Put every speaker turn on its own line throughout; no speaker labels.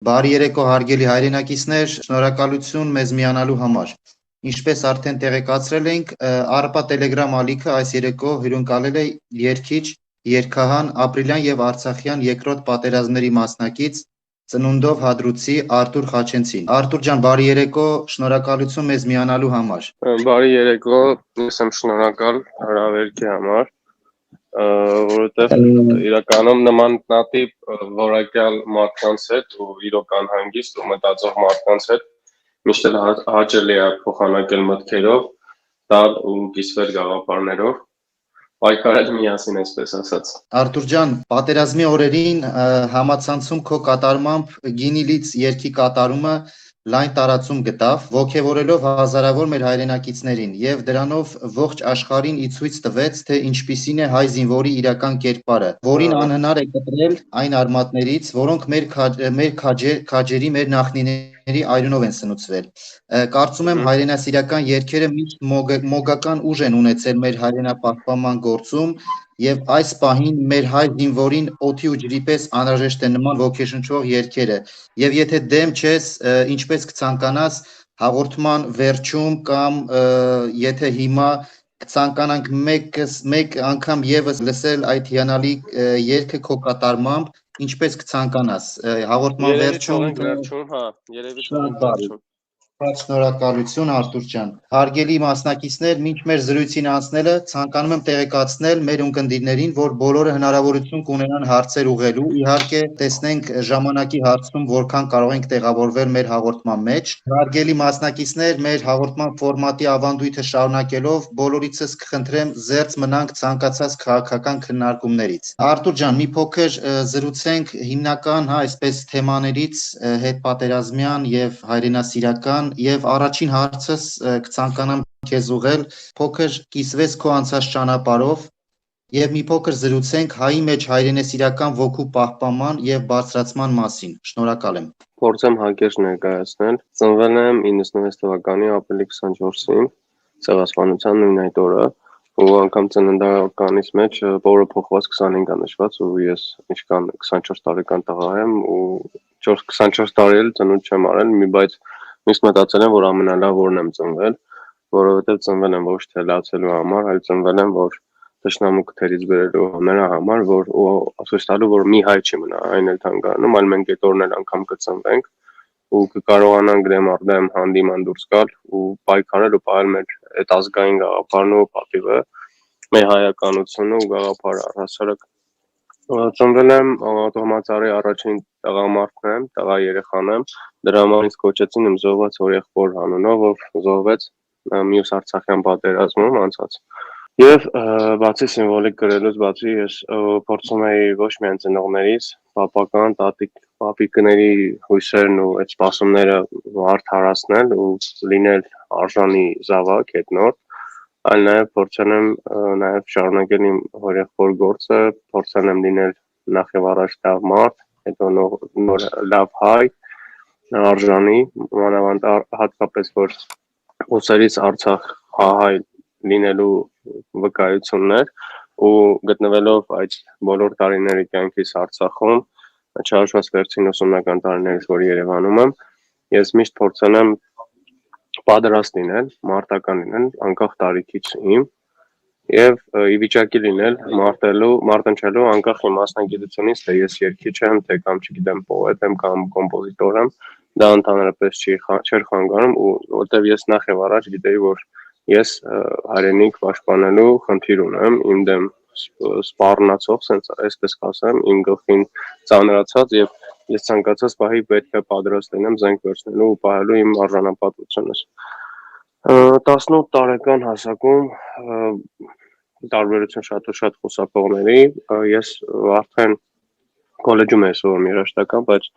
Բարի երեկո հարգելի հայրենակիցներ, շնորհակալություն մեզ միանալու համար։ Ինչպես արդեն տեղեկացրել ենք, Առպա Տելեգրամ ալիքը այս երեկո հյուրընկալել է երգիչ, երգահան, ապրիլյան եւ արցախյան երկրորդ պատերազմների մասնակից ծնունդով հադրուցի Արտուր Խաչենցին։ Արտուր ջան, բարի երեկո, շնորհակալություն մեզ միանալու համար։
Բարի երեկո, ես եմ շնորհակալ հրավերքի համար, որովհետև իրականում նմանատիպ որակյալ մարդկանց հետ ու իրոք անհանգիստ ու մտածող մարդկանց հետ միշտ էլ հաճելի է փոխանակել մտքերով, տալ ու կիսվել գաղափարներով, պայքարել միասին, այսպես ասած։
Արտուր ջան, պատերազմի օրերին համացանցում քո կատարմամբ Գինիլից երգի կատարումը լայն տարածում գտավ, ոգևորելով հազարավոր մեր հայրենակիցներին եւ դրանով ողջ աշխարհին ի ցույց տվեց, թե ինչպիսին է հայ զինվորի իրական կերպարը, որին անհնար է կտրել այն արմատներից, որոնք մեր քաջերի, մեր նախնիների արյունով են սնուցվել։ Կարծում եմ հայրենասիրական երգերը միշտ մոգական ուժ են ունեցել մեր հայրենապահպանման գործում եւ այս պահին մեր հայ զինվորին օդի ու ջրի պես անհրաժեշտ է նման ոգեշնչող երգերը եւ եթե դեմ չես ինչպես կցանկանաս հաղորդման վերջում կամ եթե հիմա կցանկանանք մեկ անգամ եւս լսել այդ հիանալի երգը քո կատարմամբ ինչպես կցանկանաս հաղորդման վերջում
երևի թողենք վերջում
Շնորհակալություն Արտուր ջան։ Հարգելի մասնակիցներ, մինչ մեր զրույցին անցնելը ցանկանում եմ տեղեկացնել մեր ունկնդիրներին, որ բոլորը հնարավորություն կունենան հարցեր ուղղելու։ Իհարկե, տեսնենք ժամանակի հարցում որքան կարող ենք տեղավորվել մեր հաղորդման մեջ։ Հարգելի մասնակիցներ, մեր հաղորդման ֆորմատի ավանդույթը շարունակելով, բոլորիցս կխնդրեմ զերծ մնանք ցանկացած քաղաքական քննարկումներից։ Արտուր ջան, մի փոքր զրուցենք հիմնական, այսպես թեմաներից հետպատերազմյան եւ հայրենասիրական Եվ առաջին հարցս կցանկանամ քեզ ուղղել, փոքր կիսվես քո անցած ճանապարհով եւ մի փոքր զրուցենք հայի մեջ հայրենասիրական ոգու պահպանման եւ բարձրացման մասին։ Շնորհակալ եմ։
Փորձեմ հակերճ ներկայացնել։ Ծնվել եմ 96 թվականի ապրիլի 24-ին, ցեղասպանության նույն այդ օրը, ու անգամ ծննդականից մեջ օրը փոխված 25 է նշված, ու ես ինչքան 24 տարեկան տղա եմ ու 24 տարի էլ ծնունդ չեմ արել, բայց միշտ մտածել եմ, որ ամենալավ օրն եմ ծնվել, որովհետև ծնվել եմ ոչ թե լացելու համար, այլ ծնվել եմ, որ թշնամու քթերից բերելու նրա համար, որ ասես տալու, որ մի հայ չի մնա, այն էլ թանկարանում, այլ մենք այդ օրն էլ անգամ կծնվենք ու կկարողանանք դեմ առ դեմ հանդիման դուրս գալ ու պայքարել ու պահել մեր այդ ազգային գաղափարն ու պատիվը, մեր հայականությունը ու գաղափարը առհասարակ։ Ծնվել եմ Տոհմածարի առաջին տղամարդն եմ, տղա երեխան եմ, դրա համար ինձ կոչեցին իմ զոհված հորեղբոր անունով, ով զոհվեց մյուս Արցախյան պատերազմում անցած։ Եվ բացի սիմվոլիկ գրելուց բացի ես փորձում էի ոչ միայն ծնողներիս, պապական, պապիկների հույսերն ու այդ սպասումները արդարացնել ու լինել արժանի զավակ, հետնորդ, այլ նաև փորձել եմ նաև շարունակել իմ հորեղբոր գործը, փորձել եմ լինել նախ եւ առաջ լավ մարդ, հետո նոր լավ հայ, արժանի, մանավանդ հատկապես որ ուսերից Արցախ հայ լինելու վկայություններ ու գտնվելով այդ բոլոր տարիների կյանքից Արցախում, չհաշված վերջին 80-ական տարիներից, որ Երևանում եմ, ես միշտ փորձել եմ պատրաստ լինել, մարտական լինել, անկախ տարիքից իմ եւ ի վիճակի լինել մարտնչելու անկախ իմ մասնագիտությունից, թե ես երգիչ եմ, թե կամ չգիտեմ պոետ եմ կամ կոմպոզիտոր եմ, դա ընդհանրապես չէր խանգարում ու որտեվ ես նախ եւ առաջ գիտեի, որ ես հայրենիք պաշտպանելու խնդիր ունեմ, իմ դեմ սպառնացող, sense այսպես կասեմ, իմ գլխին ծանրացած եւ ես ցանկացած պահի պետք է պատրաստ լինեմ զենք վերցնելու ու պահելու իմ արժանապատվությունս։ 18 տարեկան հասակում տարբերություն շատ ու շատ խուսափողների, ես արդեն կոլեջում էի սովորում երաժշտական, բայց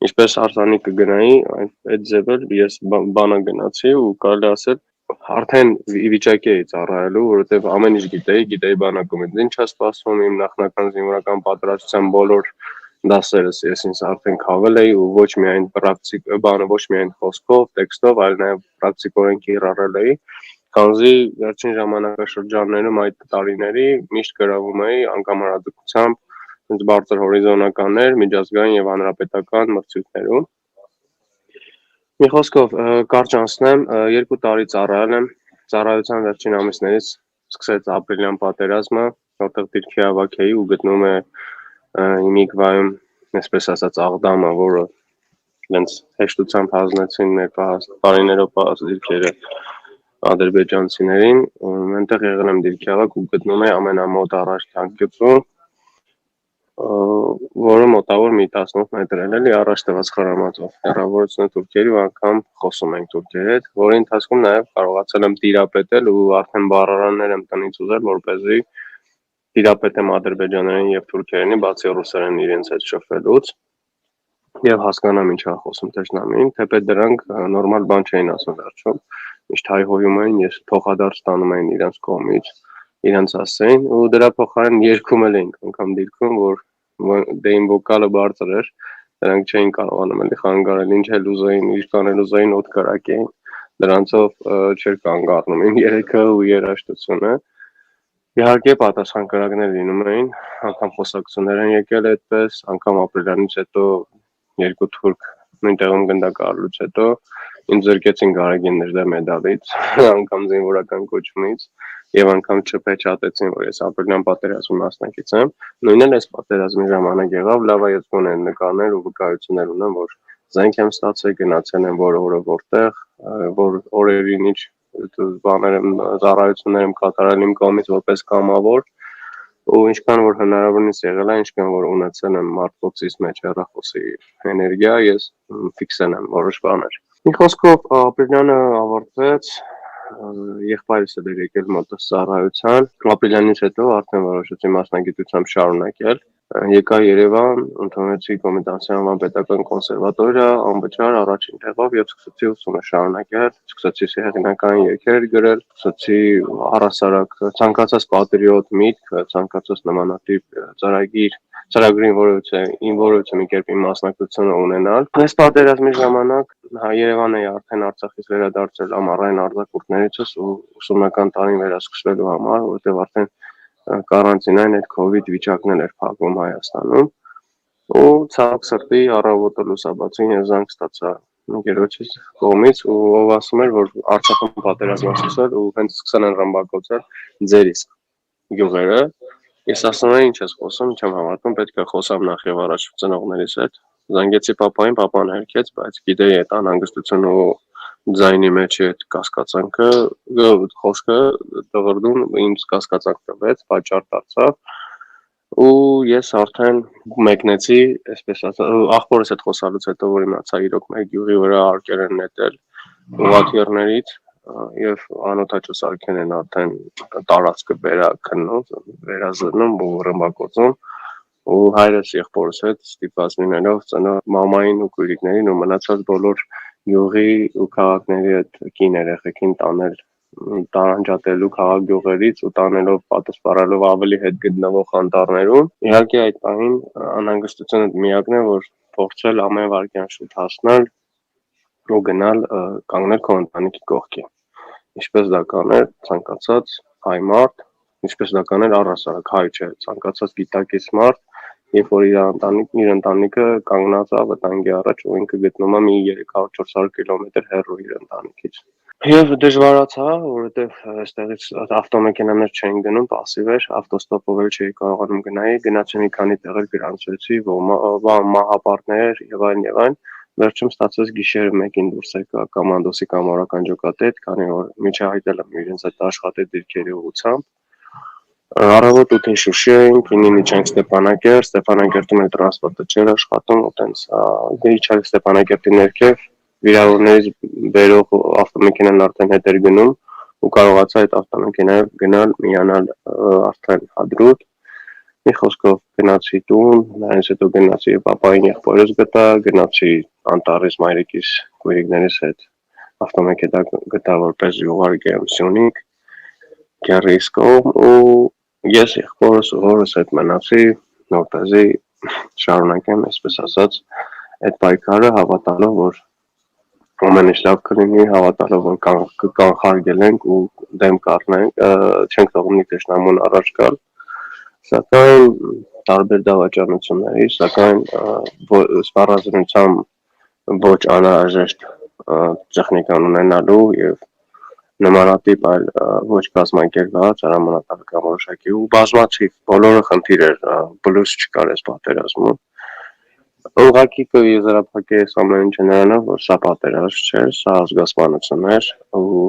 ինչպես արձանի կգնայի, այդ ձևել ես բանա գնացի ու կարելի ասել արդեն ի վիճակի էի ծառայելու, որովհետև ամեն ինչ գիտեի բանակում ինչ է սպասվում, իմ նախնական զինվորական պատրաստության բոլոր դասերս ես ինձ արդեն քավել էի ու ոչ միայն ոչ միայն խոսքով, տեքստով, այլ նաև պրակտիկորեն կիրառել էի, քանզի վերջին ժամանակաշրջաններում այդ տարիների միշտ գրավում էի անկամարադկությամբ հենց բարձր հորիզոնականներ, միջազգային եւ հանրապետական մրցույթներում։ Մի խոսքով կարճ անցնեմ, 2 տարի ծառայել եմ, ծառայության վերջին ամիսներից սկսեց ապրիլյան պատերազմը, որտեղ դիրքի ավակ էի ու գտնում է Իմիգվայում, այսպես ասած, աղդամը, որը հենց հեշտությամբ հանձնեցին մեր բարիներով պահած դիրքերը ադրբեջանցիներին, այնտեղ եղել եմ դիրքի ավակ ու գտնում եմ ամենամոտ առաջ թանկյուցում, որը մոտավոր մի 18 մետր էլի առաջ տված խրամածով հեռավորությունը թուրքերի ու անգամ խոսում ենք թուրքերի հետ, որի ընթացքում նաև կարողացել եմ տիրապետել ու արդեն բառարաններ եմ տնից ուզել, որպեսզի տիրապետեմ ադրբեջաներեն եւ թուրքերենի, բացի ռուսերեն իրենց հետ շփվելուց եւ հասկանամ ինչ է խոսում թշնամին, թեպետ դրանք նորմալ բան չէին ասում վերջում, միշտ հայհոյում էին, ես փոխադարձ ստանում էին իրենց կողմից, իրենց ասեին ու դրա փոխարեն երգում էինք անգամ դիրքում, որ դեին վոկալը բարձր էր, դրանք չէին կարողանում էլի խանգարել, ինչ էլ ուզեին, ինչքան էլ ուզեին օդ կրակեին, դրանցով չէր կանգ առնում իմ երեքը ու երաժշտությունը։ Իհարկե պատասխան կրակներ լինում էին, անգամ խոսակցություններ են եկել այդպես, անգամ ապրիլյանից հետո 2 թուրք նույն տեղում գնդակահարելուց հետո ինձ զրկեցին Գարեգին Նժդե մեդալից, անգամ զինվորական կոչումից եւ անգամ չփեչատեցին, որ ես ապրիլյան պատերազմի մասնակից եմ։ Նույնն էլ այս պատերազմի ժամանակ եղավ, լավ է ես գոնե նկարներ ու վկայություններ ունեմ, որ զենք եմ ստացել, գնացել եմ որը որտեղ, որ օրերին ինչ բաներ եմ ծառայություններ եմ կատարել իմ կողմից որպես կամավոր ու ինչքան որ հնարավորինս եղել է, ինչքան որ ունեցել եմ մարդկոցիս մեջ հեռախոսի էներգիա, ես ֆիքսել եմ որոշ բաներ։ Մի խոսքով ապրիլյանը ավարտվեց, եղբայրս էլ էր եկել մոտս ծառայության, ապրիլյանից հետո արդեն որոշեցի մասնագիտությամբ շարունակել։ Եկա Երևան, ընդունեցի Կոմիտասի անվան պետական կոնսերվատորիա, անվճար առաջին տեղով եւ սկսեցի ուսումը շարունակել, սկսեցի հեղինակային երգեր գրել, սկսեցի առհասարակ ցանկացած պատրիոտ միտք, ցանկացած նմանատիպ ծրագրին որևէ մի կերպ իմ մասնակցությունը ունենալ։ Այս պատերազմի ժամանակ Երևանը արդեն Արցախից վերադարձել ամառային արձակուրդներիցս ու ուսումնական տարին վերասկսվելու համար, որտեղ արդեն կարանտինային այդ COVID վիճակն էր փակվում Հայաստանում ու ցավոք սրտի առավոտը լուսաբացին ես զանգ ստացա ընկերոջից կողմից ու ով ասում էր որ Արցախում պատերազմ է սկսել ու հենց սկսել են ռմբակոծել ձեր իսկ գյուղերը ես ասում եմ ինչ ես խոսում չեմ հավատում պետք է խոսամ նախ եւ առաջ ծնողներիս հետ զանգեցի papayin papan հերքեց բայց գիտեի այդ անհանգստությունը ու ձայնի մեջ այդ կասկածանքը խոսքը դղրդուն ինձ կասկածանք տվեց պատճառ դարձավ ու ես արդեն մեկնեցի այսպես ասած ախորս հետ խոսալուց հետո որ իմացա իրոք մեր գյուղի վրա արկեր են նետել ուղղաթիռներից եւ անօթաչու սարքեն են արդեն տարածքը վերազրնում ու ռմբակոծում ու հայրս եղբորս հետ ստիպված լինելով ծնող մամային ու քույրիկներին ու մնացած բոլոր յուղի ու քաղաքների այդ կին երեխեքին տանել տարանջատելու քաղաք գյուղերից ու տանելով պատասխանելով ավելի հետ գտնվող անտառներում իհարկե այդ պահին անհանգստությունը միակն է որ փորձել ամեն վարքյան շուտ հասնել ու գնալ կանգնել քո ընտանիքի կողքին ինչպես դա կաներ ցանկացած հայ մարդ ինչպես դա կաներ առհասարակ հայ չէ ցանկացած գիտակից մարդ երբ որ իր ընտանիքը կանգնած է վտանգի առաջ ու ինքը գտնում է մի 300-400 կիլոմետր հեռու իր ընտանիքից եւ դժվարացա որովհետեւ այստեղից ավտոմեքենաներ չէին գնում пассив էր ավտոստոպով էլ չէի կարողանում գնացի մի քանի տեղեր գրանցվեցի մահապարտներ եւ այլն վերջում ստացվեց գիշերը 1-ին դուրս եկա կոմանդոսի կամարական ջոկատետ քանի որ միջահայտել եմ իրենց այդ աշխատի դիրքերի ուղղությամբ Առավոտ 8-ին Շուշի էինք, 9-ին իջանք Ստեփանակերտում էլ տրանսպորտը չէր աշխատում, ու տենց իջանք Ստեփանակերտի ներքև, վիրավորներից բերող ավտոմեքենան արդեն հետ էր գնում, ու կարողացա այդ ավտոմեքենայով գնալ, միանալ արդեն Հադրութ, մի խոսքով գնացի տուն, նրանից հետո գնացի papayin եղբորս գտա, գնացի անտառից մայրիկիս քույրիկներիս հետ ավտոմեքենա գտա, որպես ուղարկեմ Սյունիք, Գյառիս կողմ ու ես եղբորս ու հորս հետ մնացի, որպեսզի շարունակեմ, այսպես ասած, այդ պայքարը հավատալով, որ ամեն ինչ լավ կլինի, հավատալով, որ կանխարգել ենք ու դեմ կառնենք, չենք թողնի թշնամուն առաջ գալ, սակայն տարբեր դավաճանությունների, սակայն սպառազինությամբ ոչ անհրաժեշտ տեխնիկան ունենալու եւ նմանատիպ այլ ոչ կազմակերպված հրամանատարական որոշակի ու բազմաթիվ բոլորը խնդիրեր բլուս չկար այս պատերազմում։ Ուղղակի եզրափակես ամեն ինչը նրանով, որ սա պատերազմ չէր, սա ազգասպանություն էր ու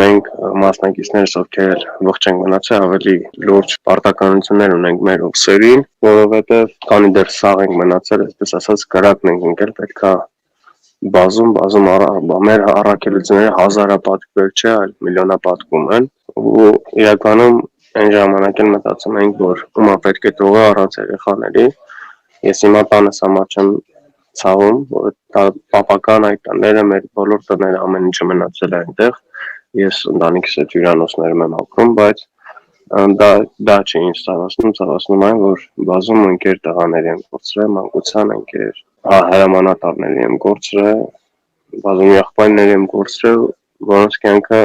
մենք մասնակիցներս ովքեր ողջ ենք մնացել ավելի լուրջ պարտականություններ ունենք մեր ուսերին, որովհետև քանի դեռ սաղ ենք մնացել, այսպես ասած կրակն ենք ընկել, պետքա բազում մեր առաքելությունները հազարապատկվեր չէ, այլ միլիոնապատկում են ու իրականում այն ժամանակ էլ մտածում ենք, որ ումա պետք է տողը առանց երեխաների։ Ես հիմա տանս համար չեմ ցավում, որ պապական այդ տները, մեր բոլոր տները ամեն ինչը մնացել է այնտեղ։ Ես ընտանիքս հետ հյուրանոցներում եմ ապրում, բայց դա չի ինձ ցավացնում այն, որ բազում ընկեր տղաների եմ կորցրել, մանկության ընկեր, հրամանատարների եմ կորցրել, բազում եղբայրների եմ կորցրել, որոնց կյանքը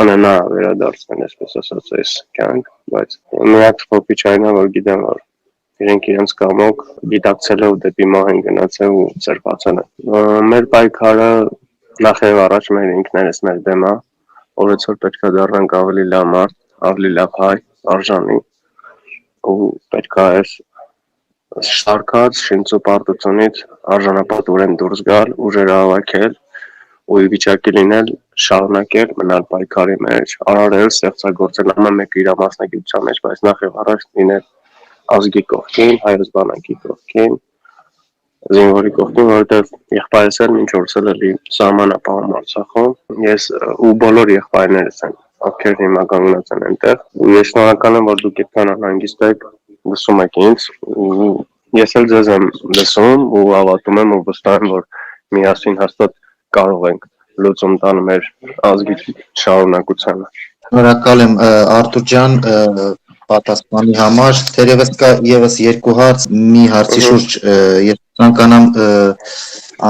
անհնար վերադարձնել, այսպես ասած, այս կյանք, բայց միակ փոփի չայնա, որ գիտեմ, որ իրենք իրենց կամոք գիտակցելով դեպի մահ են գնացել ու ծրվածել են։ Մեր պայքարը նախ եւ առաջ մեր ինքներս մեր դեմ է, օրեցօր պետք է դառնանք ավելի լավ մարդ, ավելի լավ հայ, արժանի ու պետք է այս շարքած շինծու պարտությունից արժանապատորեն դուրս գալ, ուժերը հավաքել ու ի վիճակի լինել շարունակել մնալ պայքարի մեջ, արարել, ստեղծագործել ամեն մեկը իր մասնագիտության մեջ, բայց նախ եւ առաջ լինել ազգի կողքին, հայոց բանակի կողքին, զինվորի կողքին, որովհետև եղբայրս էլ մինչ օրս էլի սահմանապահում Արցախում, ես ու բոլոր եղբայրներս են, ովքեր հիմա կանգնած են այնտեղ, ու ես շնորհակալ եմ, որ դուք այդքան անհանգիստ եք, լսում եք ինձ, ու ես էլ ձեզ եմ լսում ու հավատում եմ ու վստահ եմ, որ միասին հաստատ կարող ենք լուծում տալ մեր ազգի շարունակությանը։
Շնորհակալ եմ Արթուր ջան պատասխանի համար, թերևս կա եւս երկու հարց, մի հարցի շուրջ ես ցանկանամ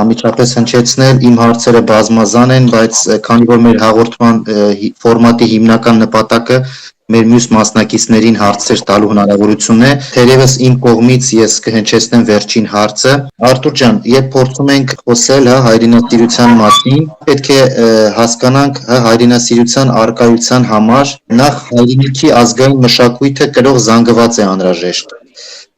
անմիջապես հնչեցնել, իմ հարցերը բազմազան են, բայց քանի որ մեր հաղորդման ֆորմատի հիմնական նպատակը մեր մյուս մասնակիցներին հարցեր տալու հնարավորությունն է, թերևս իմ կողմից ես կհնչեցնեմ վերջին հարցը։ Արթուր ջան, երբ փորձում ենք խոսել հայրենասիրության մասին, պետք է հասկանանք հայրենասիրության առկայության համար նախ հայրենիքի ազգային մշակույթը կրող զանգված է անհրաժեշտ։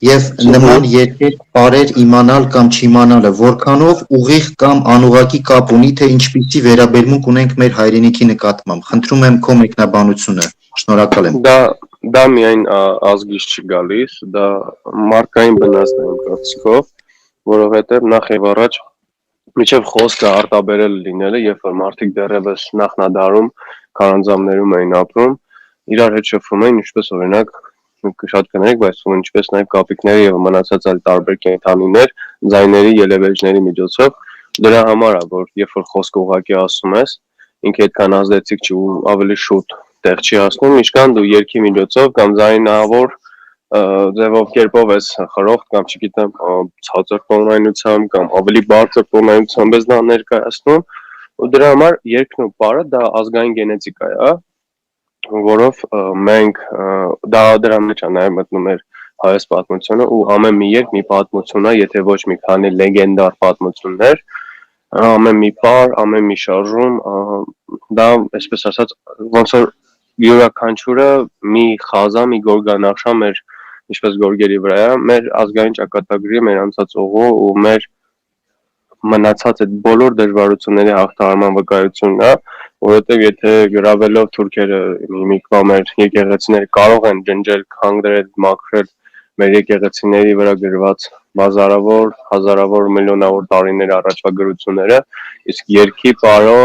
Եվ նման երկեր բարեր իմանալ կամ չիմանալը որքանով ուղիղ կամ անուղղակի կապ ունի, թե ինչպիսի վերաբերմունք ունենք մեր հայրենիքի նկատմամբ։ Խնդրում եմ քո մեկնաբանությունը։ Շնորհակալ եմ։
Դա միայն ազգից չի գալիս, դա մարդկային բնածն է իմ կարծիքով, որովհետև նախ եւ առաջ միջև խոսքը արտաբերել լինելը, երբ որ մարդիկ դեռևս նախնադարում քարանձավներում էին ապրում, իրար հետ շփվում էին, ինչպես օրինակ շատ կներեք, բայց ինչպես նաև կապիկների եւ մնացած այլ տարբեր կենդանիներ, ձայների, ելևէջների միջոցով, դրա համար է, որ երբ որ խոսքը ուղղակի ասում ես, ինքը այդքան ազդեցիկ չի ու ավելի շուտ տեղ չի հասնում, ինչքան դու երգի միջոցով կամ ձայնավոր ձևով կերպով ես խրոխտ կամ չգիտեմ ցածր տոնայնությամբ կամ ավելի բարձր տոնայնությամբ ես դա ներկայացնում ու դրա համար երգն ու պարը դա ազգային գենետիկա է, որով մենք դրա մեջ է նաև մտնում էր հայոց պատմությունը ու ամեն մի երգ մի պատմություն է, եթե ոչ մի քանի լեգենդար պատմություններ, ամեն մի պար, ամեն մի շարժում, դա այսպես ասած ոնց որ յուրաքանչյուրը մի խազա, մի գորգանախշա մեր ինչպես գորգերի վրա է, մեր ազգային ճակատագրի, մեր անցած օղու ու մեր մնացած այդ բոլոր դժվարությունների հաղթահարման վկայությունն է, որովհետև եթե գրավելով թուրքերը մի կողմ մեր եկեղեցիները կարող են ջնջել, քանդել, մաքրել մեր եկեղեցիների վրա գրված բազարավոր, հազարավոր, միլիոնավոր տարիներ առաջվա գրությունները, իսկ երգի պարո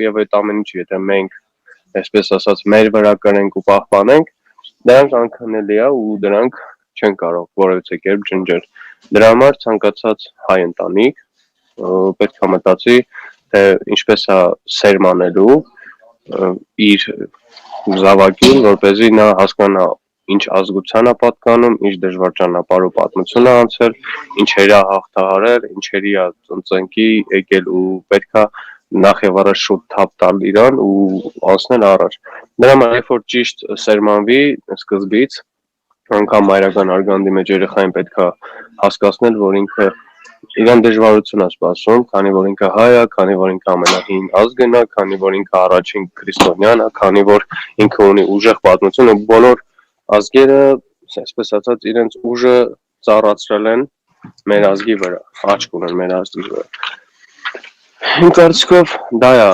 եւ այդ ամեն ինչը եթե մենք այսպես ասած մեր վրա կրենք ու պահպանենք, դրանք անքննելի է ու դրանք չեն կարող որևէ կերպ ջնջել։ Դրա համար ցանկացած հայ ընտանիք պետք է մտածի, թե ինչպես է սերմանելու իր զավակին, որպեսզի նա հասկանա ինչ ազգության է պատկանում, ինչ դժվար ճանապարհ ու պատմություն է անցել, ինչերի է հաղթահարել, ինչերի է ծնկի եկել ու պետքա նախ եւ առաջ շուտ թափ տալ իրան ու անցնել առաջ։ Դրա համար երբ որ ճիշտ սերմանվի սկզբից, անգամ մայրական արգանդի մեջ երեխային պետք է հասկացնել, որ ինքը իրան դժվարություն է սպասում, քանի որ ինքը հայ է, քանի որ ինքը ամենահին ազգն է, քանի որ ինքը առաջին քրիստոնյան է, քանի որ ինքը ունի ուժեղ պատմություն ու բոլոր ազգերը, այսպես ասած, իրենց ուժը ծառացրել են մեր ազգի վրա, աչք ունեն մեր ազգի վրա։ Իմ կարծիքով դա է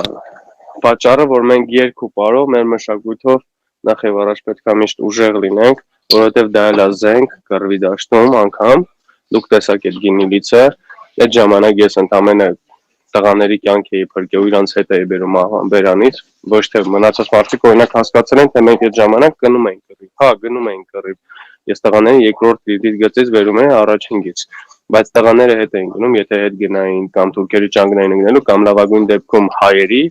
պատճառը, որ մենք երկու պարով մեր մշակույթով նախ եւ առաջ պետք է միշտ ուժեղ լինենք, որովհետեւ դա էլ է զենք կռվի դաշտում անգամ դուք տեսաք այդ գինիլիցը, այդ ժամանակ ես ընդամենը տղաների կյանք էի փրկել ու իրանց հետ էի բերում ահվան ոչ թե մնացած մարդիկ օրինակ հասկացել են, թե մենք այդ ժամանակ գնում ենք կռիվ, հա, գնում ենք կռիվ, ես տղաներին երկրորդ գծից բերում էի առաջին գիծ, բայց տղաները հետ էին գնում, եթե հետ գնային կամ թուրքերի ճանգնային գնելու կամ լավագույն դեպքում հայերի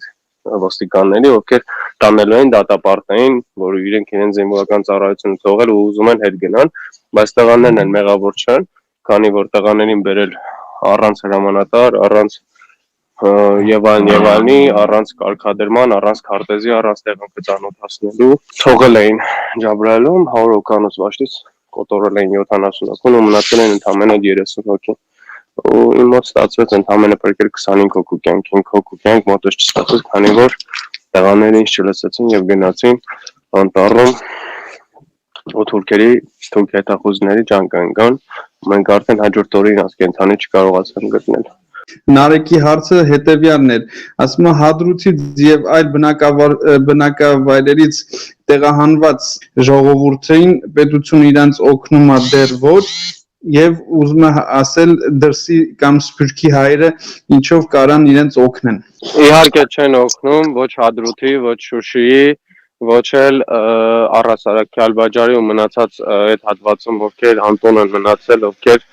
ոստիկանների, ովքեր տանելու են դատապարտային, որ իրենք իրենց զինվորական ծառայությունը թողել ու ուզում են հետ գնան, բայց տղաներն են մեղավոր չեն, քանի որ տղաներին բերել առանց հրամանատար, առանց եւ այլնի, առանց կարգադրման, առանց քարտեզի, առանց տեղանքը ծանոթացնելու, թողել էին Ջաբրայելում 100 հոգանոց վաշտից կոտորել էին 70 հոգուն ու մնացել են ընդամենը 30 հոգի։ Ու իմ մոտ ստացվեց ընդամենը փրկել 25 հոգու կյանք, 5 հոգու կյանք մոտս չստացվեց, քանի որ տղաները ինձ չլսեցին եւ գնացին անտառում ու թուրքի հետախուզների ջանք ընկան, մենք արդեն հաջորդ օրը իրանց կենթանի չկարողացան գտնել։
Նարեկի հարցը հետևյալն էր, ասում է Հադրութից եւ այլ բնակավայրերից տեղահանված ժողովուրդին պետությունը իրանց օգնում է դեռ ոչ եւ ուզում է ասել դրսի կամ սփյուռքի հայերը ինչով կարան իրենց օգնեն։
Իհարկե չեն օգնում ոչ Հադրութի, ոչ Շուշիի, ոչ էլ առհասարակ Քյալբաջարի ու մնացած այդ հատվածում ովքեր անտոն են մնացել, ովքեր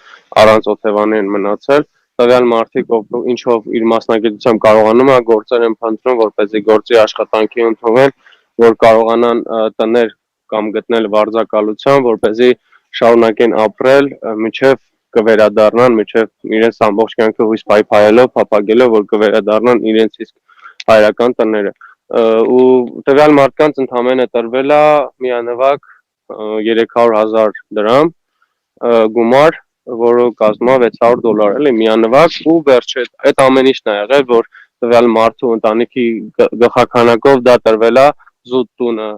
առանց օթևանի են մնացել, տվյալ մարդիկ ինչով իր մասնագիտությամբ կարողանում է գործեր են փնտրում, որպեսզի գործի աշխատանքի ընդունեն, որ կարողանան տներ կամ գտնել վարձակալության, որպեսզի շարունակեն ապրել, մինչև կվերադառնան, մինչև իրենց ամբողջ կյանքը հույս փայփայելով, փափագելով, որ կվերադառնան իրենց իսկ հայրական տները։ Ու տվյալ մարդկանց ընդամենը տրվել է միանվագ 300,000 դրամ գումար, որը կազմում է $600 էլի միանվագ ու վերջը այդ ամեն ինչն է եղել, որ տվյալ մարդու ընտանիքի գլխականակով դա տրվել է զուտ տունը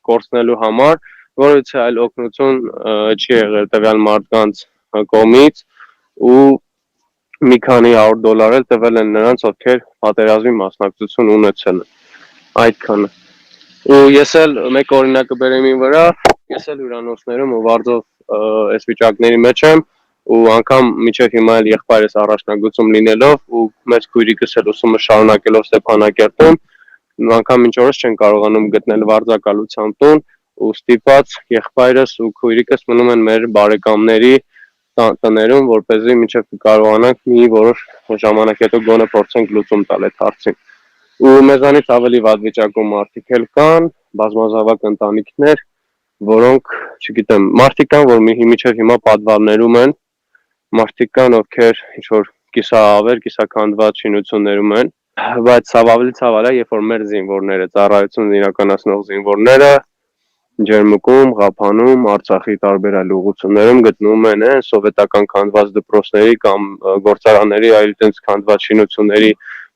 կորցնելու համար, որից այլ օգնություն չի եղել տվյալ մարդկանց կողմից ու մի քանի $100 էլ տվել են նրանց, ովքեր պատերազմի մասնակցություն ունեցել են։ Այդքանը։ Ու ես էլ մեկ օրինակը բերեմ իմ վրա, ես էլ հյուրանոցներում ու վարձով այս վիճակների մեջ եմ ու անգամ միջև հիմա էլ եղբայրս առաջնագծում լինելով ու մեծ քույրիկս էլ ուսումը շարունակելով Ստեփանակերտում, անգամ մինչ օրս չեն կարողանում գտնել վարձակալության տուն ու ստիպված եղբայրս ու քույրիկս մնում են մեր բարեկամների տներում, որպեսզի մինչև կարողանանք մի որոշ ժամանակ հետո գոնե փորձենք լուծում տալ այդ հարցին։ Ու մեզանից ավելի վատ վիճակում մարդիկ էլ կան, բազմազավակ ընտանիքներ, որոնք, չգիտեմ, մարդիկ կան, որ մինչև հիմա պատվարներում են, մարդիկ կան, ովքեր ինչ-որ կիսաավեր, կիսաքանդված շինություններում են, բայց ավելի ցավալի է, երբ որ մեր զինվորները, ծառայություն իրականացնող զինվորները Ջերմուկում, Ղափանում, Արցախի տարբեր այլ ուղղություններում գտնվում են սովետական քանդված դպրոցների կամ գործարանների այլ այդպես քանդված շինությունների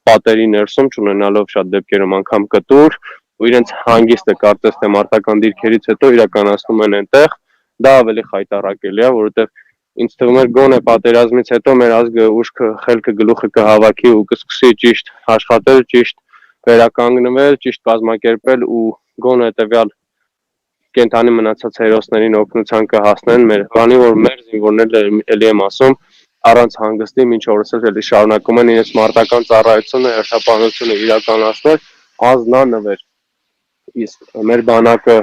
պատերի ներսում, չունենալով շատ դեպքերում անգամ կտուր, ու իրենց հանգիստը կարծես թե մարտական դիրքերից հետո իրականացնում են այնտեղ, դա ավելի խայտառակելի է, որովհետև ինձ թվում է գոնե պատերազմից հետո մեր ազգը ուշքը, խելքը, գլուխը կհավաքի ու կսկսի ճիշտ աշխատել, ճիշտ վերականգնվել, ճիշտ կազմակերպել ու գոնե տվյալ կենթանի մնացած հերոսներին օգնության կհասնեն մեր, քանի որ մեր զինվորները էլի եմ ասում, առանց հանգստի մինչ օրս էլի շարունակում են իրենց մարտական ծառայությունը, հերթապահությունը իրականացնել ազնանվեր։ Իսկ մեր բանակը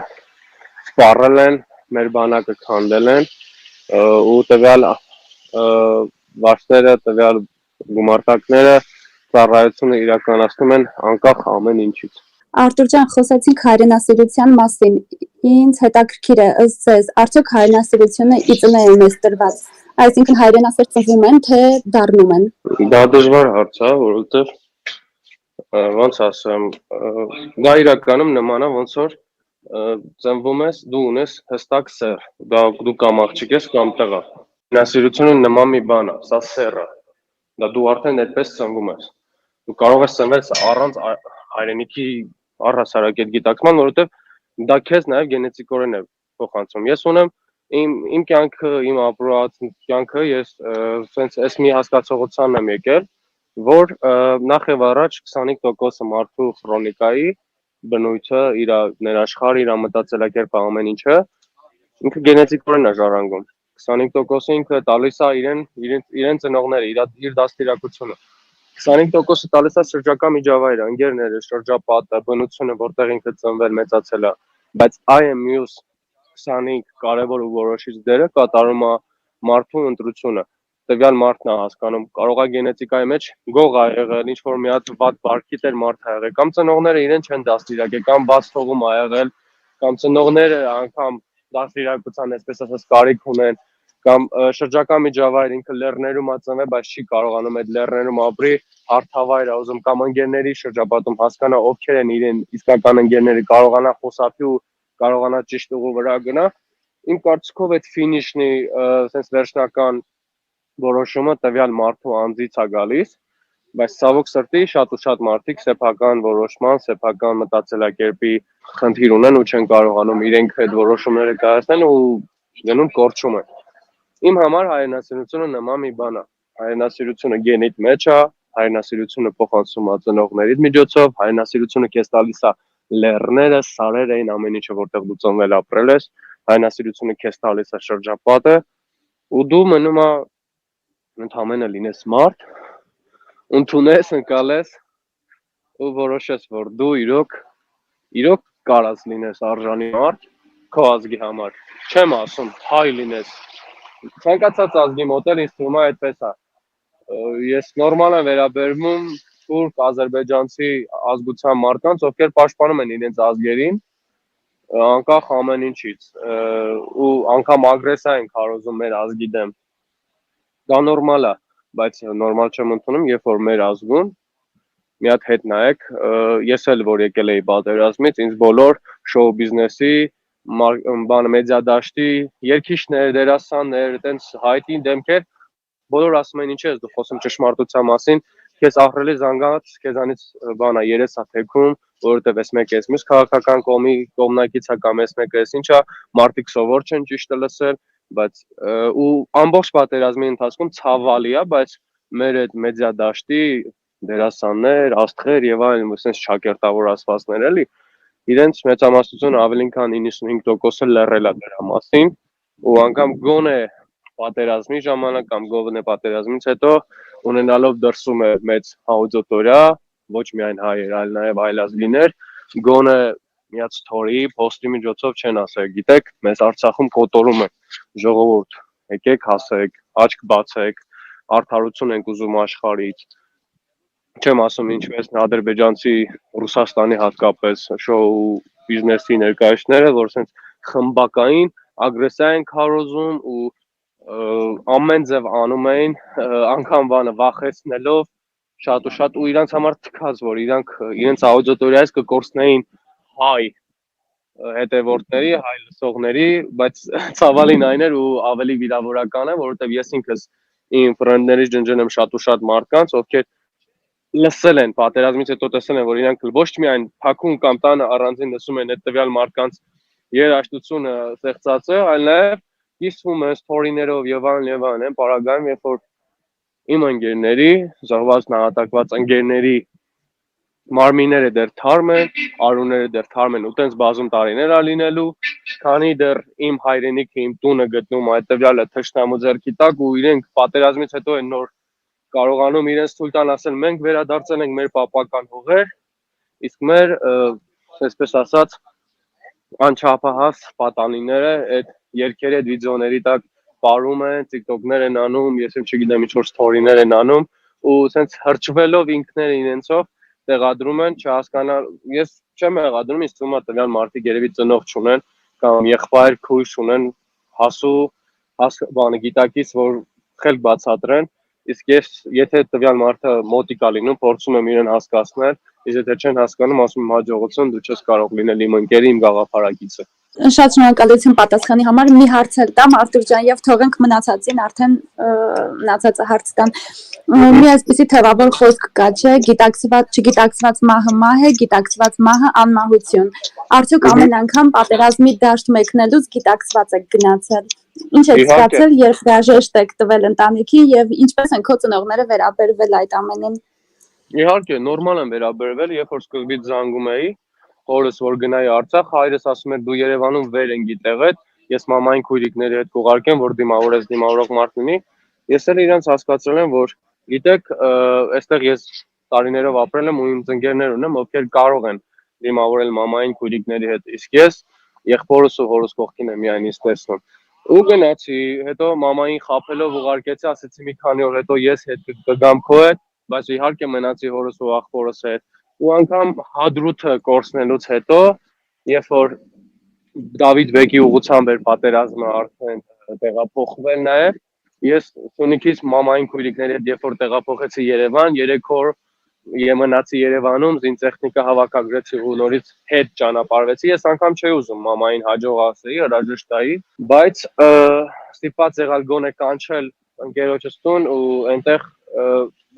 սպառել են, մեր բանակը քանդել են ու տվյալ վաշտերը, տվյալ գումարտակները ծառայությունը իրականացնում են անկախ ամեն ինչից։
Արտուր ջան, խոսեցինք հայրենասիրության մասին։ Ինձ հետաքրքիր է ըստ ձեզ, արդյոք հայրենասիրությունը ի ծնե է մեզ տրված, այսինքն հայրենասեր ծնվում են, թե դառնում են։
Դա դժվար հարց է, որովհետև ոնց ասեմ, դա իրականում նման է ոնց որ ծնվում ես, դու ունես հստակ սեր, դու կամ աղջիկ ես կամ տղա։ Ինքնասիրությունը նման մի բան է, սա սեր է, դա դու արդեն այդպես ծնվում ես։ Դու կարող ես ծնվել առանց հայրենիքի առհասարակ այդ գիտակցման, որովհետև դա քեզ նաև գենետիկորեն է փոխանցում։ Ես ունեմ իմ կյանքը, իմ ապրած կյանքը ես սենց այս մի հասկացողության եմ եկել, որ նախ եւ առաջ 25% մարդու քրոնիկայի բնույթը, իր ներաշխարհը, իր մտածելակերպը, ամեն ինչը ինքը գենետիկորեն է ժառանգում։ 25%-ը ինքը տալիս է իրեն ծնողները, իր դաստիարակությունը։ 25%-ը տալիս է շրջակա միջավայրը, ընկերները, շրջապատը, բնությունը, որտեղ ինքը ծնվել, մեծացել է, բայց այն մյուս 25 կարևոր ու որոշիչ դերը կատարում է մարդու ընտրությունը։ Տվյալ մարդն է հասկանում, կարող է գենետիկայի մեջ գող ա եղել, ինչ որ մի հատ վատ բարքի տեր մարդ ա եղել, կամ ծնողները իրեն չեն դաստիարակել, կամ բաց թողում ա եղել, կամ ծնողները անգամ դաստիարակության, այսպես ասած, կարիք ունեն, կամ շրջակա միջավայր ինքը լեռներում ա ծնվել, բայց չի կարողանում այդ լեռներում ապրի, հարթավայր ա ուզում, կամ ընկերների շրջապատում հասկանա ովքեր են իրեն իսկական ընկերները, կարողանա խոսապի ու կարողանա ճիշտ ուղու վրա գնա։ Իմ կարծիքով այդ ֆինիշնի sense վերջնական որոշումը տվյալ մարդու անձից է գալիս, բայց ցավոք սրտի շատ ու շատ մարդիկ սեփական որոշման, սեփական մտածելակերպի խնդիր ունեն ու չեն կարողանում իրենք այդ որոշումները կայացնել ու գնում կորչում են։ Իմ համար հայրենասիրությունը նման մի բան է։ Հայրենասիրությունը գենիտ մեջ է, հայրենասիրությունը փոխանցում է ծնողներիդ միջոցով, հայրենասիրությունը քեզ տալիս է լեռները, սարերը, այն ամեն ինչը որտեղ դու ծնվել ապրել ես, հայրենասիրությունը քեզ տալիս է շրջապատը ու դու մնում է ընդհանրապես լինես մարդ, ընդունես, ընկալես ու որոշես, որ դու իրոք կարաս լինես արժանի մարդ քո ազգի համար։ Չեմ ասում հայ լինես։ Ցանկացած ազգի մոտ էլ ինձ թվում է այդպես է։ Ես նորմալ եմ վերաբերվում թուրք, ադրբեջանցի ազգության մարդկանց, ովքեր պաշտպանում են իրենց ազգերին, անկախ ամեն ինչից, ու անգամ ագրեսիա են քարոզում մեր ազգի դեմ։ Դա նորմալ է, բայց նորմալ չեմ ընդունում, երբ որ մեր ազգում մի հատ հետ նայեք, ես էլ որ եկել էի պատերազմից, ինձ բոլոր շոու բիզնեսի, մեդիա դաշտի, երգիչներ, դերասաններ, այտենց հայտի դեմքեր, բոլոր ասում են ինչ ես դու խոսում ճշմարտության մասին, քեզ ահռելի զանգած, քեզանից բանա երես է թեքում, որովհետև ես մեկ ես մյուս քաղաքական կողմնակից է կամ ես մեկ ես ինչա, մարդիկ սովոր չեն ճիշտը լսել, բայց ու ամբողջ պատերազմի ընթացքում ցավալի է, բայց մեր այդ մեդիա դաշտի դերասաններ, աստղեր եւ այլն, ասես շակերտավոր ասվածներ էլի, իրենց մեծամասնությունը ավելին քան 95%-ը լռել է դրա մասին, ու անգամ գոնե պատերազմի ժամանակ կամ գոնե պատերազմից հետո ունենալով դրսում է մեծ աուդիտորիա, ոչ միայն հայեր, այլ նաեւ այլազգիներ, գոնե մի հատ story, post-ի միջոցով չեն ասել, գիտեք, մեզ Արցախում կոտորում են, ժողովուրդ, եկեք հասեք, աչք բացեք, արդարություն ենք ուզում աշխարհից։ Չեմ ասում ինչպես ադրբեջանցի, Ռուսաստանի հատկապես շոու բիզնեսի ներկայացիները, որ ասենց խմբակային ագրեսիա են քարոզում ու ամեն ձև անում էին, անգամ բանը վախեցնելով շատ ու շատ ու իրանց համար թքած, որ իրենց աուդիտորիայից կկորցնեին հայ հետևորդների, հայ լսողների, բայց ցավալին այն էր ու ավելի վիրավորական է, որովհետև ես ինքս իմ ֆրենդներից ջնջել եմ շատ ու շատ մարդկանց, ովքեր լսել են պատերազմից հետո տեսել են, որ իրանք ոչ միայն փակուն կամ տանը առանձին լսում են այդ տվյալ մարդկանց երաժշտությունը ստեղծածը, այլ նաև կիսվում են սթորիներով եւ այլն են պարագայում, երբ որ իմ ընկերների, զոհված նահատակված ընկերների մարմինները դեռ թարմ են, արուները դեռ թարմ են ու տենց բազում տարիներ ա լինելու, քանի դեռ իմ հայրենիքը, իմ տունը գտնվում այդ տվյալը թշնամու ձեռքի տակ ու իրենք պատերազմից հետո են նոր կարողանում իրենց թույլ տան ասել մենք վերադարձել ենք մեր պապական հողեր, իսկ մեր, այսպես ասած, անչափահաս պատանիները այդ երգերի, այդ վիդեոների տակ պարում են, TikTok-ներ են անում, ես չգիտեմ ինչ որ story-ներ են անում ու ասենց հրճվելով ինքները իրենցով տեղադրում են, չհասկանալ, ես չեմ եղադրում, ինձ թվում է տվյալ մարդիկ երևի ծնող չունեն կամ եղբայր քույր ունեն հասու բանը գիտակից, որ խելք բացատրեն, Իսկ ես եթե տվյալ մարդը մոտիկ է լինում, փորձում եմ իրեն հասկացնել, իսկ եթե չեն հասկանում, ասում եմ հաջողություն, դու չես կարող լինել իմ ընկերը, իմ գաղափարակիցը։
Շատ շնորհակալություն պատասխանի համար։ Մի հարց էլ տամ Արտուր ջան, եւ թողենք մնացածին արդեն մնացածը հարց տան։ Մի այսպեսի թևավոր խոսք կա, չէ, չգիտակցված մահը մահ է, գիտակցված մահը անմահություն։ Արդյոք ամեն անգամ պատերազմի դաշտ մեկնելուց գիտակցված եք գնացել։ Ինչ եք զգացել, երբ հրաժեշտ եք տվել ընտանիքին եւ ինչպես են քո ծնողները վերաբերվել այդ ամենին։
Իհարկե, նորմալ եմ վերաբերվել, երբ որ սկզբից զանգում էի, հորս որ գնայի Արցախ, հայրս ասում էր դու Երևանում վեր են գիտեղդ, ես մամային քույրիկների հետ կուղարկեմ, որ դիմավորող մարդ լինի։ Ես էլ իրանց հասկացրել եմ, որ գիտեք, այստեղ ես տարիներով ապրել եմ ու իմ ծնկերներ ունեմ, ովքեր կարող են դիմավորել մամային քույրիկների հետ, իսկ ես եղբորս ու հորս կողքին եմ միայն ինձ տեսնում։ Ու գնացի, հետո մամային խաբելով ուղարկեցի, ասեցի մի քանի օր հետո ես հետ կգամ քո հետ, բայց իհարկե մնացի հորս ու աղբորս հետ։ Ու անգամ Հադրութը կորցնելուց հետո, երբ որ Դավիթ բեկի ուղղությամբ էր պատերազմը արդեն տեղափոխվել նաև, ես Սյունիքից մամային քույրիկների հետ երբ որ տեղափոխեցի Երևան, 3 օր մնացի Երևանում, զինտեխնիկա հավաքագրեցի ու նորից հետ ճանապարհվեցի։ Ես անգամ չէի ուզում մամային հաջող ասեի, հրաժեշտ տայի, բայց ստիպված եղալ գոնե կանչել ընկերոջս տուն ու այնտեղ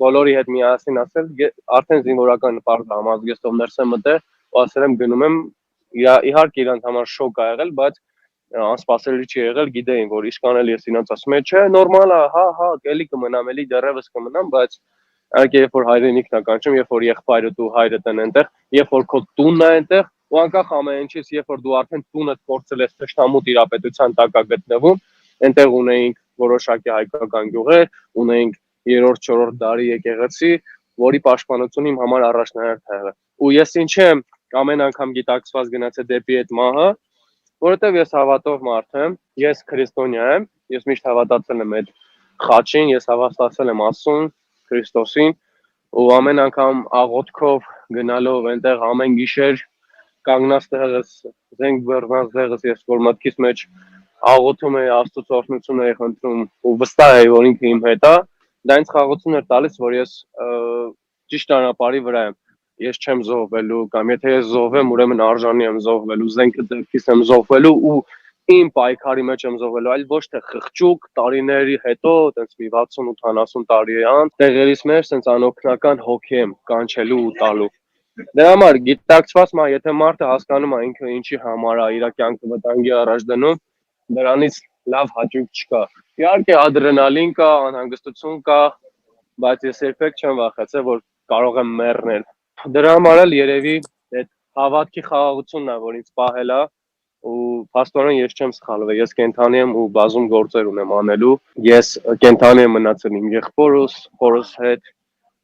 բոլորի հետ միասին ասել, արդեն զինվորական նպարտ համազգեստով ներս եմ մտել ու ասել եմ գնում եմ, իհարկե իրանց համար շոկ ա եղել, բայց անսպասելի չի եղել, գիտեին, որ իշքան էլ ես իրանց ասում եմ, չէ, նորմալ է, հա, էլի կմնամ, էլի դեռևս կմնամ, բայց Անկե երբ որ հայրենիքն է կանչում, երբ որ եղբայրդ ու հայրդ են այնտեղ, երբ որ քո տունն է այնտեղ, ու անկախ ամեն ինչից, երբ որ դու արդեն տունդ կորցրել ես թշնամու տիրապետության տակ գտնվում, այնտեղ ունեինք որոշակի հայկական գյուղեր, ունեինք 3-4 դարի եկեղեցի, որի պաշտպանությունը իմ համար առաջնահերթ է եղել։ Ու ես ինչի եմ ամեն անգամ գիտակցված գնացել դեպի այդ մահը, որովհետև ես հավատով մարդ եմ, ես քրիստոնյա եմ, ես միշտ հավատացել եմ այդ խաչին, ես հավատացել եմ Աստծուն, Քրիստոսին ու ամեն անգամ աղոթքով գնալով այնտեղ ամեն գիշեր կանգնած տեղս զենք բեռնած տեղս ես որ մտքիս մեջ աղոթում էի Աստծոց օրհնություն էի խնդրում ու վստահ էի որ ինքը իմ հետ է դա ինձ խաղաղություն էր տալիս որ ես ճիշտ ճանապարհի վրա եմ ես չեմ զոհվելու կամ եթե ես զոհվեմ ուրեմն արժանի եմ զոհվելու զենքը ձեռքիս եմ զոհվելու ու իմ պայքարի մեջ եմ զոհվելու, այլ ոչ թե խղճուկ տարիների հետո, այտենց մի 60-80 տարի անց, տեղերից մեր sense անօգնական հոգի եմ կանչելու ու տալու։ Դրա համար գիտակցված մա, եթե մարդը հասկանում է ինքը ինչի համար է իր կյանքը վտանգի առաջ դնում, դրանից լավ հաճույք չկա։ Իհարկե ադրենալին կա, անհանգստություն կա, բայց ես երբեք չեմ վախեցել, որ կարող եմ մեռնել։ Դրա համար էլ երևի այդ հավատքի խաղաղությունն է, որ ինձ պահել է ու փաստորեն ես չեմ սխալվել, ես կենթանի եմ ու բազում գործեր ունեմ անելու, ես կենթանի եմ մնացել իմ եղբորս, հորս հետ,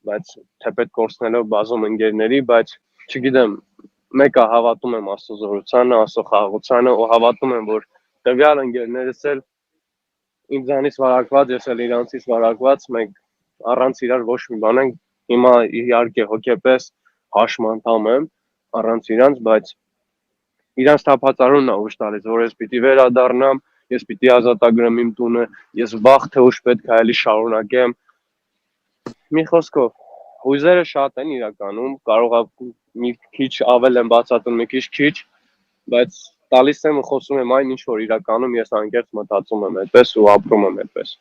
բայց թեպետ կորցնելով բազում ընկերների, բայց չգիտեմ, մեկը հավատում եմ Աստծո զորությանը, Աստծո խաղաղությանը ու հավատում եմ, որ տվյալ ընկերներս էլ ինձանից վարակված, ես էլ իրանցից վարակված, մենք առանց իրար ոչ մի բան ենք, հիմա իհարկե հոգեպես հաշմանդամ եմ առանց իրանց, բայց իրանց թափածարունն է ուշ տալիս, որ ես պիտի վերադառնամ, ես պիտի ազատագրեմ իմ տունը, ես վաղ թե ուշ պետք է էլի շարունակեմ։ Մի խոսքով, հույզերը շատ են իրականում, կարող է մի քիչ ավել եմ բացատրում, մի քիչ, բայց տալիս եմ ու խոսում եմ այն ինչ որ իրականում ես անկեղծ մտածում եմ այդպես ու ապրում եմ այդպես։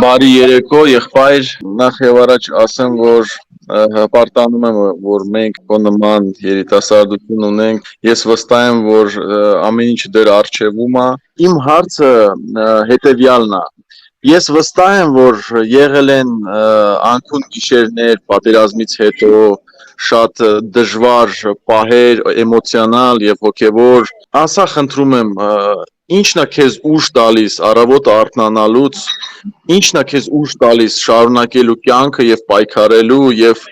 Բարի երեկո, եղբայր, նախ եւ առաջ ասեմ, որ հպարտանում եմ, որ մենք քո նման երիտասարդություն ունենք։ Ես վստահ եմ, որ ամեն ինչ դեռ առջևում է։ Իմ հարցը հետեւյալն է։ Ես վստահ եմ, որ եղել են անքուն գիշերներ պատերազմից հետո շատ դժվար պահեր, էմոցիոնալ եւ հոգեվոր։ Ասա խնդրում եմ, ինչն է քեզ ուժ տալիս առավոտը արթնանալուց, ինչն է քեզ ուժ տալիս շարունակելու կյանքը եւ պայքարելու եւ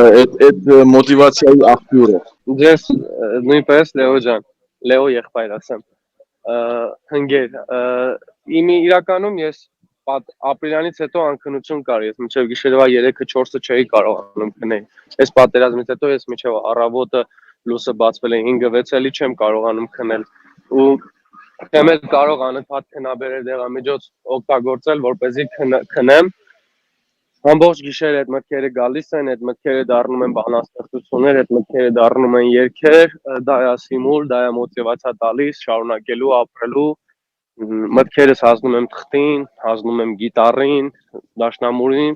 այդ մոտիվացիայի աղբյուրը։
Ձեզ նույնպես Լեո ջան, Լեո եղբայր ասեմ, հնգեր, իրականում ես ապրիլյանից հետո անքնություն կար, ես մինչև գիշերվա 3-4-ը չէի կարողանում քնել, այս պատերազմից հետո ես մինչև առավոտը լույսը բացվել է 5-6 էլի չեմ կարողանում քնել ու եմ էլ կարող անընդհատ քնաբերել դեղամիջոց օգտագործել, որպեսզի քնեմ, ամբողջ գիշեր այդ մտքերը գալիս են, այդ մտքերը դառնում են բանաստեղծություններ, այդ մտքերը դառնում են երգեր, դա է սիմուլ, դա է մոտիվացիա տալիս շարունակելու, ապրելու։ Մտքերս հանձնում եմ թղթին, հանձնում եմ գիտարին, դաշնամուրին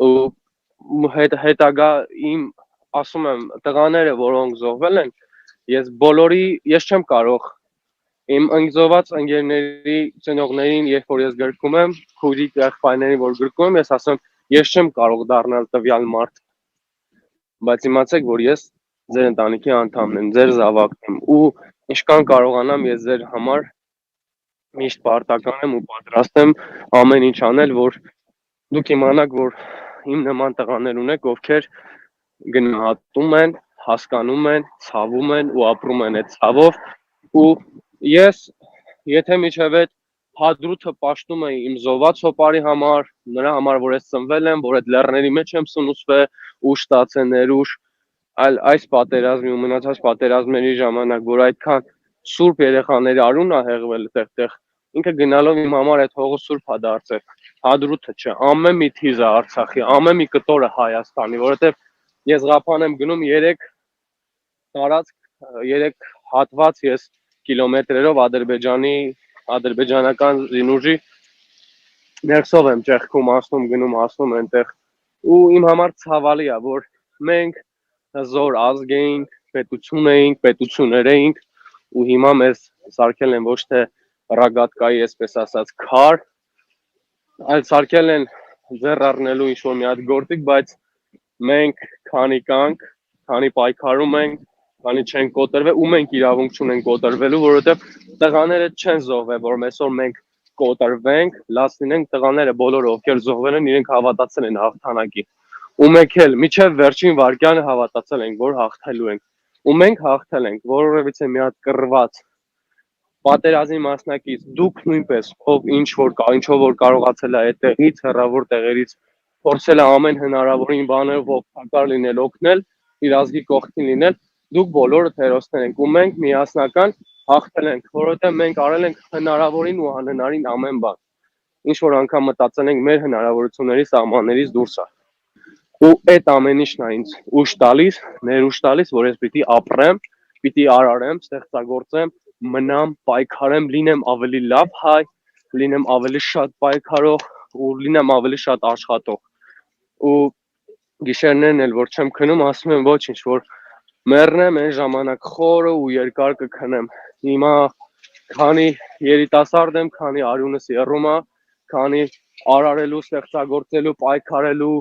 ու հետագա իմ ասում եմ տղաները, որոնք զոհվել են, ես չեմ կարող իմ ընկերոված ընկերների ծնողներին, երբ որ ես գրքում եմ, քույրիկ եղբայրներին, որ գրքում եմ, ես ասում ես չեմ կարող դառնալ տվյալ մարդ, բայց իմացեք, որ ես ձեր ընտանիքի անդամն եմ, ձեր զավակն եմ ու ինչքան կարողանամ ես ձեր համար միշտ պարտական եմ ու պատրաստ եմ ամեն ինչ անել, որ դուք իմանաք, որ իմ նման տղաներ ունեք, ովքեր գնահատում են, հասկանում են, ցավում են ու ապրում են այդ ցավով ու ես եթե միջև այդ հադրութը պաշտում եմ իմ զոհված հոպարի համար, նրա համար, որ ես ծնվել եմ, որ այդ լեռների մեջ եմ սնուցվել ու շտացել ներուժ, այլ այս պատերազմի ու մնացած պատերազմների ժամանակ, որ այդքան սուրբ երեխաների արունն է հեղվել այդտեղ, ինքը գնալով իմ համար այդ հողը սուրբ է դարձել, հադրութը չէ, ամեն մի թիզը Արցախի, ամեն մի կտորը Հայաստանի, որովհետև ես Ղափան եմ գնում 3 տարածք, 3 հատված ես կիլոմետրերով ադրբեջանական զինուժի ներսով եմ ճեղքում, ասնում գնում, ասնում այնտեղ ու իմ համար ցավալի է, որ մենք հզոր ազգ էինք, պետություն էինք, պետություններ էինք ու հիմա մեզ սարքել են ոչ թե ռագատկայի, այսպես ասած, քար, այլ սարքել են ձեռ առնելու ինչ-որ մի հատ գործիք, բայց մենք քանի կանք, քանի պայքարում ենք, քանի չենք կոտրվել ու մենք իրավունք չունենք կոտրվելու, որովհետև տղաները չեն զոհվել, որ այսօր մենք կոտրվենք, լաց լինենք, տղաները բոլորը ովքեր զոհվել են, իրենք հավատացել են հաղթանակի։ Ու մենք էլ միջև վերջին վարկյանը հավատացել ենք, որ հաղթելու ենք։ Ու մենք հաղթել ենք, որովհետև մի հատ կռված պատերազմի մասնակից, դուք նույնպես, ինչով որ կարողացել է այդտեղից, հեռավոր տեղերից փորձել է ամեն հնարավորին բաներով օգտակար լինել, օգնել, իր ազգի կողքին լինել, դուք բոլորը հերոսներ եք ու մենք միասնական հաղթել ենք, որովհետև մենք արել ենք հնարավորին ու անհնարին ամեն բան։ Ինչ որ անգամ մտածել ենք մեր հնարավորությունների սահմաններից դուրս է։ Ու այդ ամեն ինչն է ինձ ուժ տալիս, ներուժ տալիս, որ ես պիտի ապրեմ, պիտի արարեմ, ստեղծագործեմ, մնամ, պայքարեմ, լինեմ ավելի լավ հայ, լինեմ ավելի շատ պայքարող ու լինեմ ավելի շատ աշխատող։ Ու գիշերներն էլ որ չեմ քնում, ասում եմ ոչինչ, որ մեռնեմ այն ժամանակ խորը ու երկար կքնեմ։ Հիմա քանի երիտասարդ եմ, քանի արյունս եռում է, քանի արարելու, ստեղծագործելու, պայքարելու,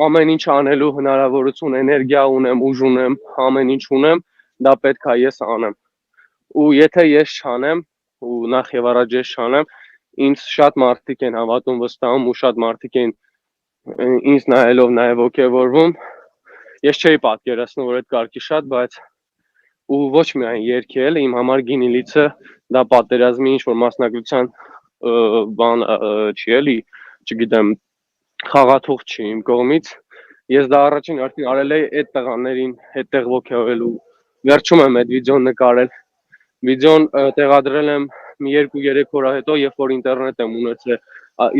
ամեն ինչ անելու հնարավորություն, էներգիա ունեմ, ուժ ունեմ, ամեն ինչ ունեմ, դա պետք է ես անեմ։ Ու եթե ես չանեմ, ու նախ եւ առաջ ես չանեմ, ինձ շատ մարդիկ են հավատում, վստահում ու շատ մարդիկ են ինձ նայելով նաեւ ոգևորվում։ Ես չէի պատկերացնում, որ այդ կարգի շատ, բայց ու ոչ միայն երգել, իմ համար գինիլիցը դա պատերազմի ինչ որ մասնակցության բան չի էլի, չգիտեմ, խաղաթող չի իմ կողմից։ Ես դա առաջին հերթին արել էի այդ տղաներին հետեղ ոգևորելու։ Վերջում եմ այդ վիդեոն նկարել։ Վիդեոն տեղադրել եմ մի 2-3 օր հետո, երբ որ ինտերնետ եմ ունեցել։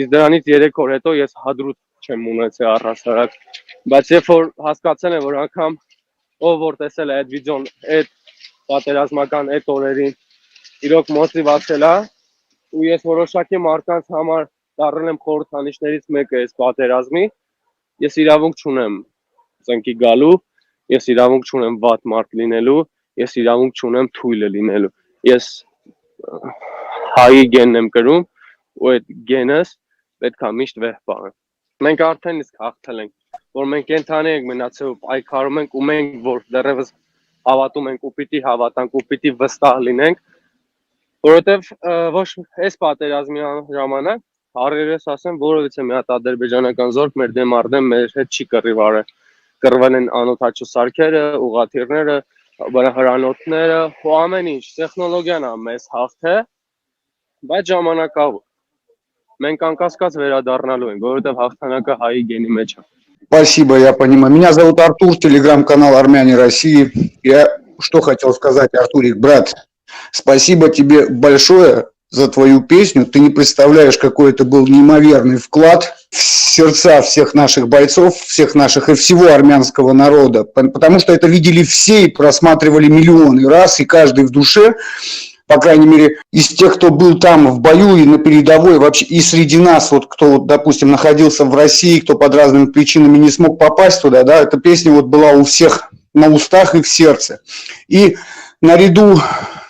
Իսկ դրանից 3 օր հետո ես հադրութ չեմ ունեցել առհասարակ։ Բայց երբ որ հասկացել եմ, որ անգամ ով որ տեսել է այդ վիդեոն, այդ պատերազմական այդ օրերին իրոք մոտիվացել է, ու ես որոշակի մարդկանց համար դառել եմ խորհրդանիշներից մեկը այս պատերազմի, ես իրավունք չունեմ ծնկի գալու, ես իրավունք չունեմ վատ մարդ լինելու, ես իրավունք չունեմ թույլը լինելու։ Ես հայի գենն եմ կրում, ու այդ գենս պետք է միշտ վեհ պահեմ։ Մենք արդեն իսկ հաղթել ենք, որ մենք կենթանի ենք մնացել ու պայքարում ենք, ու մենք որ դեռևս հավատում ենք ու պիտի հավատանք ու պիտի վստահ լինենք, որովհետև ոչ այս պատերազմի ժամանակ առերես ասեմ, որովհետև մի հատ ադրբեջանական զորք մեր դեմ արդեն մեր հետ չի կռիվ կռվել են անօթաչու սարքերը, ուղղաթիռները, հրանոթները, ու ամեն ինչ, տեխնոլոգիան է մեզ հաղթել, բայց ժամանակավոր։ Մենք անկասկած վերադառնալու ենք, որովհետև հաղթանակը հայի գենի մեջ է։
Спасибо, я понимаю. Меня зовут Артур, телеграм-канал «Армяне России». Я что хотел сказать, Артурик, брат, спасибо тебе большое за твою песню. Ты не представляешь, какой это был неимоверный вклад в сердца всех наших бойцов, всех наших и всего армянского народа. Потому что это видели все и просматривали миллионы раз, и каждый в душе, по крайней мере, из тех, кто был там в бою и на передовой, вообще и среди нас, вот кто, допустим, находился в России, кто под разными причинами не смог попасть туда, да, эта песня вот была у всех на устах и в сердце. И наряду,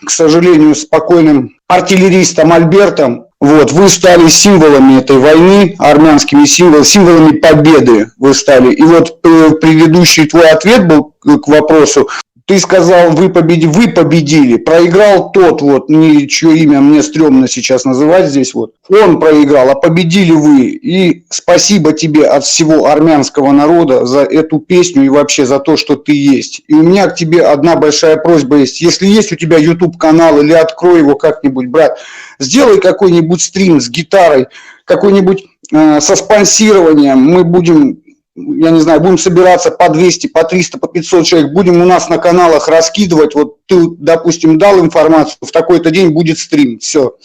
к сожалению, с покойным артиллеристом Альбертом, вот, вы стали символами этой войны, армянскими символами победы вы стали. И вот предыдущий твой ответ был к вопросу, ты сказал, вы победили, проиграл тот, вот, чье имя мне стрёмно сейчас называть здесь, вот, он проиграл, а победили вы, и спасибо тебе от всего армянского народа за эту песню и вообще за то, что ты есть. И у меня к тебе одна большая просьба есть, если есть у тебя YouTube-канал или открой его как-нибудь, брат, сделай какой-нибудь стрим с гитарой, какой-нибудь со спонсированием, мы будем... Я не знаю, будем собираться по 200, по 300, по 500 человек, будем у нас на каналах раскидывать, вот ты, допустим, дал информацию, в такой-то день будет стрим, все.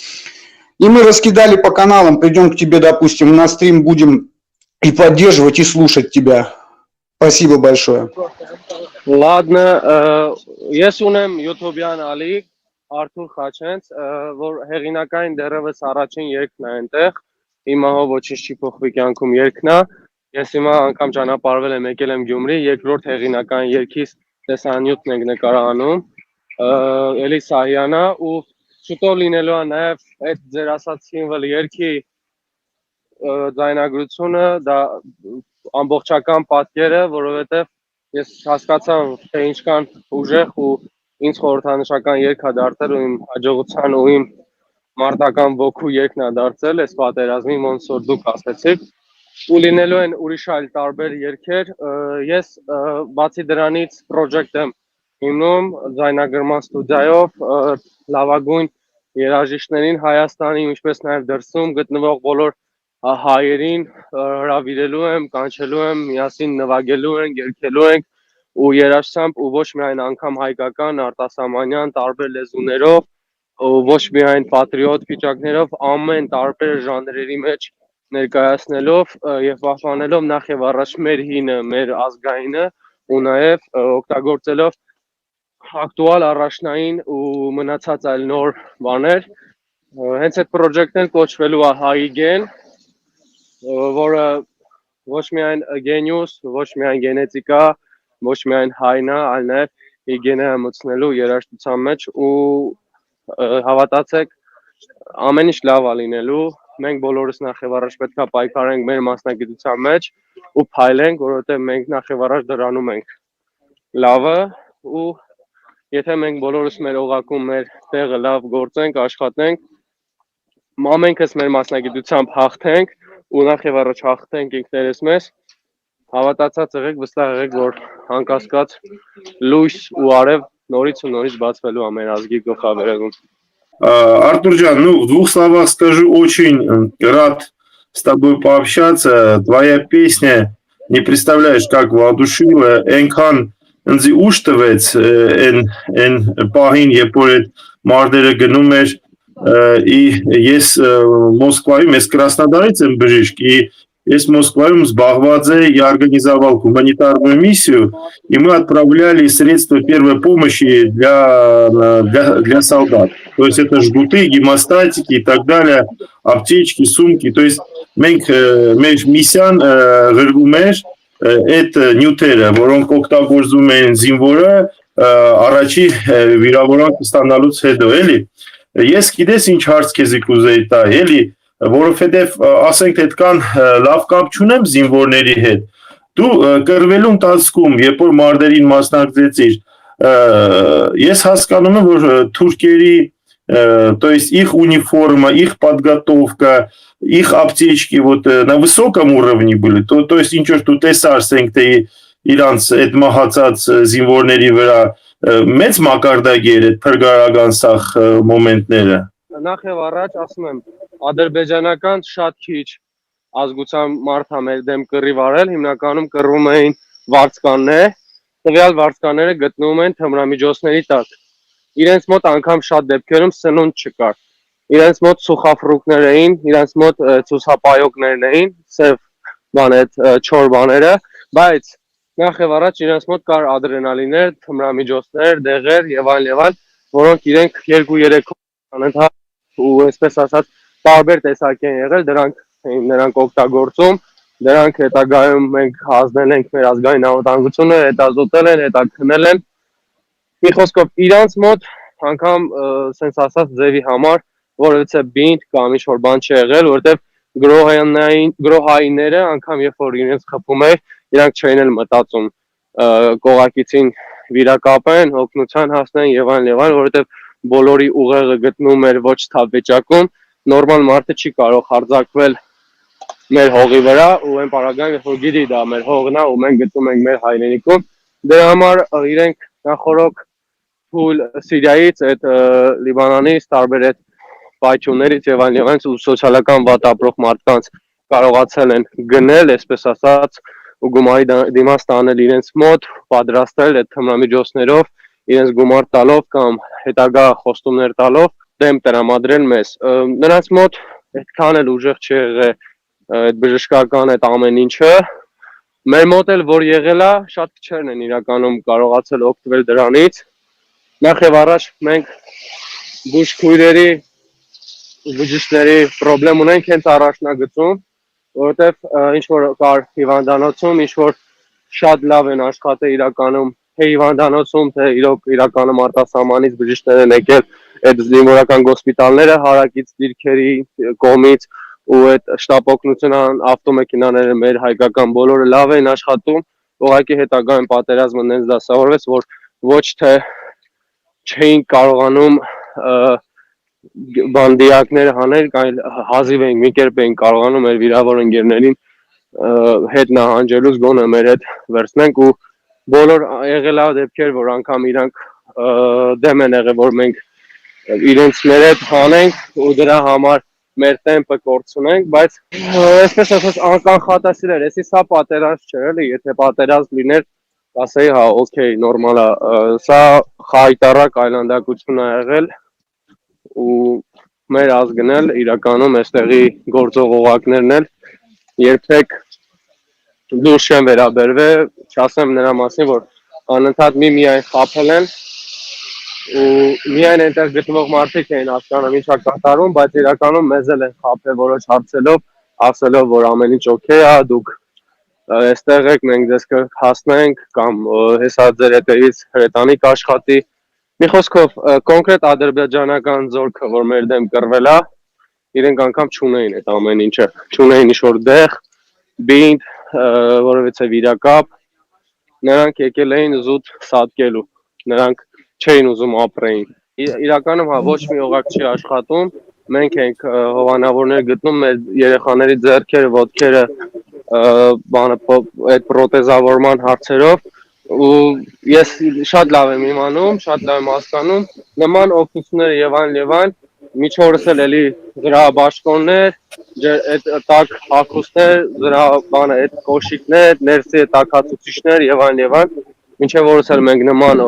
И мы раскидали по каналам, придем к тебе, допустим, на стрим, будем и поддерживать, и слушать тебя. Спасибо большое.
Ладно, ես ունեմ YouTube-յան ալիք Արթուր Խաչենց, որ հեղինակային դեռևս առաջին երգն է այնտեղ, հիմա հո ոչինչ չի փոխվի կյանքում երգն է, ես հիմա անգամ ճանապարհվել եմ, եկել եմ Գյումրի, երկրորդ հեղինակային երգից տեսանյութն ենք նկարահանում, Էլի Սահյանա ու շուտով լինելու է նաև այդ ձեր ասած սիմվոլ երգի ձայնագրությունը, դա ամբողջական պատկերը, որովհետև ես հասկացա, թե ինչքան ուժեղ ու ինձ խորհրդանշական երգ է դարձել ու իմ հաջողության ու իմ մարտական ոգու երգն է դարձել, այս պատերազմի ոնց որ դուք ասեցիք, ու լինելու են ուրիշ այլ տարբեր երգեր, ես բացի դրանից պրոջեկտ եմ հիմնում ձայնագրման ստուդիայով լավագույն երաժիշտներին Հայաստանի, ինչպես նաև դրսում գտնվող բոլոր հայերին հրավիրելու եմ, կանչելու եմ, միասին նվագելու ենք, երգելու ենք ու երաժշտությամբ ու ոչ միայն անգամ հայկական, արտասահմանյան տարբեր լեզուներով, ու ոչ միայն պատրիոտ վիճակներով, ամեն տարբեր ժանրերի մեջ ներկայացնելով եւ պահպանելով նախ եւ առաջ մեր հինը, մեր ազգայինը ու նաեւ օգտագործելով ակտուալ առաջնային ու մնացած այլ նոր բաներ, հենց այդ պրոջեկտն էլ կոչվելու է Հայգեն, որը ոչ միայն գենյուս, ոչ միայն գենետիկա, ոչ միայն հայնա, այլ նաեւ հիգիենա մտցնելու երաժշտության մեջ ու հավատացեք, ամեն ինչ լավ է լինելու, մենք բոլորս նախ եւ առաջ պետք է պայքարենք մեր մասնագիտության մեջ ու փայլենք, որովհետեւ մենք նախ եւ առաջ դրանում ենք լավը ու եթե մենք բոլորս մեր օղակում մեր տեղը լավ գործենք, աշխատենք, ամենքս մեր մասնագիտությամբ հաղթենք ու նախ եւ առաջ հաղթենք ինքներս մեզ, հավատացած եղեք, վստահ եղեք, որ անկասկած լույս ու արև նորից ու նորից բացվելու է մեր ազգի գլխավերևում.
Артур Джан, ну, в двух словах скажу, очень рад с тобой пообщаться. Твоя песня, не представляешь, как воодушевила. Энքան ինձ ուշ տվեց այն պահին, երբ որ այդ մարդերը գնում էր и ես Մոսկվայում, ես Краснодарից եմ բժիշկ, и ես Москвою Сбагвадзе, я организовал гуманитарную миссию, и мы отправляли средства первой помощи для солдат. То есть это жгуты, гемостатики и так далее, аптечки, сумки. То есть миссиян гыргумеш это ньютера, որոնք օգտագործում են զինվորը առաջի վիրավորանք ստանալուց հետո, էլի։ Ես գիտես ինչ հարց քեզ կուզեի տա, էլի, որովհետև ասենք թե այդքան լավ կապ չունեմ զինվորների հետ, դու կռվելու ընթացքում, երբ որ մարտերին մասնակցեցիր, ես հասկանում եմ, որ թուրքերի, то есть их униформа, их подготовка, их аптечки вот на высоком уровне были, то есть ինչ-որ դու տեսար ասենք թե իրանց այդ մահացած զինվորների վրա մեծ մակարդակի էր այդ փրկարարական սախ մոմենտները։
Նախ եւ առաջ ասում եմ, ադրբեջանական շատ քիչ ազգության մարդ է մեր դեմ կռիվ արել, հիմնականում կռվում էին վարձկաններ, տվյալ վարձկանները գտնվում են թմրամիջոցների տակ։ Իրենց մոտ անգամ շատ դեպքերում սնունդ չկար։ իրենց մոտ սուխաֆրուկներ էին, իրենց մոտ ցուսապայոկներն էին, սև բան այդ չոր բաները, բայց նախ եւ առաջ իրենց մոտ կար ադրենալիններ, թմրամիջոցներ, դեղեր եւ այլն, որոնք իրենք 2-3 անընդհատ ու այսպես ասած տարբեր տեսակ են եղել, նրանք օգտագործում, դրանք հետագայում մենք հանձնել ենք մեր ազգային անվտանգությունը, հետազոտել են, հետաքննել են։ Մի խոսքով իրանց մոտ անգամ սենց ասած ձևի համար որովհետեւ բինտ կամ ինչ որ բան չի եղել, որովհետեւ գրոհայինները անգամ երբ որ իրենց խփում էր, իրանք չէին էլ մտածում կողակիցին վիրակապեն, օգնության հասնեն եւ այլն, որովհետեւ բոլորի ուղեղը գտնում էր ոչ թափ վիճակում, նորմալ մարդը չի կարող հարձակվել մեր հողի վրա ու այն պարագայում երբ որ գիտի դա մեր հողն է ու մենք գտնում ենք մեր հայրենիքում, դրա համար իրենք նախորոք փուլ Սիրիայից, այդ Լիբանանից, տարբեր այդ պայթյուններից եւ այլն ու սոցիալական վատ ապրող մարդկանց կարողացել են գնել, այսպես ասած, ու գումարի դիմաց տանել իրենց մոտ, պատրաստել այդ թմրամիջոցներով, իրենց գումար տալով կամ հետագա խոստումներ տալով դեմ տրամադրել մեզ։ Նրանց մոտ այդքան էլ ուժեղ չի եղել այդ բժշկական այդ ամեն ինչը։ Մեր մոտ էլ որ եղել է, շատ քչերն են իրականում կարողացել օգտվել դրանից։ Նախ եւ առաջ մենք բուժքույրերի բժիշկների խնդրեմ ունենք հենց առաջնագծում, որովհետեւ ինչ որ կար հիվանդանոցում, ինչ որ շատ լավ են աշխատել իրականում թե հիվանդանոցում, թե իրականում արտասահմանից բժիշկներ են եկել այդ զինվորական հոսպիտալները հարակից դիրքերի կողմից ու այդ շտապօգնության ավտոմեքենաները մեր հայկական բոլորը լավ են աշխատում, ուղղակի հետագայում պատերազմը նենց դասավորվեց, որ ոչ թե չէին կարողանում բանդիակներ հանել, այլ հազիվ էին մի կերպ էին կարողանում մեր վիրավոր ընկերներին հետ նահանջելուց գոնե մեր հետ վերցնենք ու բոլոր եղել է դեպքեր, որ անգամ իրանք դեմ են եղել, որ մենք իրենց մեր հետ հանենք ու դրա համար մեր տեմպը կորցնենք, բայց այսպես ասած անկանխատեսել էր, էսի սա պատերազմ չէր էլի, եթե պատերազմ լիներ, ասեի հա, օքեյ, նորմալ է, սա խայտարակ այլանդակություն է եղել ու մեր ազգն էլ իրականում այստեղի գործող օղակներն էլ երբեք դուրս չեն վերաբերվել, չասեմ նրա մասին, որ անընդհատ միայն խաբել են ու միայն այնտեղ գտնվող մարդիկ էին հասկանում ինչա կատարում, բայց իրականում մեզ էլ են խաբել որոշ հարցերով, ասելով, որ ամեն ինչ օքեյ է, դուք այստեղ եք, մենք ձեզ կհասնենք կամ հեսա ձեր հետևից հրետանի կաշխատի։ Մի խոսքով կոնկրետ ադրբեջանական զորքը, որ մեր դեմ կռվել է, իրենք անգամ չունեին այդ ամեն ինչը, չունեին ինչ-որ դեղ, բինտ, որովհետեւ վիրակապ, նրանք եկել էին զուտ սատկելու, նրանք չէին ուզում ապրեին։ Իրականում հա ոչ մի օղակ չի աշխատում, մենք ենք հովանավորներ գտնում մեր երեխաների ձեռքերը, ոտքերը, այդ պրոթեզավորման հարցերով ու ես շատ լավ եմ իմանում, շատ լավ եմ հասկանում նման օգնությունները եւ այլն միջորս էլի զրահաբաշխոններ, այդ տակ հագուստներ, զրահ այդ կոշիկներ, ներսի տակացուցիչներ եւ այլն, ինչեւ որս էլ մենք նման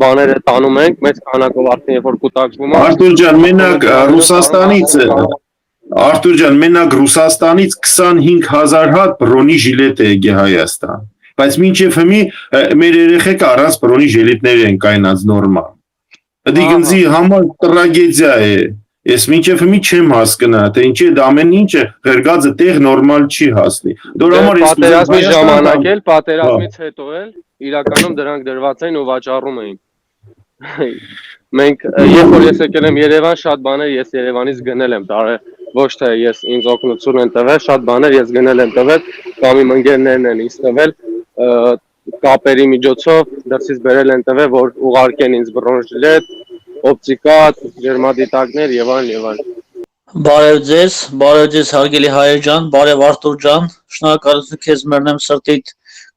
բաները տանում ենք, մեծ քանակով արդեն երբ որ կուտակվում է։
Արտուր ջան, մենակ Ռուսաստանից 25000 հատ բրոնի ժիլետ է եկել Հայաստան, բայց մինչև հիմի մեր երեխեքը առանց բրոնի ժիլետներ են կայնած նորմալ։ Դա գնձի համար տրագեդիա է։ Ես մինչև հիմի չեմ հասկնա, թե ինչի դա ամեն ինչը ղրգածը տեղ նորմալ չի հասնի։ Դրա համար ես
պատերազմի ժամանակ էլ, պատերազմից հետո էլ իրականում դրանք դրված էին ու վաճառում էին։ Մենք երբ որ ես եկել եմ Երևան, շատ բաներ ես Երևանից գնել եմ տարել, ոչ թե ես ինձ օգնություն են տվել, շատ բաներ ես գնել եմ տվել, կամ իմ ընկերներն են ինձ տվել, կապերի միջոցով դրսից բերել են տվել, որ ուղարկեն ինձ բրոնժիլետ, օպտիկատ, ջերմադիտակներ եւ այլն։
Բարև ձեզ հարգելի հայր ջան, բարև Արտուր ջան, շնորհակալություն քեզ մեռնեմ սրտիդ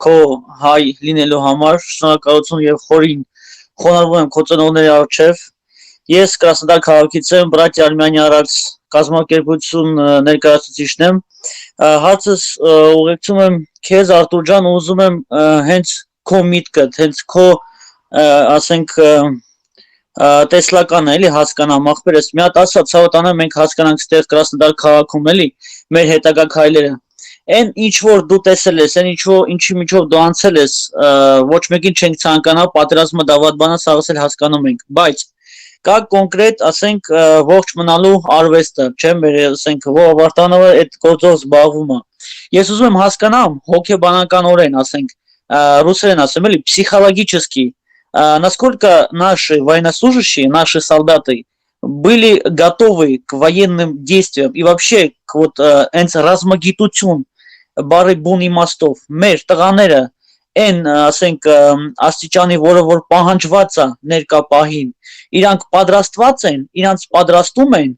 քո հայ լինելու համար, շնորհակալություն եւ խորին խոնարհվում եմ քո ծնողների առջև։ Ես Կրասնոդար քաղաքից եմ, Բրատիա Արմենիա Արաքս կազմակերպություն ներկայացուցիչն եմ։ Հարցս ուղեկցում եմ քեզ Արտուր ջան, ուզում եմ հենց քո միտքը, հենց քո ասենք տեսլական է, էլի հասկանամ, ախպերս մի հատ ասա, ցավոտանա մենք հասկանանք ստեղ Կրասնոդար քաղաքում էլի մեր հետագա քայլերը։ Այն ինչ որ դու տեսել ես, այն ինչի միջով դու անցել ես, ոչ մեկին չենք ցանկանա պատերազմը դավադ բանա, սաղս էլ հասկանում ենք, բայց կա կոնկրետ, ասենք, ողջ մնալու արվեստը, չէ՞, մեր ասենք Վարդանովը այդ գործով զբաղվում է։ Ես ուզում եմ հասկանամ հոգեբանականորեն, ասենք, ռուսերեն ասեմ, էլի, психологически, насколько наши военнослужащие, наши солдаты были готовы к военным действиям и вообще к вот հենց ռազմագիտություն բարի բուն իմաստով մեր տղաները այն ասենք աստիճանի, որ պահանջված է ներկա պահին, իրանք պատրաստված են, իրանք պատրաստում են,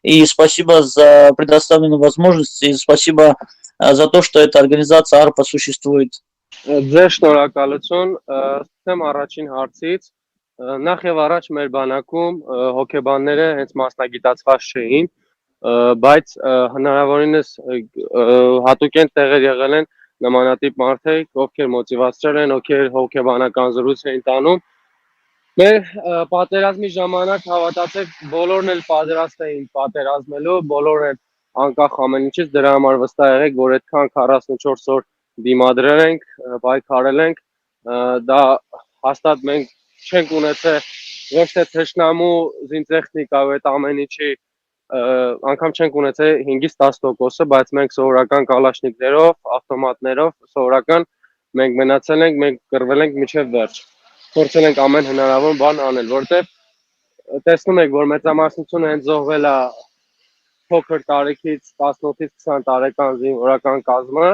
и спасибо за предоставленную возможность, и спасибо за то, что эта организация ԱՐՊ существует.
Ձեր շնորհակալություն, սկսեմ առաջին հարցից։ Նախ եւ առաջ մեր բանակում հոգեբանները հենց մասնագիտացված չէին, բայց հնարավորինս հատուկեն տեղեր եղել են նմանատիպ մարդիկ, ովքեր մոտիվացրել են, ովքեր հոգեբանական զրույց էին տանում։ Մեր պատերազմի ժամանակ հավատացեք, բոլորն էլ պատրաստ էին պատերազմելու, բոլորն էլ անկախ ամեն ինչից, դրա համար վստահ եղեք, որ այդքան 44 օր դիմադրել ենք, պայքարել ենք, դա հաստատ մենք չենք ունեցել ոչ թե թշնամու զինտեխնիկա ու այդ ամեն ինչի անգամ չենք ունեցել 5-ից 10%-ը, բայց մենք սովորական կալաշնիկներով, ավտոմատներով, սովորական մենք մնացել ենք, մենք կռվել ենք մինչև վերջ։ Փորձել ենք ամեն հնարավոր բան անել, որտեղ տեսնում եք, որ մեծամասնությունը հենց զոհվել է փոքր տարիքից 18-ից 20 տարեկան զինվորական կազմը,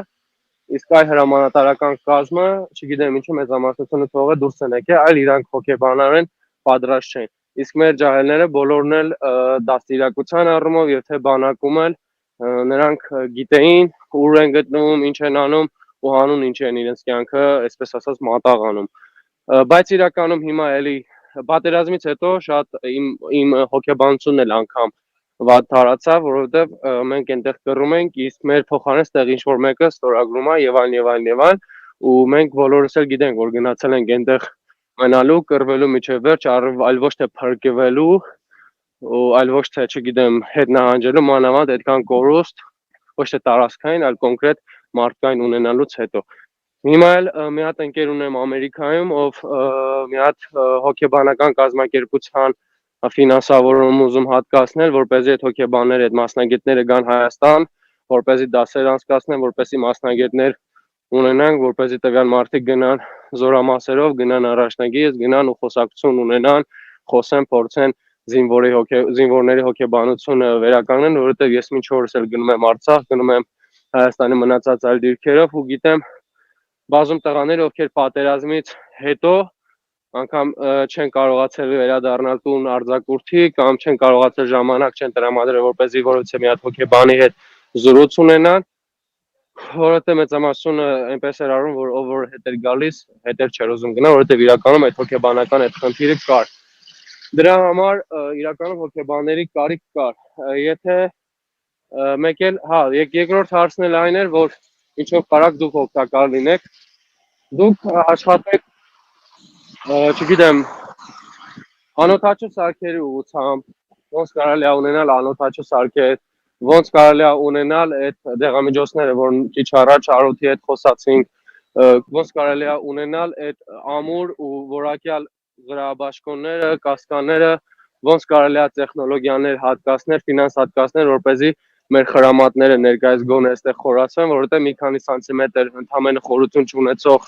իսկ այ հրամանատարական կազմը, չգիտեմ ինչու մեծամասնությունը թողը դուրս են եկել, այլ իրանք հոգեբանորեն պատրաստ չեն։ Իսկ մեր ջահելները բոլորն էլ դաստիարակության առումով եւ թե բանակում էլ նրանք գիտեին ուր են գտնվում, ինչ են անում ու հանուն ինչ են իրենց կյանքը, այսպես ասած, մատաղանում։ Բայց իրականում հիմա էլի պատերազմից հետո շատ իմ հոգեբանությունն էլ անգամ վատ տարածավ, որովհետև մենք այնտեղ կռում ենք, իսկ մեր փոխարեն ստեղ ինչ-որ մեկը ստորագրում է եւ այլն, ու մենք բոլորս էլ գիտենք, որ գնացել ենք այնտեղ մնալու, կռվելու միջև վերջ, այլ ոչ թե փրկվելու, ու այլ ոչ թե, չգիտեմ, հետ նահանջելու, մանավանդ այդքան կորուստ, ոչ թե տարածքային, այլ կոնկրետ մարդկային ունենալուց հետո։ Հիմա էլ մի հատ ընկեր ունեմ Ամերիկայում, ով մի հատ հոգեբանական կազմակերպության ֆինանսավորում ուզում հատկացնել, որպեսզի այդ հոգեբանները, այդ մասնագետները գան Հայաստան, որպեսզի դասեր անցկացնեն, որպեսզի մասնագետներ ունենանք, որպեսզի տվյալ մարդիկ գնան զորամասերով, գնան առաջնագիծ, գնան ու խոսակցություն ունենան, խոսեն, փորձեն զինվորների հոգեբանությունը վերականգնեն, որովհետև ես մինչ օրս էլ գնում եմ Արցախ, գնում եմ Հայաստանի մնացած այլ դիրքերով ու գիտեմ բազում տղաներ, ովքեր պատերազմից հետո անգամ չեն կարողացել վերադառնալ տուն արձակուրդի կամ չեն կարողացել ժամանակ չեն տրամադրել, որպեսզի որևէ մի հատ հոգեբանի հետ զրույց ունենան, որովհետև մեծամասնությունը այնպես էր արվում, որ ով որ հետ էր գալիս, հետեր չէր ուզում գնալ, որովհետև իրականում այդ հոգեբանական այդ խնդիրը կար։ Դրա համար իրականում հոգեբանների կարիք կար։ Եթե մեկ էլ, հա, երկրորդ հարցն էլ այն էր, որ ինչով կարաք դուք օգտակար լինեք, դուք աշխատեք, չգիտեմ, անօթաչու սարքերի ուղղությամբ, ոնց կարելի է ունենալ անօթաչու սարքեր, ոնց կարելի է ունենալ այդ դեղամիջոցները, որ քիչ առաջ Արութի հետ խոսացինք, ոնց կարելի է ունենալ այդ ամուր ու որակյալ զրահաբաշխոնները, կասկանները, ոնց կարելի է տեխնոլոգիաներ հատկացնել, ֆինանս հատկացնել, որպեսզի մեր խրամատները ներկայիս գոնե այստեղ խորացվեն, որովհետև մի քանի սանտիմետր ընդամենը խորություն չունեցող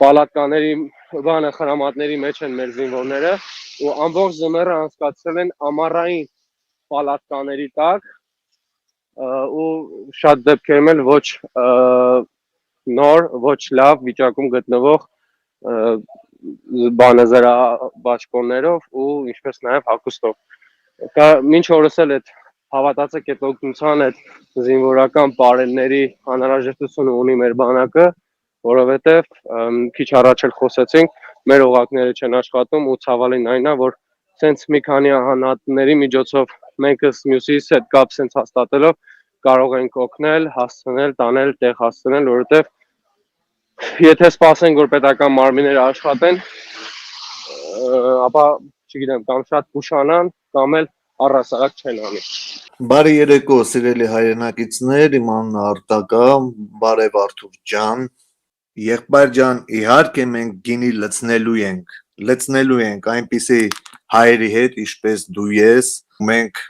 պալատկաների բանը խրամատների մեջ են մեր զինվորները ու ամբողջ զմերը անցկացրել են ամառային պալատկաների տակ ու շատ դեպքերում էլ ոչ նոր, ոչ լավ վիճակում գտնվող բանազրահաբաշխոններով ու ինչպես նաև հագուստով։ Մինչ օրս էլ այդ հավատացեք այդ օգնության այդ զինվորական պարելների անհրաժեշտությունը ունի մեր բանակը, որովհետև քիչ առաջ էլ խոսեցինք, մեր օղակները չեն աշխատում ու ցավալին այն է, որ սենց մի քանի անհատների միջոցով մեկս մյուսիս հետ կապ սենց հաստատելով կարող ենք օգնել, հասցնել, տանել, տեղ հասցնել, որովհետև եթե սպասենք, որ պետական մարմինները աշխատեն, ապա չգիտեմ, կամ շատ փուշանան, կամ էլ առհասարակ չեն անի։
Բարի երեկո, սիրելի հայրենակիցներ, իմ անունը Արտակ է, բարև Արթուր ջան, եղբայր ջան, իհարկե մենք գինի լցնելու ենք այնպիսի հայերի հետ, ինչպես դու ես, մենք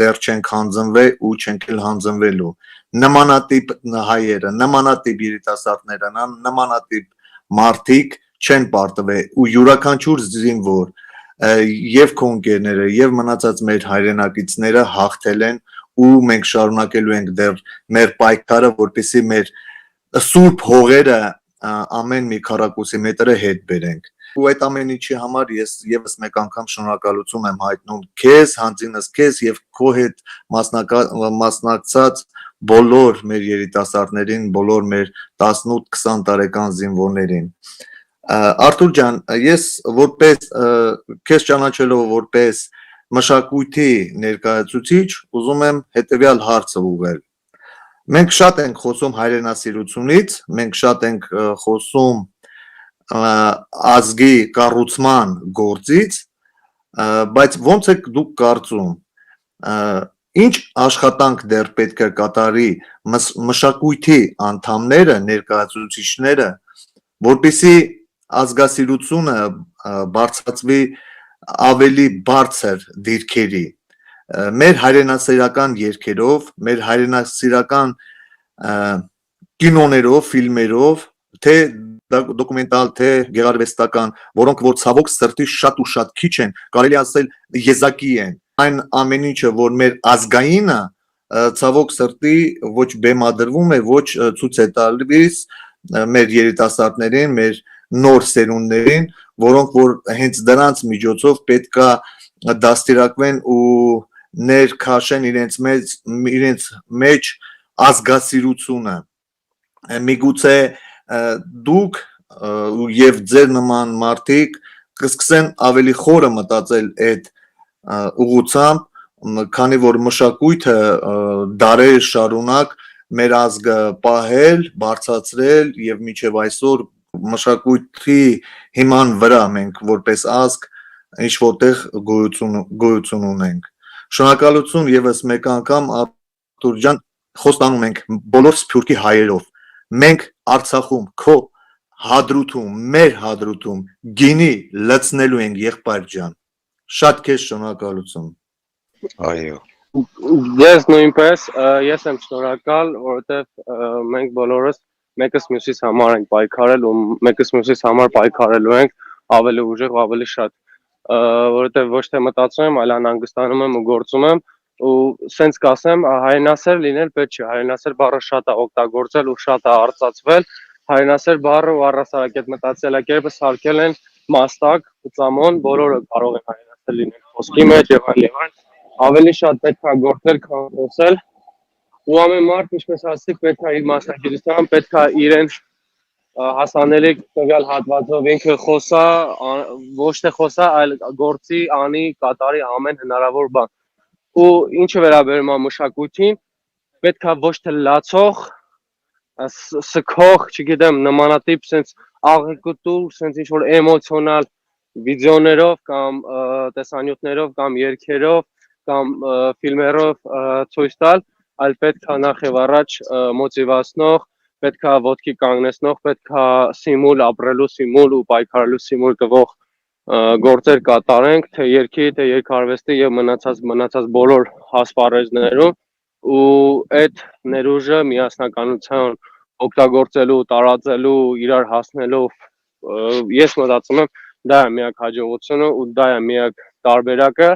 դեռ չենք հանձնվել ու չենք էլ հանձնվելու։ Նմանատիպ հայերը, նմանատիպ երիտասարդները, նմանատիպ մարդիկ չեն պարտվել ու յուրաքանչյուր զինվոր եւ քո ընկերները եւ մնացած մեր հայրենակիցները հաղթել են ու մենք շարունակելու ենք դեռ մեր պայքարը, որպեսզի մեր սուրբ հողերը ամեն մի քառակուսի մետրը հետ բերենք։ Ու այդ ամեն ինչի համար ես եւս մեկ անգամ շնորհակալություն եմ հայտնում քեզ, հանձինս քեզ եւ քո հետ մասնակցած բոլոր մեր երիտասարդներին, բոլոր մեր 18-20 տարեկան զինվորներին։ Արթուր ջան, ես որպես քեզ ճանաչելով որպես մշակույթի ներկայացուցիչ, ուզում եմ հետեւյալ հարցը ուղղել։ Մենք շատ ենք խոսում հայրենասիրությունից, մենք շատ ենք խոսում ազգի կառուցման գործից, բայց ո՞նց եք դուք կարծում, ինչ աշխատանք դեռ պետք է կատարի մշակույթի անդամները, ներկայացուցիչները, որպեսզի ազգասիրությունը բարձրացվի ավելի բարձր դիրքերի, մեր հայրենասիրական երգերով, մեր հայրենասիրական կինոներով, ֆիլմերով, թե դոկումենտալ, թե գեղարվեստական, որոնք որ ցավոք սրտի շատ ու շատ քիչ են, կարելի ասել եզակի են։ Այն ամեն ինչը, որ մեր ազգայինը ցավոք սրտի ոչ բեմադրվում է, ոչ ցույց է տալիս մեր երիտասարդներին, մեր նոր սերունդներին, որոնք որ հենց դրանց միջոցով պետքա դաստիարակվեն ու ներքաշեն իրենց մեջ ազգասիրությունը։ Միգուցե դուք եւ ձեր նման մարդիկ կսկսեն ավելի խորը մտածել այդ ուղղությամբ, քանի որ մշակույթը դարեր շարունակ մեր ազգը պահել, բարձրացրել եւ մինչեւ այսօր մշակույթի հիման վրա մենք որպես ազգ ինչ որտեղ գոյություն ունենք։ Շնորհակալություն եւս մեկ անգամ Արթուր ջան, խոստանում ենք բոլոր սփյուռքի հայերով։ Մենք Արցախում քո հադրութում, մեր հադրութում գինի լցնելու ենք եղբայր ջան։ Շատ քեզ շնորհակալություն։
Այո։
Ես նույնպես ես եմ շնորհակալ, որովհետև մենք բոլորս մեկս մյուսից համար ենք պայքարել ու մեկս մյուսից համար պայքարելու ենք ավելի ուժեղ, ավելի շատ, որովհետև ոչ թե մտածում եմ, այլ անհանգստանում եմ ու գործում եմ ու սենց կասեմ, հայրենասեր լինել պետք չէ, հայրենասեր բառը շատ է օգտագործել ու շատ է արծացվել, հայրենասեր բառը ու առհասարակ այդ մտածելակերպը սարքել են մաստակ, ծամոն, բոլորը կարող են հայրենասեր լինել խոսքի մեջ եւ այլն, ավելի շատ պետք է գործել, քան խոսել, ու ամեն մարդ, ինչպես ասացիք, պետք է իր մասնագիտությամբ, պետք է իրեն հասանելի տվյալ հատվածով ինքը խոսա, ոչ թե խոսա, այլ գործի, անի, կատարի ամեն հնարավոր բան։ Ու ինչը վերաբերում է մշակույթին, պետք է ոչ թե լացող, սքող, չգիտեմ, նմանատիպ sense աղեկուտուր, sense ինչ-որ էմոցիոնալ վիդեոներով կամ տեսանյութերով կամ երգերով կամ ֆիլմերով ցույց տալ, այլ պետք է նախ եւ առաջ մոտիվացնող, պետք է ոտքի կանգնեցնող, պետք է սիմուլ ապրելու սիմուլ ու պայքարելու սիմուլ տվող գործեր կատարենք, թե երգի, թե երգարվեստի եւ մնացած բոլոր հասպարեզներում ու այդ ներուժը միասնականության օգտագործելու, տարածելու, իրար հասնելով ես մտածում եմ դա է միակ հաջողությունը ու դա է միակ տարբերակը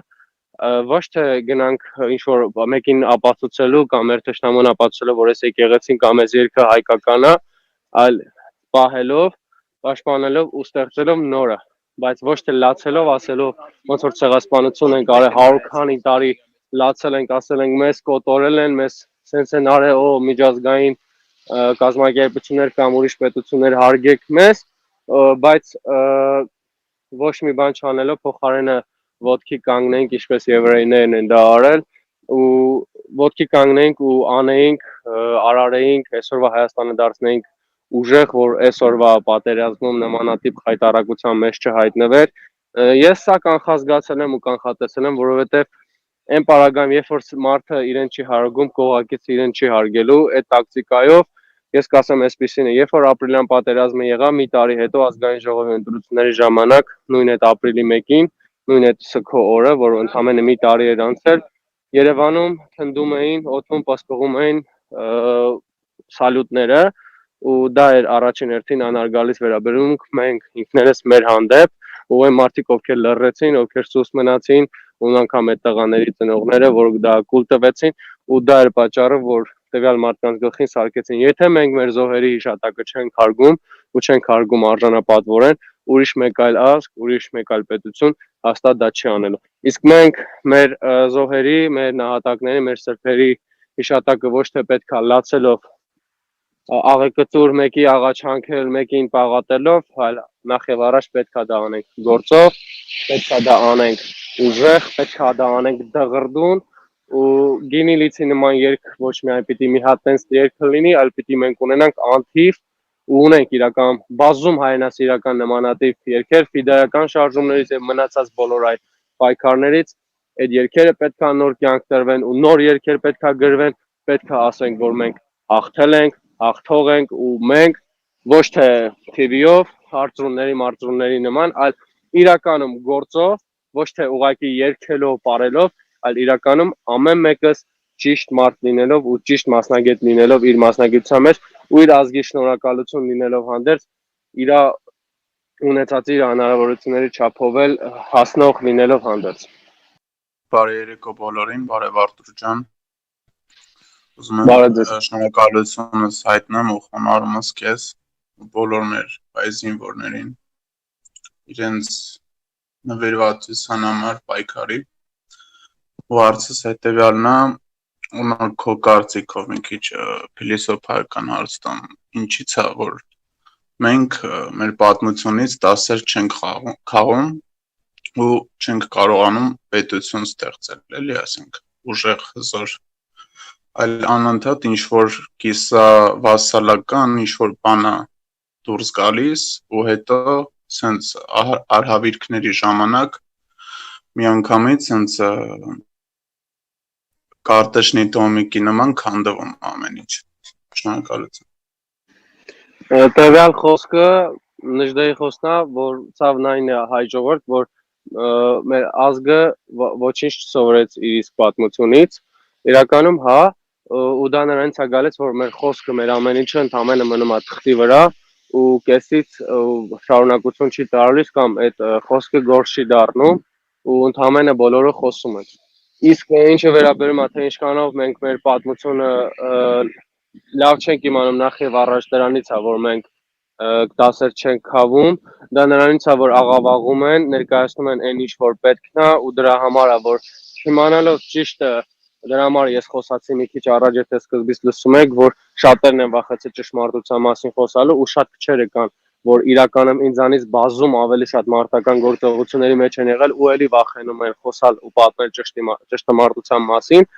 ոչ թե գնանք ինչ-որ մեկին ապացուցելու կամ մեր թշնամուն ապացուցելու, որ այս եկեղեցին կամ այս երգը հայկական է, այլ պահելով, պաշտպանելով ու ստեղծելով նորը, բայց ոչ թե լացելով, ասելով ոնց որ ցեղասպանություն ենք արել 100 քանի տարի լացել ենք, ասել ենք մեզ կոտորել են, մեզ սենց են արել, միջազգային կազմակերպություններ կամ ուրիշ պետություններ հարգեք մեզ, բայց ոչ մի բան չանելով փոխարենը ոտքի կանգնենք, ինչպես եվրեյներն են դա արել ու ոտքի կանգնենք ու անեինք, արարեինք, այսօրվա Հայաստանը դարձնեինք ուժեղ, որ այսօրվա պատերազմում նմանատիպ խայտարակության մեջ չհայտնվեր Ես սա կանխազգացել եմ ու կանխատեսել եմ, որովհետև այն պարագայում, երբ որ մարդը իրեն չի հարգում, կողակից իրեն չի հարգելու, այդ տակտիկայով ես կասեմ այսպեսին է, երբ որ ապրիլյան պատերազմը եղավ, մի տարի հետո ազգային ժողովի ընտրությունների ժամանակ, նույն այդ ապրիլի 1-ին, նույն այդ սգո օրը, որ ընդամենը մի տարի էր անցել, Երևանում թնդում էին, օդում պսպղում էին սալյուտները ու դա էր առաջին հերթին անարգալից վերաբերմունք մենք ինքներս մեր հանդեպ ու այն մարդիկ ովքեր լռեցին, ովքեր սուս մնացին ու անգամ այդ տղաների ծնողները, որ դա կուլ տվեցին ու դա էր պատճառը, որ տվյալ մարդկանց գլխին սարքեցին։ Եթե մենք մեր զոհերի հիշատակը չենք հարգում ու չենք հարգում արժանապատվորեն, ուրիշ մեկ այլ ազգ, ուրիշ մեկ այլ պետություն հաստատ դա չի անելու։ Իսկ մենք մեր զոհերի, մեր նահատակների, մեր սրբերի հիշատակը ոչ թե պետքա լացելով աղեկտուր մեկի աղաչանքել, մեկին պաղատելով, այլ նախ եւ առաջ պետքա դա անենք գործով, պետքա դա անենք ուժեղ, պետքա դա անենք դղրդուն ու գինի լիցի նման երկ ոչ միայն պիտի մի հատ տենց երկ լինի, այլ պիտի մենք ունենանք անթիվ ու ունենք իրական բազում հայրենասիրական նմանատիպ երգեր ֆիդայական շարժումներից եւ մնացած բոլոր այլ պայքարներից այդ երգերը պետքա նոր կյանք տրվեն ու նոր երգեր պետքա գրվեն, պետքա ասենք, որ մենք հաղթել ենք, հաղթող ենք ու մենք ոչ թե TV-ով, հարցրունների նման, այլ իրականում գործով, ոչ թե ուղղակի երգելով, ապարելով, այլ իրականում ամեն մեկս ճիշտ մարդ լինելով ու ճիշտ մասնագետ լինելով իր մասնագիտության մեջ ու իր ազգի շնորհակալություն լինելով հանդերձ իր ունեցած իր հնարավորությունների չափով էլ հասնող լինելով հանդերձ։
Բարի երեկո բոլորին, բարև Արտուր ջան։ Ուզում
Բարև
եմ
ձեզ։
շնորհակալությունս հայտնեմ ու խոնարհումս քեզ ու բոլոր մեր հայ զինվորներին իրենց նվիրվածության համար պայքարի ու հարցս հետևյալն է ու քո կարծիքով մի քիչ փիլիսոփայական հարց տամ ինչի՞ց է որ մենք մեր պատմությունից դասեր չենք քաղում ու չենք կարողանում պետություն ստեղծել, էլի ասենք ուժեղ հզոր այլ անընդհատ ինչ որ կիսա վասալական ինչ որ բան է դուրս գալիս ու հետո սենց արհավիրքների ժամանակ միանգամից սենց կարտեշնի տոմիկի նման քանդվում ամեն ինչ։ Շնորհակալություն։
Տվյալ խոսքը նժդեի խոսքն է, որ ցավն այն է հայ ժողովուրդ, որ մեր ազգը ոչինչ չսովորեց իր իսկ պատմությունից։ Իրականում հա, ու դա նրանից է գալիս, որ մեր խոսքը, մեր ամեն ինչը ընդամենը մնում է թղթի վրա ու կեսից շարունակություն չի տարալիս կամ այդ խոսքը գործ չի դառնում ու ընդամենը բոլորը խոսում են։ Իսկ ինչը վերաբերում է թե ինչքանով մենք մեր պատմությունը լավ չենք իմանում նախ եւ առաջ դրանից է, որ մենք դասեր չենք քաղում, դա նրանից է, որ աղավաղում են, ներկայացնում են այն ինչ որ պետքն է ու դրա համար է, որ չիմանալով ճիշտը դրա համար ես խոսացի մի քիչ առաջ, եթե սկզբից լսում եք, որ շատերն են վախեցել ճշմարտության մասին խոսալու ու շատ քչերը կան, որ իրականում ինձանից բազում ավելի շատ մարտական գործողությունների մեջ են եղել ու էլի վախենում են խոսալ ու պատմել ճշտամարտության մասին,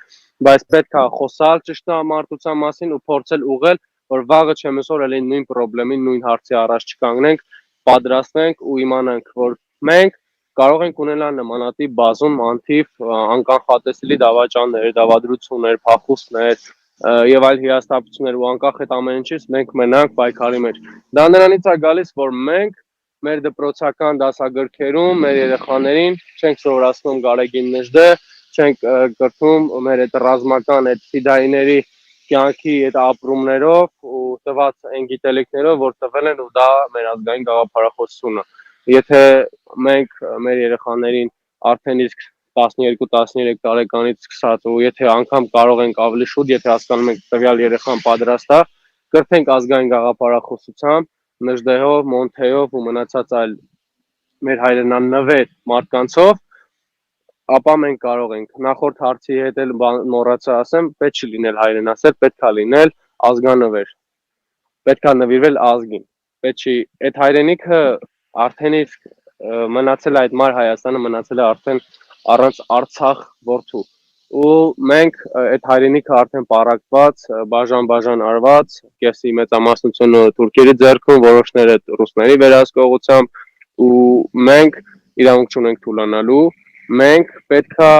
բայց պետք է խոսալ ճշտամարտության մասին ու փորձել ուղղել, որ վաղը չեմ ասոր էլի նույն խնդրին, նույն հարցի առաջ չկանգնենք, պատրաստենք ու իմանանք, որ մենք կարող ենք ունենալ նմանատիպ բազում անթիվ անկանխատեսելի դավաճաններ, դավադրություններ, փախուստներ եւ այլ հիասթափություններ ու անկախ այդ ամեն ինչից մենք մնանք պայքարի մեջ։ Դա նրանից է գալիս, որ մենք մեր դպրոցական դասագրքերում մեր երեխաներին չենք սովորացնում Գարեգին Նժդե, չենք կրթում մեր այդ ռազմական այդ ֆիդայիների կյանքի այդ ապրումներով ու տված այն գիտելիքներով, որ տվել են ու դա մեր ազգային գաղափարախոսությունն է։ Եթե մենք մեր երեխաներին արդեն իսկ 12-13 տարեկանից սկսած ու եթե անգամ կարող ենք ավելի շուտ, եթե հասկանում ենք տվյալ երեխան պատրաստ է, կրթենք ազգային գաղափարախոսությամբ, Նժդեհով, Մոնթեյով ու մնացած այլ մեր հայրենանվեր մարդկանցով, ապա մենք կարող ենք նախորդ հարցի հետ էլ մոռացա ասեմ, պետք չի լինել հայրենասեր, պետք է լինել ազգանվեր, պետք է նվիրվել ազգին, պետք չի այդ հայրենիքը արդեն իսկ մնացել է այդ մար Հայաստանը մնացել է արդեն առանց Արցախ որդու ու մենք այդ հայրենիքը արդեն պարակված, բաժան արված, կեսի մեծամասնությունը թուրքերի ձեռքում, որոշները ռուսների վերահսկողությամբ ու մենք իրավունք չունենք թուլանալու, մենք պետքա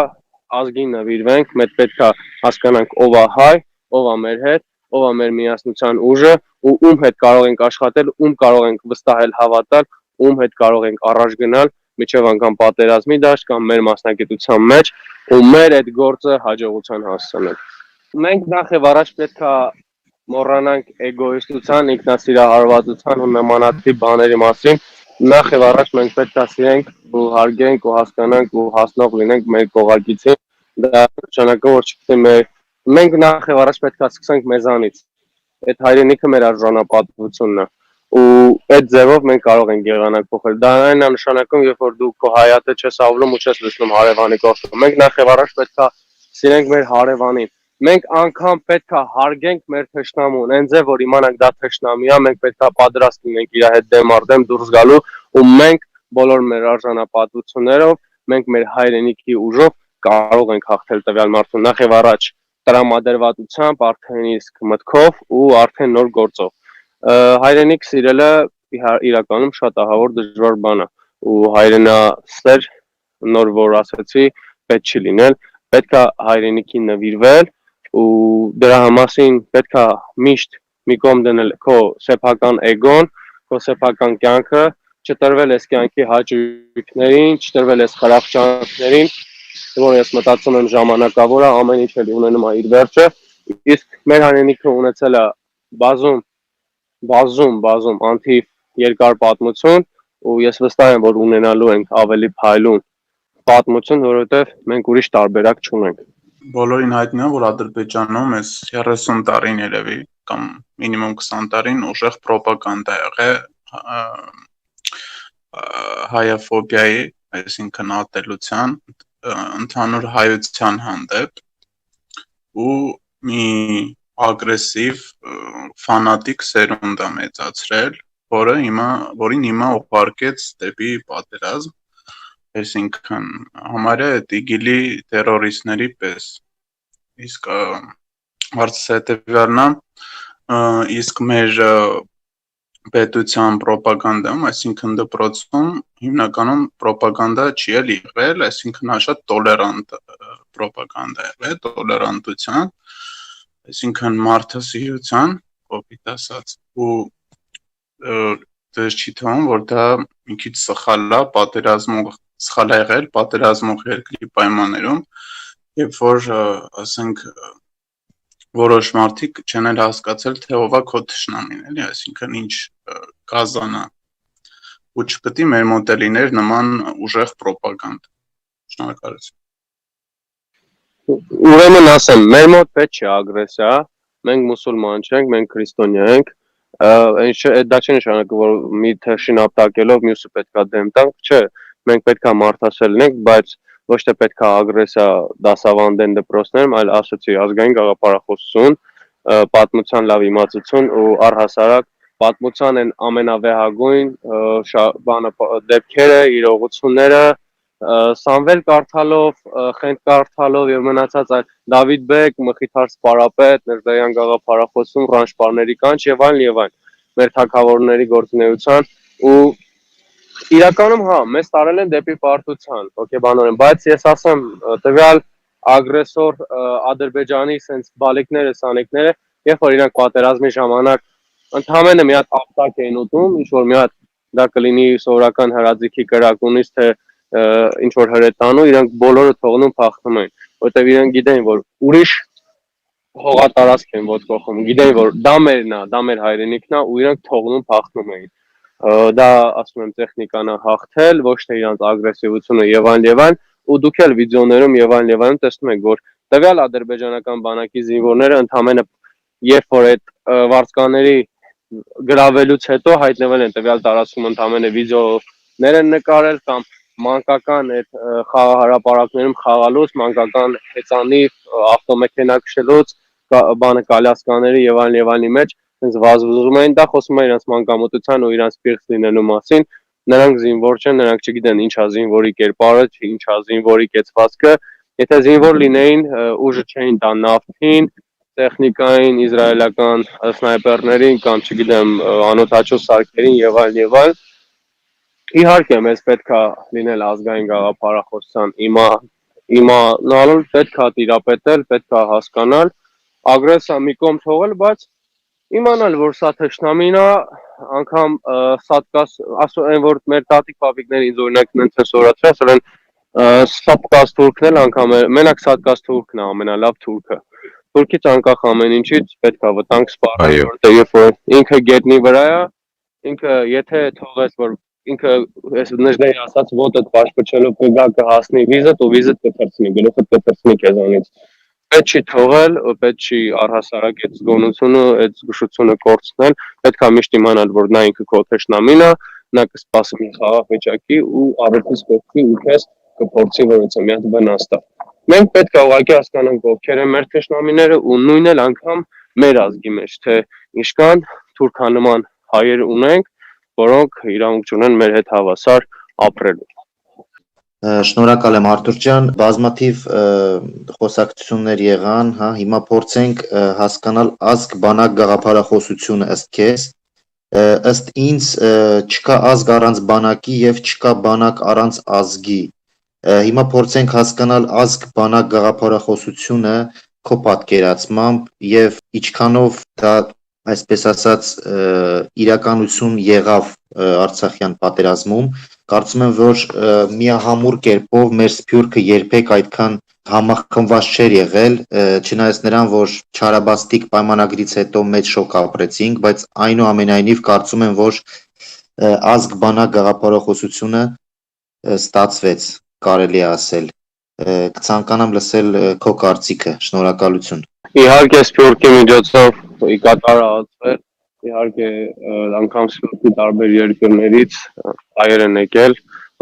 ազգին նվիրվենք, մենք պետքա հասկանանք ով է հայ, ով է մեր հետ, ով է մեր միասնության ուժը ու ում հետ կարող ենք աշխատել, ում կարող ենք վստահել հավատալ, ում հետ կարող ենք առաջ գնալ, միջև անգամ պատերազմի դաշտ կամ մեր մասնագիտության մեջ ու մեր այդ գործը հաջողության հասցնել։ Մենք նախ եւ առաջ պետքա մոռանանք էգոիստության, ինքնասիրահարվածության ու նմանատիպ բաների մասին։ Նախ եւ առաջ մենք պետք է սիրենք ու հարգենք ու հասկանանք ու հասնող լինենք մեր կողակիցին։ Դա նշանակում որ չպետք է մենք նախ եւ առաջ պետք է սկսենք մեզանից։ Այդ հայրենիքը մեր արժանապատվությունն է ու այդ ձևով մենք կարող ենք եղանակ փոխել։ Դա այն է նշանակում, երբ որ դու քո հայատը չես ավլում ու չես լցնում հարևանի կողքով։ Մենք նախ եւ առաջ պետք է սիրենք մեր հարևանին։ Մենք անգամ պետք է հարգենք մեր թշնամուն, այն ձև որ իմանանք դա թշնամի է, մենք պետք է պատրաստ լինենք իր հետ դեմ առ դեմ դուրս գալու ու մենք բոլոր մեր արժանապատվություններով, մենք մեր հայրենիքի ուժով կարող ենք հաղթել տվյալ մարդուն նախ եւ առաջ տրամադրվածությամբ, արդեն իսկ մտքով ու արդեն նոր գործով։ Հայրենիք սիրելը իրականում շատ ահավոր դժվար բան է ու հայրենասեր նոր որ ասացի պետք չի լինել, պետք է հայրենիքին նվիրվել ու դրա համասին պետք է միշտ մի կողմ դնել քո սեփական էգոն, քո սեփական կյանքը, չտրվել ես կյանքի հաճույքներին, չտրվել ես խրախճանքներին, որ ես մտածում եմ ժամանակավոր է, ամեն ինչ էլի ունենում է իր վերջը, իսկ մեր հայրենիքը ունեցել է բազում անթիվ երկար պատմություն ու ես վստահ եմ, որ ունենալու ենք ավելի փայլուն պատմություն, որովհետև մենք ուրիշ տարբերակ չունենք։
Բոլորին հայտնի է, որ Ադրբեջանում այս 30 տարին երևի կամ մինիմում 20 տարին ուժեղ պրոպագանդա եղել հայաֆոբիայի, այսինքն ատելության, ընդհանուր հայության հանդեպ ու մի ագրեսիվ ֆանատիկ սերունդ է մեծացրել, որին հիմա ուղարկեց դեպի պատերազմ, այսինքն համարյա դիգիլի տերորիստների պես։ Իսկ հարցը հետևյալն է, իսկ մեր պետության պրոպագանդայում, այսինքն դպրոցում հիմնականում պրոպագանդա չի եղել, այսինքն շատ տոլերանտ պրոպագանդա եղել, տոլերանտության, այսինքն մարդասիրության, կոպիտ ասած, ու դες չի թվում, որ դա մի քիչ սխալ է, սխալ է եղել պատերազմող երկրի պայմաններում, երբ որ ասենք որոշ մարդիկ չեն էլ հասկացել, թե ով է քո թշնամին, էլի, այսինքն ինչ կազան է, ու չպետք է մեր մոտ լիներ նման ուժեղ պրոպագանդա։ Շնորհակալություն։
Ուրեմն ասեմ, մեր մոտ պետք չէ ագրեսիա, մենք մուսուլման չենք, մենք քրիստոնյա ենք, դա չի նշանակում, որ մի թշին ապտակելով մյուսը պետք է դեմ տանք, չէ, մենք պետք է մարդասեր լինենք, բայց ոչ թե պետք է ագրեսիա դասավանդեն դպրոցներում, այլ ասացի ազգային գաղափարախոսություն, պատմության լավ իմացություն ու առհասարակ պատմության են ամենավեհագույն դեպքերը, իրողությունները Սամվել կարդալով, խենթ կարդալով եւ մնացած այդ Դավիթ Բեկ, Մխիթար Սպարապետ, Ներդայան գաղափարախոսում, Ռանշպարների կանչ եւ այլն, մեր թագավորների գործունեության ու իրականում հա, մեզ տարել են դեպի պարտության, հոգեբանորեն, բայց ես ասեմ, տվյալ ագրեսոր Ադրբեջանի sense բալիկները, սանիկները, երբ որ իրանք պատերազմի ժամանակ ընդհանրապես մի հատ ապտակ էին ուտում, ինչ որ մի հատ դա կլինի սովորական հրաձիքի կրակունից թե ինչ որ հրետանու, իրանք բոլորը թողնում փախնում են, որտեղ իրանք գիտեն, որ ուրիշ հողատարածք են ոտքոխում, գիտեն, որ դա մերն է, դա մեր հայրենիքն է ու իրանք թողնում փախնում էին։ Դա ասում եմ տեխնիկան է հաղթել, ոչ թե իրանք ագրեսիվությունը եւ այլն, ու դուք էլ վիդեոներում եւ այլն տեսնում եք, որ տվյալ ադրբեջանական բանակի զինվորները ընդհանրապես երբ որ այդ վարձկաների գրավելուց հետո հայտնվել են տվյալ տարածքում ընդհանրապես վիդեոներ են նկարել կամ մանկական այդ խաղահարապարակներում խաղալուց, մանկական հեծանի ավտոմեքենա քշելուց, բանը կալյասկաների եւ այլն մեջ ինձ վազվզում էին, դա խոսում է իրանց մանկամտության ու իրանց պիղծ լինելու մասին, նրանք զինվոր չեն, նրանք չգիտեն ինչա զինվորի կերպարը, ինչա զինվորի կեցվածքը, եթե զինվոր լինեին, ուժը չէին տան նավթին, տեխնիկային, իսրայելական սնայպերներին կամ չգիտեմ անօթաչու սարքերին եւ այլն, Իհարկե մեզ պետք է լինել ազգային գաղափարախոսության իմանալ, պետք է տիրապետել, պետք է հասկանալ, ագրեսիա մի կողմ թողել, բայց իմանալ, որ սա թշնամին է, անգամ սատկաս, այն որ մեր տատիկ պապիկները ինձ օրինակ նենց են սորացրել, ասել են սատկաս թուրքն էլ անգամ մենակ սատկաս թուրքն է ամենալավ թուրքը։ Թուրքից անկախ ամեն ինչից պետք է վտանգ սպառել, որտեղ երբ որ ինքը գետնի վրա է, ինքը եթե թողես որ ինքը այս նժդեի ասած ոտդ պաշտպչելով կգա կհասնի վիզդ ու վիզդ կթրցնի, գլուխդ կթրցնի քեզանից։ Պետք չի թողել, պետք չի առհասարակ այդ զգոնությունը, այդ զգուշությունը կորցնել, պետք է միշտ իմանալ, որ նա ինքը քո թշնամին է, նա կսպասի մի խաղաղ վիճակի ու առիթից կողքի ու քեզ կփորձի որ ոնց է մի հատ վնաս տա։ Մենք պետք է ուղղակի հասկանանք ովքեր են մեր թշնամիները ու նույնն էլ անգամ մեր ազգի մեջ, թե ինչքան թուրքանման հայեր ունենք, որոնք իրավունք ունեն մեր հետ հավասար ապրելու։
Շնորհակալ եմ Արտուր ջան, բազմաթիվ խոսակցություններ եղան, հա, հիմա փորձենք հասկանալ ազգ բանակ գաղափարախոսությունը ըստ քեզ, ըստ ինձ չկա ազգ առանց բանակի եւ չկա բանակ առանց ազգի։ Հիմա փորձենք հասկանալ ազգ բանակ գաղափարախոսությունը քո պատկերացմամբ եւ ինչքանով դա այսպես ասած իրականություն եղավ Արցախյան պատերազմում։ Կարծում եմ, որ միահամուռ կերպով մեր սփյուռքը երբեք այդքան համախմբված չէր եղել, չնայած նրան, որ Չարաբաստիկ պայմանագրից հետո մեծ շոկ ապրեցինք, բայց այնուամենայնիվ կարծում եմ, որ ազգ բանակ գաղափարախոսությունը ստացվեց, կարելի է ասել։ Կցանկանամ լսել քո կարծիքը, շնորհակալություն։
Իհարկե սփյուռքի միջոցով կատարածվել, իհարկե անգամ սփյուռքի տարբեր երկրներից հայեր են եկել,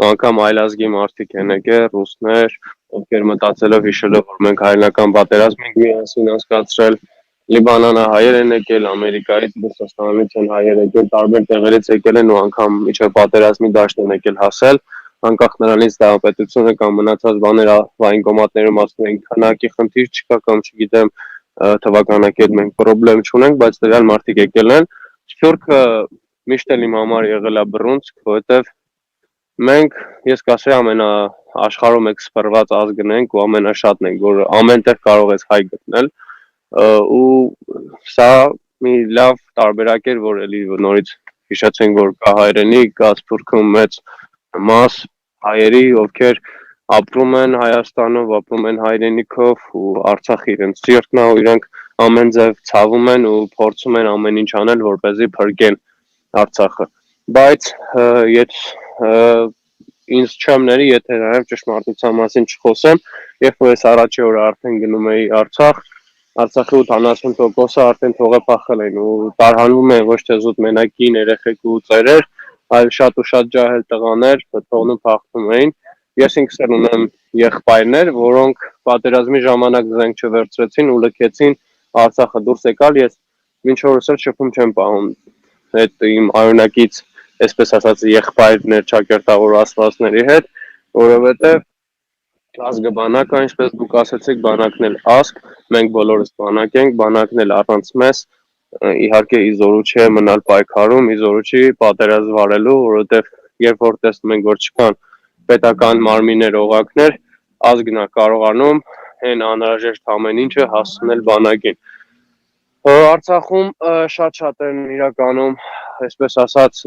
անգամ այլազգի մարդիկ են եկել, ռուսներ, ովքեր մտածելով հիշելով, որ մենք հայրենական պատերազմ ենք միասին անցկացրել, Լիբանանահայեր են եկել, Ամերիկայից, Ռուսաստանից են հայեր եկել, տարբեր տեղերից եկել են ու անգամ միջև պատերազմի դաշտ են եկել հասել, անկախ նրանից դավապետությունը կամ մնացած բաները վայնկոմատներում ասում են քանակի խնդիր չկա կամ չգիտեմ թվականակի հետ մենք խնդրեմ չունենք, բայց տվյալ մարդիկ եկել են։ Սփյուռքը միշտ էլ իմ համար եղել է բռունցք, որովհետև մենք, ես կասեի, աշխարհում էքսպերված ազգն ենք ու ամենաշատն ենք, որ ամենտեղ կարող ես հայ գտնել ու սա մի լավ տարբերակ էր, որ էլի նորից հիշեցինք, որ կա հայրենիք, կա սփյուռքում մեծ մաս հայերի, ովքեր ապրում են Հայաստանում, ապրում են հայրենիքով ու Արցախը իրենց սիրտն է ու իրենք ամեն ձև ցավում են ու փորձում են ամեն ինչ անել, որպեսզի փրկեն Արցախը։ Բայց ինձ չեմ ների, եթե նաև ճշմարտության մասին չխոսեմ, երբ որ ես առաջի օրը արդեն գնում էի Արցախ, Արցախի 80%-ը արդեն թողը փախել են ու տարհանվում են ոչ թե զուտ մենակին երեխեք ու ծերեր, այլ շատ ու շատ ջահել տղաներ թողնում փախնում էին։ Ես ինքս էլ ունեմ եղբայրներ, որոնք պատերազմի ժամանակ զենք չվերցրեցին ու լքեցին Արցախը դուրս եկալ, ես մինչ օրս էլ շփում չեմ պահում այդ իմ արյունակից, այսպես ասած, եղբայրներ ճակերտավոր ասվածների հետ, որովհետև ազգը բանակ է, ինչպես դուք ասացիք, բանակն էլ ազգ, մենք բոլորս բանակ ենք, բանակն էլ առանց մեզ իհարկե իզորու չէ մնալ պայքարում, իզորու չի պատերազմ վարելու, որովհետև երբ որ տեսնում ենք, որ չկան պետական մարմիններ, օղակներ, ազգն է կարողանում այն անհրաժեշտ ամեն ինչը հասցնել բանակին։ Արցախում շատ են իրականում, այսպես ասած,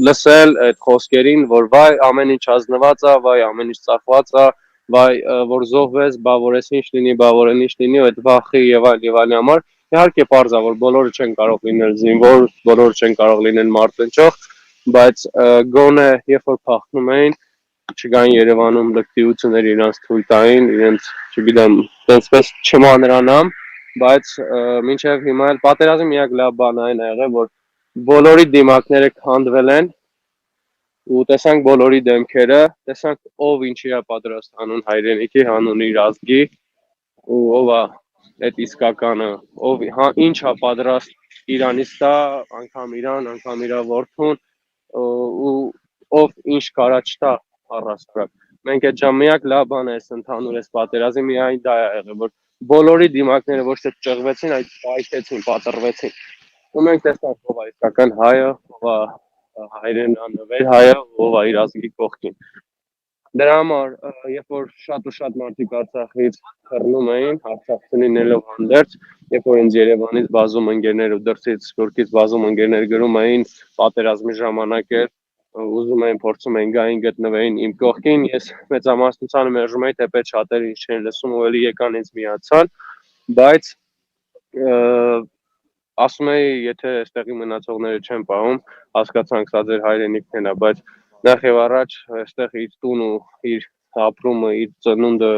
լսել այդ խոսքերին, որ վայ ամեն ինչ ազնված է, վայ ամեն ինչ ծախված է, վայ որ զոհվես, բա որ էս ինչ լինի, բա որ այն ինչ լինի, այդ վախի եւ այլն համար, իհարկե պարզ է, որ բոլորը չեն կարող լինել զինվոր, բոլորը չեն կարող լինել մարտնչող, բայց գոնե երբ որ փախնում էին, չգային Երևանում լկտիություններ իրանց թույլ տային, իրենց, չգիտեմ, այնպես չմանրանամ, բայց մինչև հիմա էլ պատերազմի միակ լավ բանը այն է եղել, որ բոլորի դիմակները քանդվել են ու տեսանք բոլորի դեմքերը, տեսանք ով ինչի է պատրաստ հանուն հայրենիքի, հանուն իր ազգի ու ով է այդ իսկականը, ով ինչ է պատրաստ Իրանից տա, անգամ Իրան, անգամ իր որդուն ու ով ինչ կարա չտա առաստրակ։ Մենք այդ ժամ միակ լավ բանը էս ընդհանուր էս պատերազմի միայն դա է եղել, որ բոլորի դիմակները ոչ թե ճղվեցին, այլ պայթեցին, պատռվեցին։ Ու մենք տեսանք ով է իսկական հայը, ով է հայրեն անվեր հայը ով է իր ազգի կողքին։ Դրա համար երբ որ շատ ու շատ մարդիկ Արցախից խռնում էին, Արցախցին լինելով հանդերձ, երբ որ ինձ Երևանից բազում ընկերներ ու դրսից Սփյուռքից բազում ընկերներ գրում էին պատերազմի ժամանակ էր, ուզում էին փորձում էին գային գտնվեին իմ կողքին, ես մեծամասնությանը մերժում էի, թեպետ շատերը ինչ չէին լսում ու էլի եկան ինձ միացան, բայց ասում էի, եթե այստեղի մնացողները չեն պահում, հասկացանք սա ձեր հայրենիքն է, բայց նախ եւ առաջ այստեղ իր տուն ու իր ապրումը, իր ծնունդը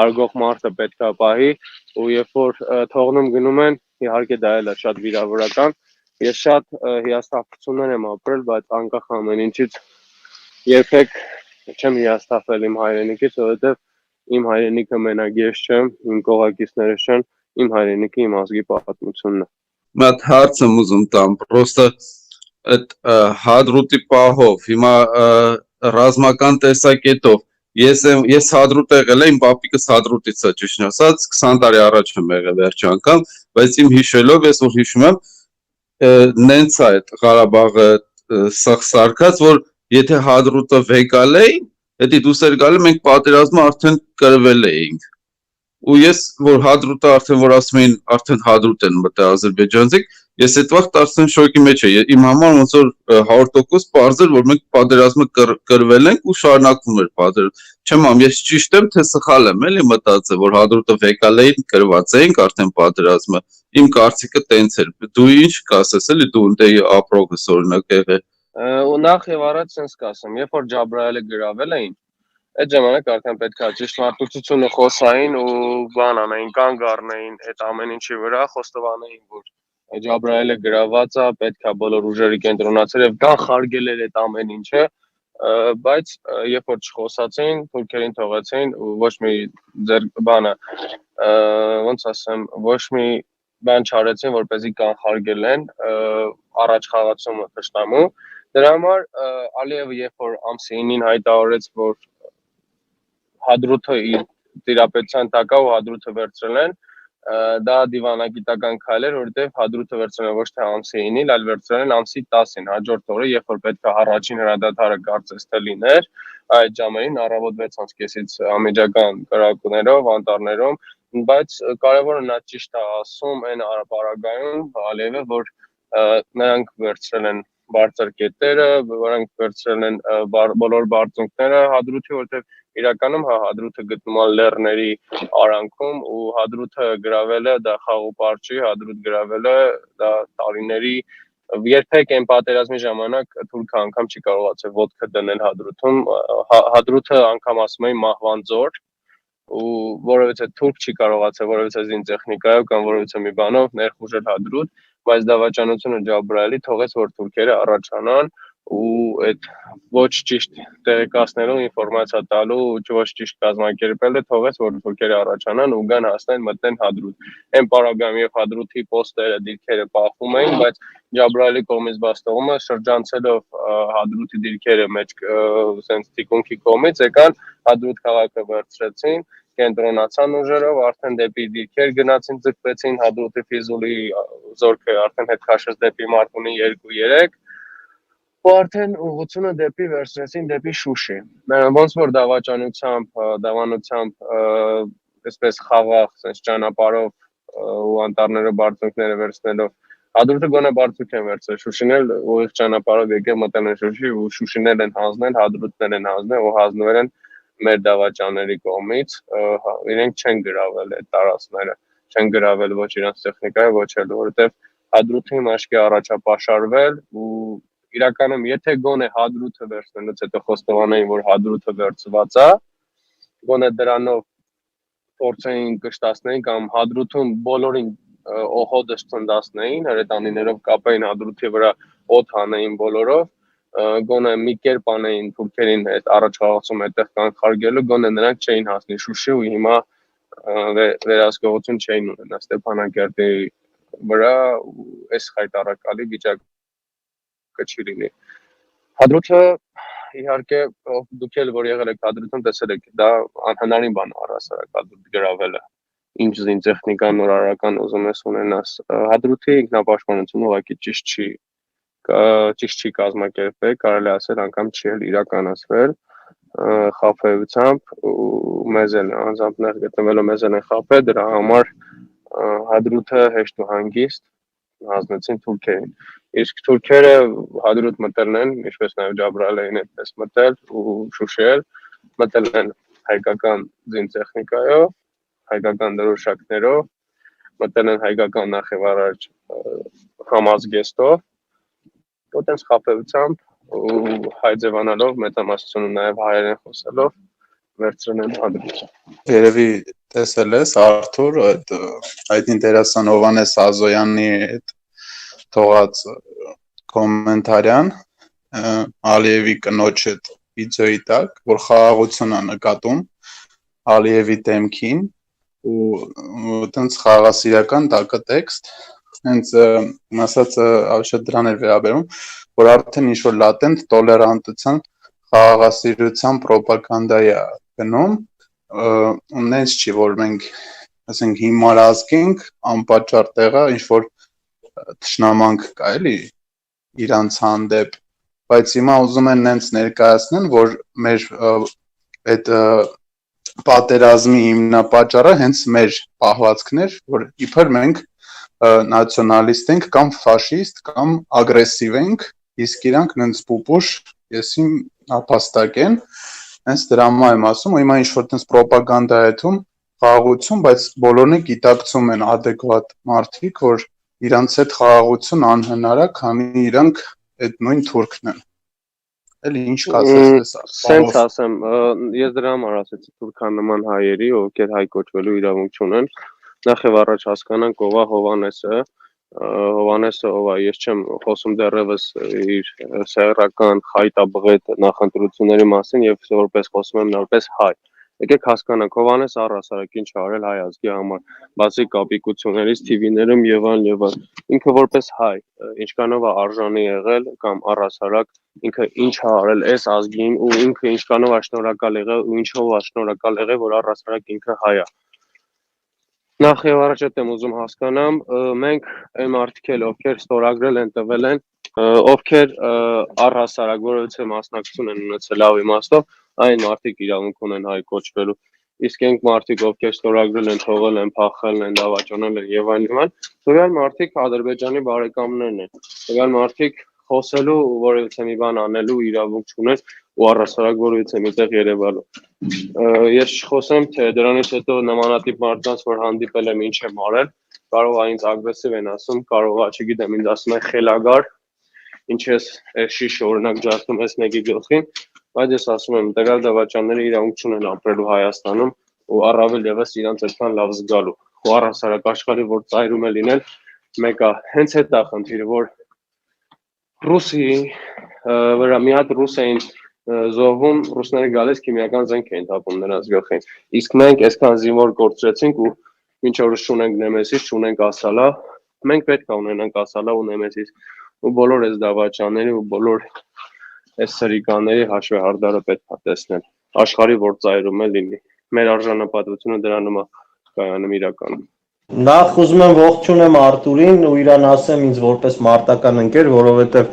արգող մարդը պետք է պահի ու երբ որ թողնում գնում են, իհարկե դա էլ է շատ վիրավորական։ Ես շատ հիասթափություններ եմ ապրել, բայց անկախ ամեն ինչից երբեք չեմ հիասթափել իմ հայրենիքից, որովհետեւ իմ հայրենիքը մենակ ես չեմ, իմ կողակիցները չեն, իմ հայրենիքը իմ ազգի պատմությունն է։
Մատ հարց եմ ուզում տամ, պրոստը այդ հադրուտի պահով, հիմա ռազմական տեսակետով, ես հադրուտ եղել եմ, իմ պապիկս հադրուտից է ճիշտ ասած, 20 տարի առաջ եմ եղել վերջի անգամ, բայց իմ հիշելով ես որ հիշում եմ, նենց է այդ Ղարաբաղը սարքած, որ եթե հադրուտը վեկալ էին, հետի դուսեր գալի մենք պատերազմը արդեն կրվել էինք։ Ու ես որ հադրուտը արդեն որ ասում էին արդեն հադրուտ են մտել ադրբեջանցիք, ես այդ վաղ արդեն շոկի մեջ էի։ Իմ համար ոնց որ 100% պարզ էր որ մենք պատերազմը կրվել ենք ու շարունակվում էր պատերազմը։ Չեմ ամ ես ճիշտ եմ թե սխալ եմ էլի մտածել որ հադրուտը վեկալ էին կրված էինք արդեն պատերազմը։ Իմ կարծիքը տենց էր։ Դու ինչ կասես էլի դու ընտեի ապրողս օրինակ եղել։
Ու նախ եւ առաջ sense կասեմ, երբ որ Ջաբրայելը գրավել էին, այդ ժամանակ արդեն պետք է ճիշտ մարտուցությունը խոսային ու բան անեին, կանգ առնեին այդ ամեն ինչի վրա, խոստովանեին, որ Ջաբրայելը գրաված է, պետք է բոլոր ուժերի կենտրոնացել եւ կանխարգել էր այդ ամեն ինչը, բայց երբ որ չխոսացին, թուրքերին թողեցին ու ոչ մի ձեր բանը, ոնց ասեմ, ոչ մի բան չարեցին, որպեսզի կանխարգելեն առաջ խաղացումը թշնամու։ Դրա համար Ալիևը երբ որ ամսի 9-ին հայտարարեց, որ հադրութը իր տիրապետության տակ է ու հադրութը վերցրել են, դա դիվանագիտական քայլ էր, որովհետև հադրութը վերցրել են ոչ թե ամսի 9-ին, այլ վերցրել են ամսի 10-ին, հաջորդ օրը, երբ որ պետք է առաջին հրադադարը կարծես թե լիներ, այդ ժամերին առավոտ 6:30-ից ամիջական կրակներով, անտառներում, բայց կարևորը նա ճիշտ է ասում այն պարագայում Ալիևը, որ նրանք վերցրել են բարձր կետերը, որոնք վերցրել են բոլոր բարձունքները հադրութի, որովհետև իրականում հադրութը գտնվում է լեռների արանքում ու հադրութը գրավելը դա խաղոպարչի, հադրութ գրավելը դա տարիների երբեք այն պատերազմի ժամանակ թուրքը անգամ չի կարողացել ոտքը դնել հադրութում, հադրութը անգամ ասում էին մահվան ձոր ու որովհետև թուրք չի կարողացել որովհետև զինտեխնիկայով կամ որովհետև մի բանով ներխուժել հադրութ, բայց դավաճանությունը Ջաբրայելի թողեց որ թուրքերը առաջանան ու այդ ոչ ճիշտ տեղեկացնելու ինֆորմացիա տալու ոչ ճիշտ կազմակերպելը թողեց որ թուրքերը առաջանան ու գան հասնեն մտնեն հադրութ։ Այն պարագայում եւ հադրութի պոստերը դիրքերը պահվում էին, բայց Ջաբրայելի կողմից բաստողումը շրջանցելով հադրութի դիրքերը մեջ sense թիկունքի կողմից եկան հադրութ քաղաքը վերցրեցին կենտրոնացան ուժերով արդեն դեպի դիրքեր գնացին ձգվեցին հադրութի Ֆիզուլի զորքը արդեն հետ քաշեց դեպի Մարտունի 2-3 ու արդեն ուղղությունը դեպի վերցրեցին դեպի Շուշի ոնց որ դավանությամբ այսպես խաղաղ sense ճանապարհով ու անտառները բարձունքները վերցնելով հադրութը գոնե բարձունք են վերցրել Շուշին էլ ուղիղ ճանապարհով եկել մտել են Շուշի ու Շուշիներ են հանձնել հադրութներ են հանձնել ու հանձնվել են մեր դավաճանների կողմից իրենք չեն գրավել այդ տարածքները չեն գրավել ոչ իրենց տեխնիկայով ոչ էլ որովհետև հադրութի մաշկի առաջապաշարվել ու իրականում եթե գոնե հադրութը վերցնելուց հետո խոստովանեին որ հադրութը վերցված է գոնե դրանով փորձեին կշտացնեին կամ հադրութում բոլորին օհոդը ցնդացնեին հրետանիներով կապեին հադրութի վրա օդ հանեին բոլորով գոնե մի կերպ անեին թուրքերին այդ առաջխաղացում այդտեղ կանխարգելու գոնե նրանք չէին հասնի Շուշի ու հիմա վերահսկողություն չէին ունենա Ստեփանակերտի վրա այս խայտարակալի վիճակը չի լինի հադրութը իհարկե դուք էլ որ եղել եք հադրութում տեսել եք դա անհնարին բան առհասարակ հադրութ գրավելը ինչ զինտեխնիկա նորարարական ուզում ես ունենաս հադրութի ինքնապաշտպանությունը ուղղակի ճիշտ չի ճիշտ չի կազմակերպվել, կարելի ասել անգամ չի էլ իրականացվել խաբեությամբ ու մեզ էլ անձամբ ներգտնվելով մեզ են խաբել, դրա համար Հադրութը հեշտ ու հանգիստ հանձնեցին թուրքերին։ Իսկ թուրքերը Հադրութ մտել են, ինչպես նաև Ջաբրալեին այդպես մտել ու Շուշել, մտել են հայկական զինտեխնիկայով, հայկական դրոշակներով, մտել են հայկական նախևառաջ համազգեստով, այդպես խաբեությամբ ու հայ ձևանալով մեծամասնությունը նաև հայերեն խոսելով վերցրել են Հադրութը։
Երևի տեսել ես Արթուր այդ դերասան Հովհաննես Ազոյանի հետ թողած կոմենտարյան Ալիևի կնոջ հետ վիդեոյի տակ, որ խաղաղություն է նկատում Ալիևի դեմքին ու տենց խաղաղասիրական տակը տեքստ, հենց ասած ավելի դրան էր վերաբերում, որ արդեն ինչ-որ լատենտ տոլերանտության խաղաղասիրության պրոպագանդայի է գնում, ու նենց չի, որ մենք ասենք հիմար ազգ ենք, անպատճառ տեղա ինչ-որ թշնամանք կա էլի իրանց հանդեպ, բայց հիմա ուզում են նենց ներկայացնել, որ մեր այդ պատերազմի հիմնապատճառը հենց մեր պահվածքն էր, որ իբր մենք նացիոնալիստ ենք կամ ֆաշիստ կամ ագրեսիվ ենք, իսկ իրանք նենց պուպուշ եսիմ ապաստակ են, հենց դրա համար եմ ասում, ու հիմա ինչ-որ տենց պրոպագանդա է թում խաղաղություն, բայց բոլորն է գիտակցում են adekvat մարդիկ, որ իրանց հետ խաղաղություն անհնար է, քանի իրանք այդ նույն թուրքն են։ Էլի ինչ կասես այս
Սենց ասեմ, ես դրա համար ասեցի թուրքանման հայերի, ովքեր հայ կոչվելու իրավունք չունեն, նախ եւ առաջ հասկանանք ով է Հովհաննեսը, Հովհաննեսը ով է, ես չեմ խոսում դեռևս իր սեռական խայտաբղետ նախընտրությունների մասին եւ որպես խոսում եմ նորպես հայ։ Եկեք հասկանանք Հովհաննես առհասարակ ինչ արել հայ ազգի համար, բացի կապիկություններից, TV-ներում եւ այլն, ինքը որպես հայ, ինչքանով է արժանի եղել կամ առհասարակ ինքը ինչ է արել այս ազգին ու ինքը ինչքանով է շնորհակալ եղել ու ինչով է շնորհակալ եղել, որ առհասարակ ինքը հայ է։ Նախ եւ առաջ եմ ուզում հասկանամ, մենք այն մարդիկ էլ ովքեր ստորագրել են, տվել են, ովքեր առհասարակ որովհետեւ մասնակցություն են ունեցել լավ իմաստով, այն մարդիկ իրավունք ունեն հայ կոչվելու։ Իսկ այն մարդիկ, ովքեր ստորագրել են, թողել են, փախել են, դավաճանել են եւ այլն, տվյալ մարդիկ Ադրբեջանի բարեկամներն են։ Տվյալ մարդիկ խոսելու որևէ մի բան անելու իրավունք չունեն ու առհասարակ որևէ միտեղ երևալու։ Ես չխոսեմ, թե դրանից հետո նմանատիպ մարդկանց, որ հանդիպել եմ, ինչ եմ արել, կարող է ինձ ագրեսիվ են ասում, կարող է, չգիտեմ, ինձ ասում են խելագար, ինչ ես շիշ օրինակ ջարդում ես մեկի գլխին, բայց ես ասում եմ, տվյալ դավաճանները իրավունք չունեն ապրելու Հայաստանում ու առավել եւս իրանց այդքան լավ զգալու։ Ու առհասարակ աշխարհի որ ծայրում է լինել, մեկը հենց այդ է խնդիրը, որ Ռուսի վրա մի հատ ռուս էին զոհվում, ռուսները գալիս քիմիական զենք էին թափում նրանց գլխին։ Իսկ մենք այսքան զինվոր կորցրեցինք ու մինչ օրս չունենք Նեմեսիս, չունենք Ասալա, մենք պետք է ունենանք Ասալա ու Նեմեսիս ու բոլոր այս դավաճանների ու բոլոր այս սրիկանների հաշվեհարդարը պետք է տեսնել։ Աշխարհի որ ծայրում է լինի։ Մեր արժանապատվությունը դրանում է կայանում իրականում։
Նախ ուզում եմ ողջունեմ Արտուրին ու իրան ասեմ ինձ որպես մարտական ընկեր, որովհետև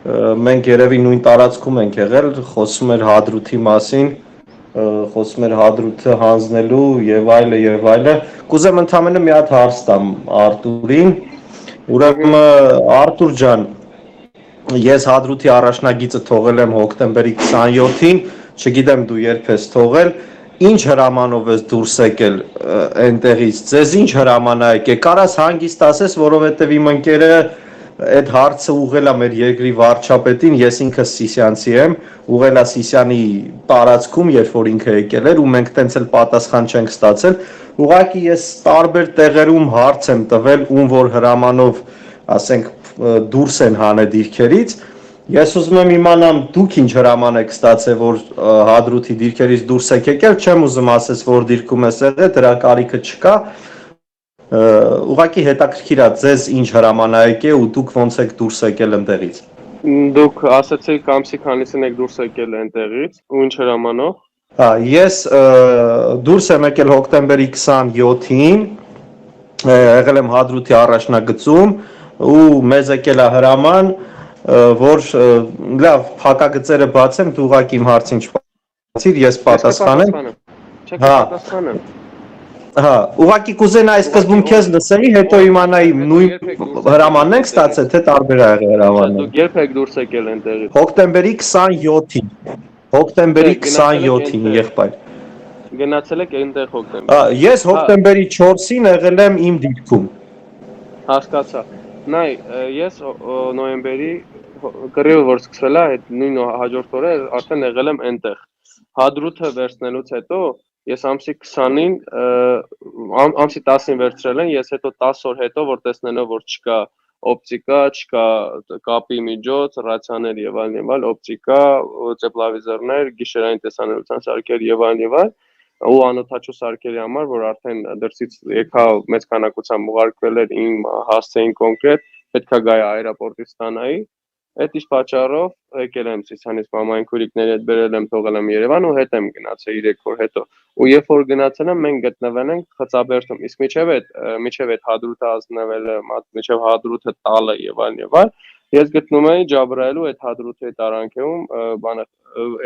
մենք երևի նույն տարածքում ենք եղել, խոսում էր Հադրութի մասին, խոսում էր Հադրութը հանձնելու եւ այլը։ Կուզեմ ընդամենը մի հատ հարց տամ Արտուրին։ Ուրեմն Արտուր ջան, ես Հադրութի առաջնագիծը թողել եմ հոկտեմբերի 27-ին, չգիտեմ դու երբ ես թողել, ինչ հրամանով ես դուրս եկել այնտեղից, ձեզ ինչ հրաման ա եկել, կարաս հանգիստ ասես, որովհետև իմ ընկերը այդ հարցը ուղղել է մեր երկրի վարչապետին, ես ինքս Սիսյանցի եմ, ուղղել է Սիսյանի տարածքում, երբ որ ինքը եկել էր ու մենք տենց էլ պատասխան չենք ստացել, ուղղակի ես տարբեր տեղերում հարց եմ տվել, ում որ հրամանով, ասենք, դուրս են հանել դիրքերից, ես ուզում եմ իմանամ դուք ինչ հրաման եք ստացել, որ Հադրութի դիրքերից դուրս եք եկել, չեմ ուզում ասես, որ դիրքում ես եղել, դրա կարիքը չկա, ուղղակի հետաքրքիր է ձեզ ինչ հրաման ա եկել ու դուք ոնց եք դուրս եկել այնտեղից։
Դուք ասացիք ամսի քանիսին եք դուրս եկել այնտեղից ու ինչ հրամանով։
Հա, ես դուրս եմ եկել հոկտեմբերի 27-ին, եղել եմ Հադրութի առաջնագծում ու մեզ եկել է հրաման որ լավ փակագծերը բացեմ, դու ուղղակի իմ հարցին չպատասխանիր, ես պատասխանեմ։
Չեք պատասխանեմ։
Հա, ուղղակի կուզենայի սկզբում քեզ լսեի, հետո իմանայի նույն հրամանն ենք ստացել, թե տարբեր ա եղել հրամանները։
Դուք երբ եք դուրս եկել այնտեղից։
Հոկտեմբերի 27-ին։ Հոկտեմբերի 27-ին, եղբայր։
Գնացել եք այնտեղ հոկտեմբեր։
Ես հոկտեմբերի 4-ին եղել եմ իմ դիրքում։
Հասկացա։ Նայ, ես նոյեմբերի կռիվը որ սկսվել է, այդ նույն հաջորդ օրը արդեն եղել եմ այնտեղ։ Հադրութը վերցնելուց հետո ես ամսի 20-ին ամսի 10-ին վերցրել են, ես հետո 10 օր հետո որ տեսնելով որ չկա օպտիկա, չկա կապի միջոց, ռացիաներ եւ այլն, օպտիկա, տեպլավիզորներ, գիշերային տեսանելիության սարքեր եւ այլն, ու անօթաչու սարքերի համար, որ արդեն դրսից եկա մեծ քանակությամբ ուղարկվել էր իմ հասցեին կոնկրետ, պետքա գայի аэроպորտից ստանայի։ Այդ ինչ պատճառով եկել եմ Սիսիանից մամային քուրիկների հետ բերել եմ, թողել եմ Երևան ու հետ եմ գնացել 3 օր հետո։ Ու երբ որ գնացել եմ, մենք գտնվել ենք Խծաբերդում, իսկ միջև այդ հադրութը ազնվելը, միջև հադրութը տալը եւ այլն, ես գտնում էի Ջաբրայելու այդ հադրութի տարանքում, բանը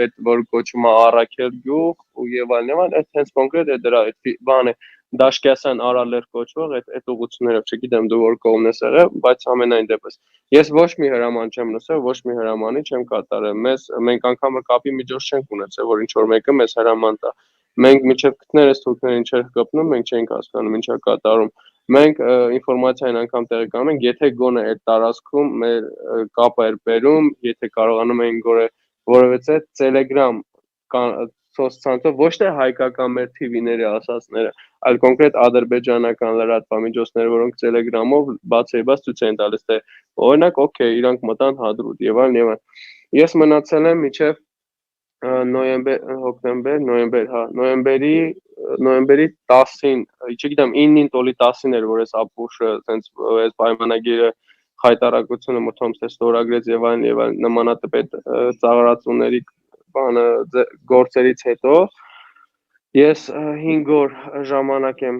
այդ որ կոչվում է Արաքել գյուղ ու եւ այլն, այդ հենց կոնկրետ այդ դրա այդ բանը Դաշկյասյան Արալեր կոչվող այդ ուղղություններով, չգիտեմ դու որ կողմն ես եղել, բայց ամենայն դեպս ես ոչ մի հրաման չեմ լսել, ոչ մի հրամանի չեմ կատարել։ Մենք անգամ կապի միջոց չենք ունեցել, որ ինչ որ մեկը մեզ հրաման տա։ Մենք միջև գտներս թուրքներին չէր կպնում, մենք չենք հասկանում ինչա կատարում։ Մենք ինֆորմացիան անգամ տեղեկանում ենք, եթե գոնե այդ տարածքում մեր կապը էր բերում, եթե կարողանում էին գոնե որովհետեւ Telegram սոցցանցով ոչ թե հայկական մեր TV-ների ասածները, այլ կոնկրետ ադրբեջանական լրատվամիջոցներ, որոնք Telegram-ով բացեիբաց ցույց են տալիս, թե օրինակ, օքեյ, իրանք մտան հադրութ եւ այլն։ Ես մնացել եմ մինչեւ նոյեմբերի 10-ին, չգիտեմ 9-ին տոլի 10-ին էր, որ ես ապուշը sense այս պայմանագիրը խայտարակությունը մտոմս է ստորագրեց եւ այլն նմանատիպ այդ ծաղրացումների բանը գործերից հետո ես 5 օր ժամանակ եմ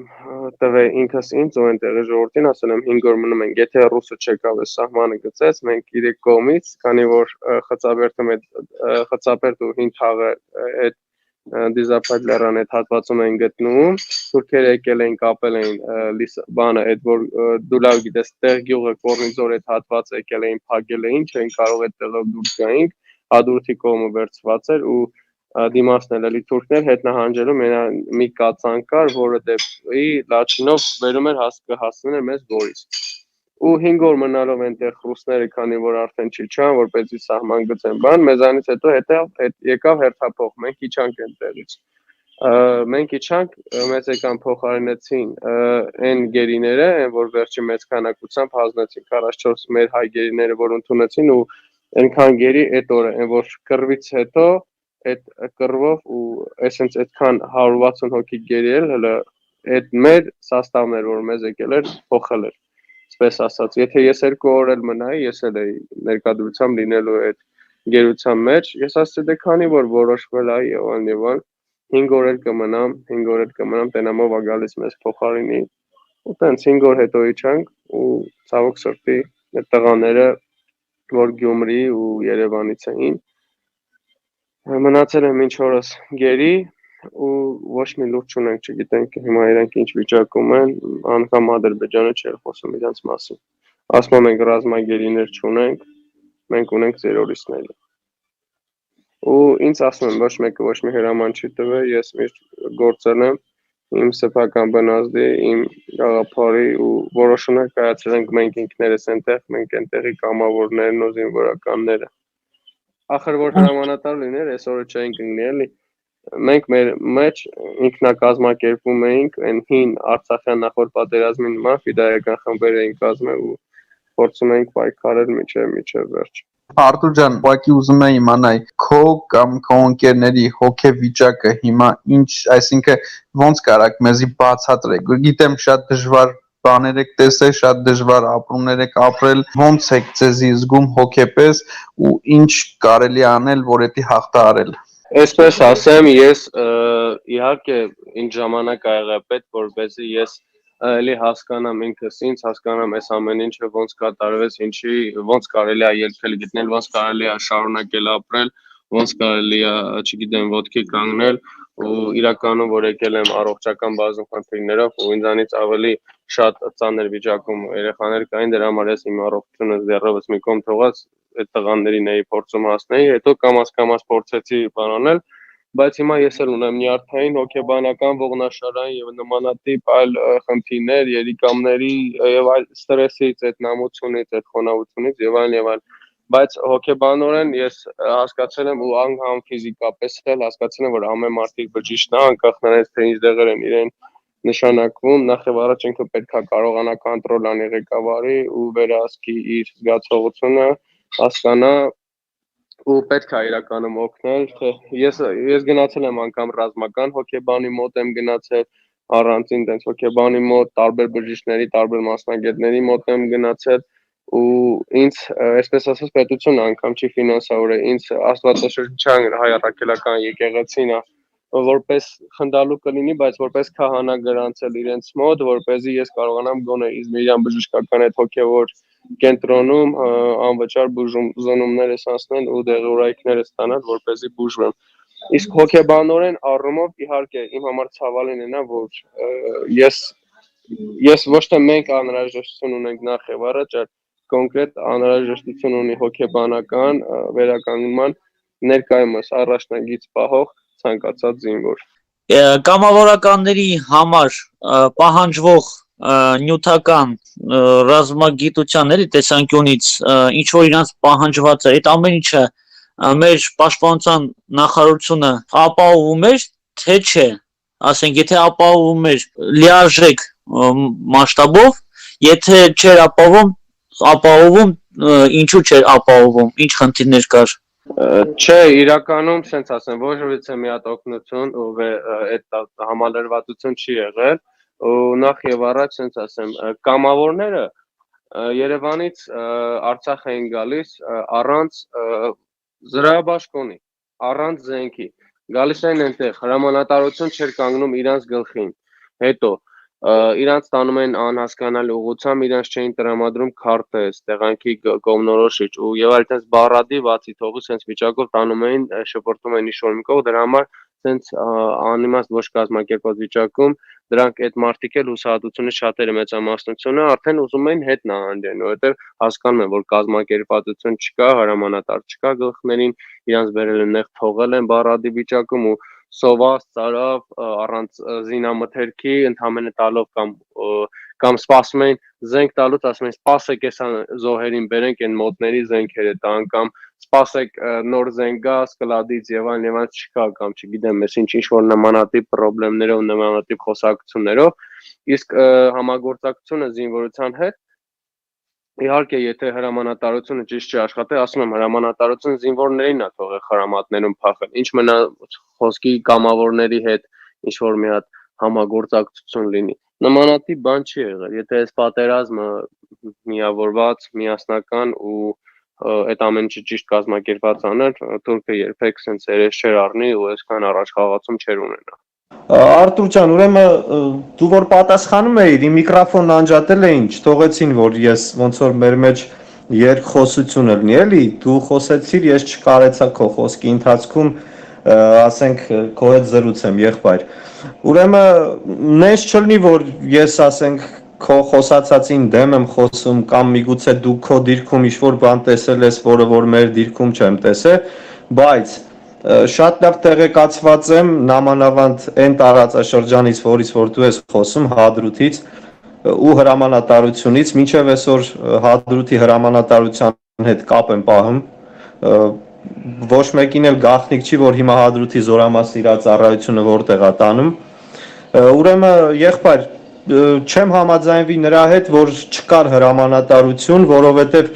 տվել ինքս ինձ ու այնտեղի ժողովրդին, ասել եմ 5 օր մնում ենք, եթե ռուսը չեկավ է սահմանը գծեց, մենք 3 կողմից, քանի որ Խծաբերդում այդ Խծաբերդ ու հին թաղը այդ դիզապայտ լեռան այդ հատվածում են գտնում, թուրքերը եկել էին կապել էին բանը այդ որ դու լավ գիտես տեղ գյուղը Կորնիձոր այդ հատվածը եկել էին փակել էին, չեն կարող այդ տեղով դուրս գայինք, հադրութի կողմը վերցված էր ու դիմացնել էլի թուրքներ հետ նահանջելու մի կացան կար, որը դեպի Լաչինով վերում էր հասցնել մեզ Գորիս։ Ու 5 օր մնալով այնտեղ ռուսները, քանի որ արդեն չիջան, որպեսզի սահման գծեն բան, մեզանից հետո եկավ հերթափոխ, մենք իջանք այնտեղից։ Մենք իջանք, մեզ եկան փոխարինեցին այն գերիները, այն որ վերջի մեծ քանակությամբ հանձնեցին 44 մեր հայ գերիները, որ ընդունեցին ու այնքան գերի այդ օրը, այն որ կռվից հետո այդ կռվով ու այսինքն այդքան 160 հոգի գերի էլ հələ այդ մեր սաստավներ, որ մեզ եկել էր, փոխել էր։ Սպես ասած, եթե ես 2 օր էլ մնայի, ես էլ էի ներկայությամբ լինելու այդ գերության մեջ, ես ասացի դե քանի որ որոշվել է եւ այլն, 5 օր էլ կմնամ, տենամով է գալիս մեզ փոխարինի։ Ու տենց 5 օր հետո իջանք ու ցավոք սրտի այդ տղաները, որ Գյումրի ու Երևանից էին, մնացել են մինչ օրս գերի ու ոչ մի լուր չունենք, չգիտենք հիմա իրանք ինչ վիճակում են, անգամ Ադրբեջանը չէր խոսում իրանց մասին։ Ասում ենք ռազմագերիներ չունենք, մենք ունենք տերորիստներ։ Ու ինձ ասում են ոչ մեկը ոչ մի հրաման չի տվել, ես միշտ գործել եմ իմ սեփական բնազդի, իմ գաղափարի ու որոշումներ կայացրել ենք մենք ինքներս այնտեղ, մենք այնտեղի կամավորներն ու զինվորականները։ Ախր որ հրամանատար լիներ, այսօրը չէինք ընկնի էլի։ Մենք մեր մեջ ինքնակազմակերպում էինք այն հին Արցախյան նախորդ պատերազմի նման ֆիդայական խմբեր էին կազմել ու փորձում էինք պայքարել միջև վերջ։
Արտուր ջան, ուղղակի ուզում եմ իմանալ քո կամ քո ընկերների հոգեվիճակը հիմա ինչ, այսինքն ոնց կարաք մեզի բացատրեք։ Գիտեմ շատ դժվար բաներ եք տեսել, շատ դժվար ապրումներ եք ապրել, ոնց եք ձեզի զգում հոգեպես ու ինչ կարելի անել, որ դա հաղթահարել։
Այսպես ասեմ, ես իհարկե ինչ ժամանակ ա եղել պետք, որպեսզի ես էլի հասկանամ ինքս ինձ, հասկանամ այս ամեն ինչը ոնց կատարվեց, ինչի ոնց կարելի է ելքել գտնել, ոնց կարելի է շարունակել ապրել, ոնց կարելի է, չգիտեմ, ոտքի կանգնել ու իրականում որ եկել եմ առողջական բազում խնդիրներով ու ինձանից ավելի շատ ծանր վիճակում երեխաներ կային, դրա համար ես իմ առողջությունը դեռևս մի կողմ թողած այդ տղաներին էի փորձում հասնել, հետո կամաց փորձեցի բանանել, բայց հիմա ես էլ ունեմ նյարդային, հոգեբանական, ողնաշարային եւ նմանատիպ այլ խնդիրներ, երիկամների եւ այլ ստրեսից, այդ նամությունից, այդ խոնավությունից եւ այլն, բայց հոգեբանորեն ես հասկացել եմ ու անգամ ֆիզիկապես էլ հասկացել եմ, որ ամեն մարդիկ բջիջն է, անկախ նրանից թե ինչ դեղեր են իրեն նշանակվում, նախ եւ առաջ ինքը պետք է կարողանա կոնտրոլ անի ղեկավարի ու վերահսկի իր զգացողությունը, հասկանա ու պետք է իրականում օգնել, թե ես գնացել եմ անգամ ռազմական հոգեբանի մոտ եմ գնացել, առանցին տենց հոգեբանի մոտ, տարբեր բժիշկների, տարբեր մասնագետների մոտ եմ գնացել ու ինձ, այսպես ասած, պետությունը անգամ չի ֆինանսավորել, ինձ Աստվածաշրջության հայ առաքելական եկեղեցին է որպես խնդալու կլինի, բայց որպես քահանա գրանցել իրենց մոտ, որպեսզի ես կարողանամ գոնե իրան բժշկական այդ հոգևոր կենտրոնում անվճար բուժումներ անցնել ու դեղորայքներ ստանալ, որպեսզի բուժվեմ։ Իսկ հոգեբանորեն առումով իհարկե իմ համար ցավալին է նա, որ ես ոչ թե մենք անհրաժեշտություն ունենք նախ եւ առաջ, այլ կոնկրետ անհրաժեշտություն ունի հոգեբանական վերականգնման ներկայումս առաջնագիծ պահող ցանկացած զինվոր։
Կամավորականների համար պահանջվող նյութական ռազմագիտության տեսանկյունից ինչ որ իրանց պահանջված է, այդ ամեն ինչը մեր պաշտպանության նախարարությունը ապահովում է, թե չէ, ասենք, եթե ապահովում է լիարժեք մասշտաբով, եթե չէր ապահովում, ինչու չէր ապահովում, ինչ խնդիրներ կար։
Չէ, իրականում, սենց ասեմ, ոչ մի հատ օգնություն ու այդ համալրվածություն չի եղել ու նախ եւ առաջ, սենց ասեմ, կամավորները Երևանից Արցախ էին գալիս առանց զրահաբաշխոնի, առանց զենքի, գալիս էին այնտեղ, հրամանատարություն չէր կանգնում իրանց գլխին, հետո իրանց տանում են անհասկանալի ուղղությամբ, իրանց չէին տրամադրում քարտեզ, տեղանքի կողմնորոշիչ ու եւ այլ այդպես բառադի բացի թողու sense վիճակով տանում էին, շփորտում էին ինչ-որ մի կողմ, դրա համար sense անիմաստ ոչ կազմակերպված վիճակում դրանք այդ մարտիկ էլ հուսահատությունը շատերը մեծամասնությունը արդեն ուզում էին հետ նահանջեն, որովհետեւ հասկանում են, որ կազմակերպվածություն չկա, հրամանատար չկա գլխներին, իրանց բերել են նեղ թողել են բառադի վիճակում ու սոված, ծարավ, առանց զինամթերքի, ընդհանրապես տալով կամ սպասում էին զենք տալուց, ասում էին սպասեք այս զոհերին բերենք այն մոտների զենքերը տան կամ սպասեք նոր զենք գա սկլադից եւ այլն չկա կամ չգիտեմ ես ինչ որ նմանատիպ խնդիրներով, նմանատիպ խոսակցություններով, իսկ համագործակցությունը զինվորության հետ իհարկե եթե հրամանատարությունը ճիշտ չի աշխատել, ասում եմ հրամանատարությունը զինվորներին է թողել խրամատներում փախել, ինչ մնա խոսքի կամավորների հետ ինչ որ մի հատ համագործակցություն լինի։ Նմանատիպ բան չի եղել, եթե այս պատերազմը միավորված, միասնական ու այդ ամեն ինչը ճիշտ կազմակերպված աներ, Թուրքը երբեք sense երես չէր առնի ու այսքան առաջ խաղացում չէր ունենա։
Արտուր ջան, ուրեմն դու որ պատասխանում էիր, իմ միկրոֆոնն անջատել էին, չթողեցին որ ես ոնց որ մեր մեջ երկխոսություն լինի, էլի, դու խոսեցիր, ես չկարեցա քո խոսքի ընթացքում, ասենք քո հետ զրուցեմ, եղբայր։ Ուրեմն նես չլինի որ ես ասենք քո խոսացածին դեմ եմ խոսում կամ միգուցե դու քո դիրքում ինչ-որ բան տեսել ես, որը որ մեր դիրքում չեմ տեսել, բայց շատ լավ տեղեկացված եմ նամանավանդ այն տարածաշրջանից, որից որ դու ես խոսում, Հադրութից ու հրամանատարությունից, մինչև այսօր Հադրութի հրամանատարության հետ կապ եմ պահում, ոչ մեկին էլ գաղտնիք չի, որ հիմա Հադրութի զորամասի ծառայությունը որտեղ է տանում, ուրեմն եղբայր չեմ համաձայնվի նրա հետ, որ չկար հրամանատարություն, որովհետև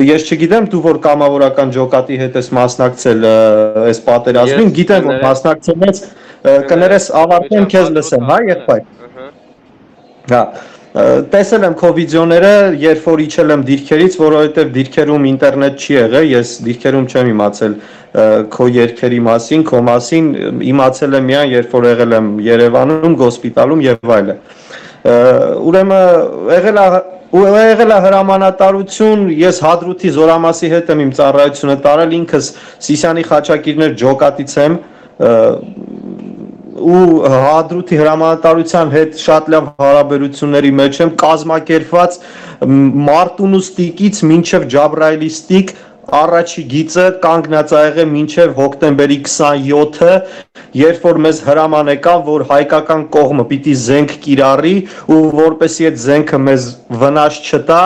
ես չգիտեմ դու որ կամավորական ջոկատի հետ ես մասնակցել այս պատերազմին, գիտեմ որ մասնակցել ես, կներես ավարտեմ քեզ լսեմ, հա եղբայր։ Հա, տեսել եմ քո վիդեոները, երբ որ իջել եմ դիրքերից, որովհետև դիրքերում ինտերնետ չի եղել, ես դիրքերում չեմ իմացել քո երգերի մասին, քո մասին, իմացել եմ միայն երբ որ եղել եմ Երևանում, գոսպիտալում եւ այլն։ ուրեմն եղել է հրամանատարություն, ես Հադրութի Զորամասի հետ եմ իմ ծառայությունը տարել, ինքս Սիսիանի խաչակիրներ ջոկատից եմ ու Հադրութի հրամանատարության հետ շատ լավ հարաբերությունների մեջ եմ, կազմակերպված Մարտունու ստիկից մինչև Ջաբրայելի ստիկ առաջի գիծը կանգնած ա եղել մինչև հոկտեմբերի 27-ը, երբ որ մեզ հրաման եկավ, որ հայկական կողմը պիտի զենք կիրառի ու որպեսի այդ զենքը մեզ վնաս չտա,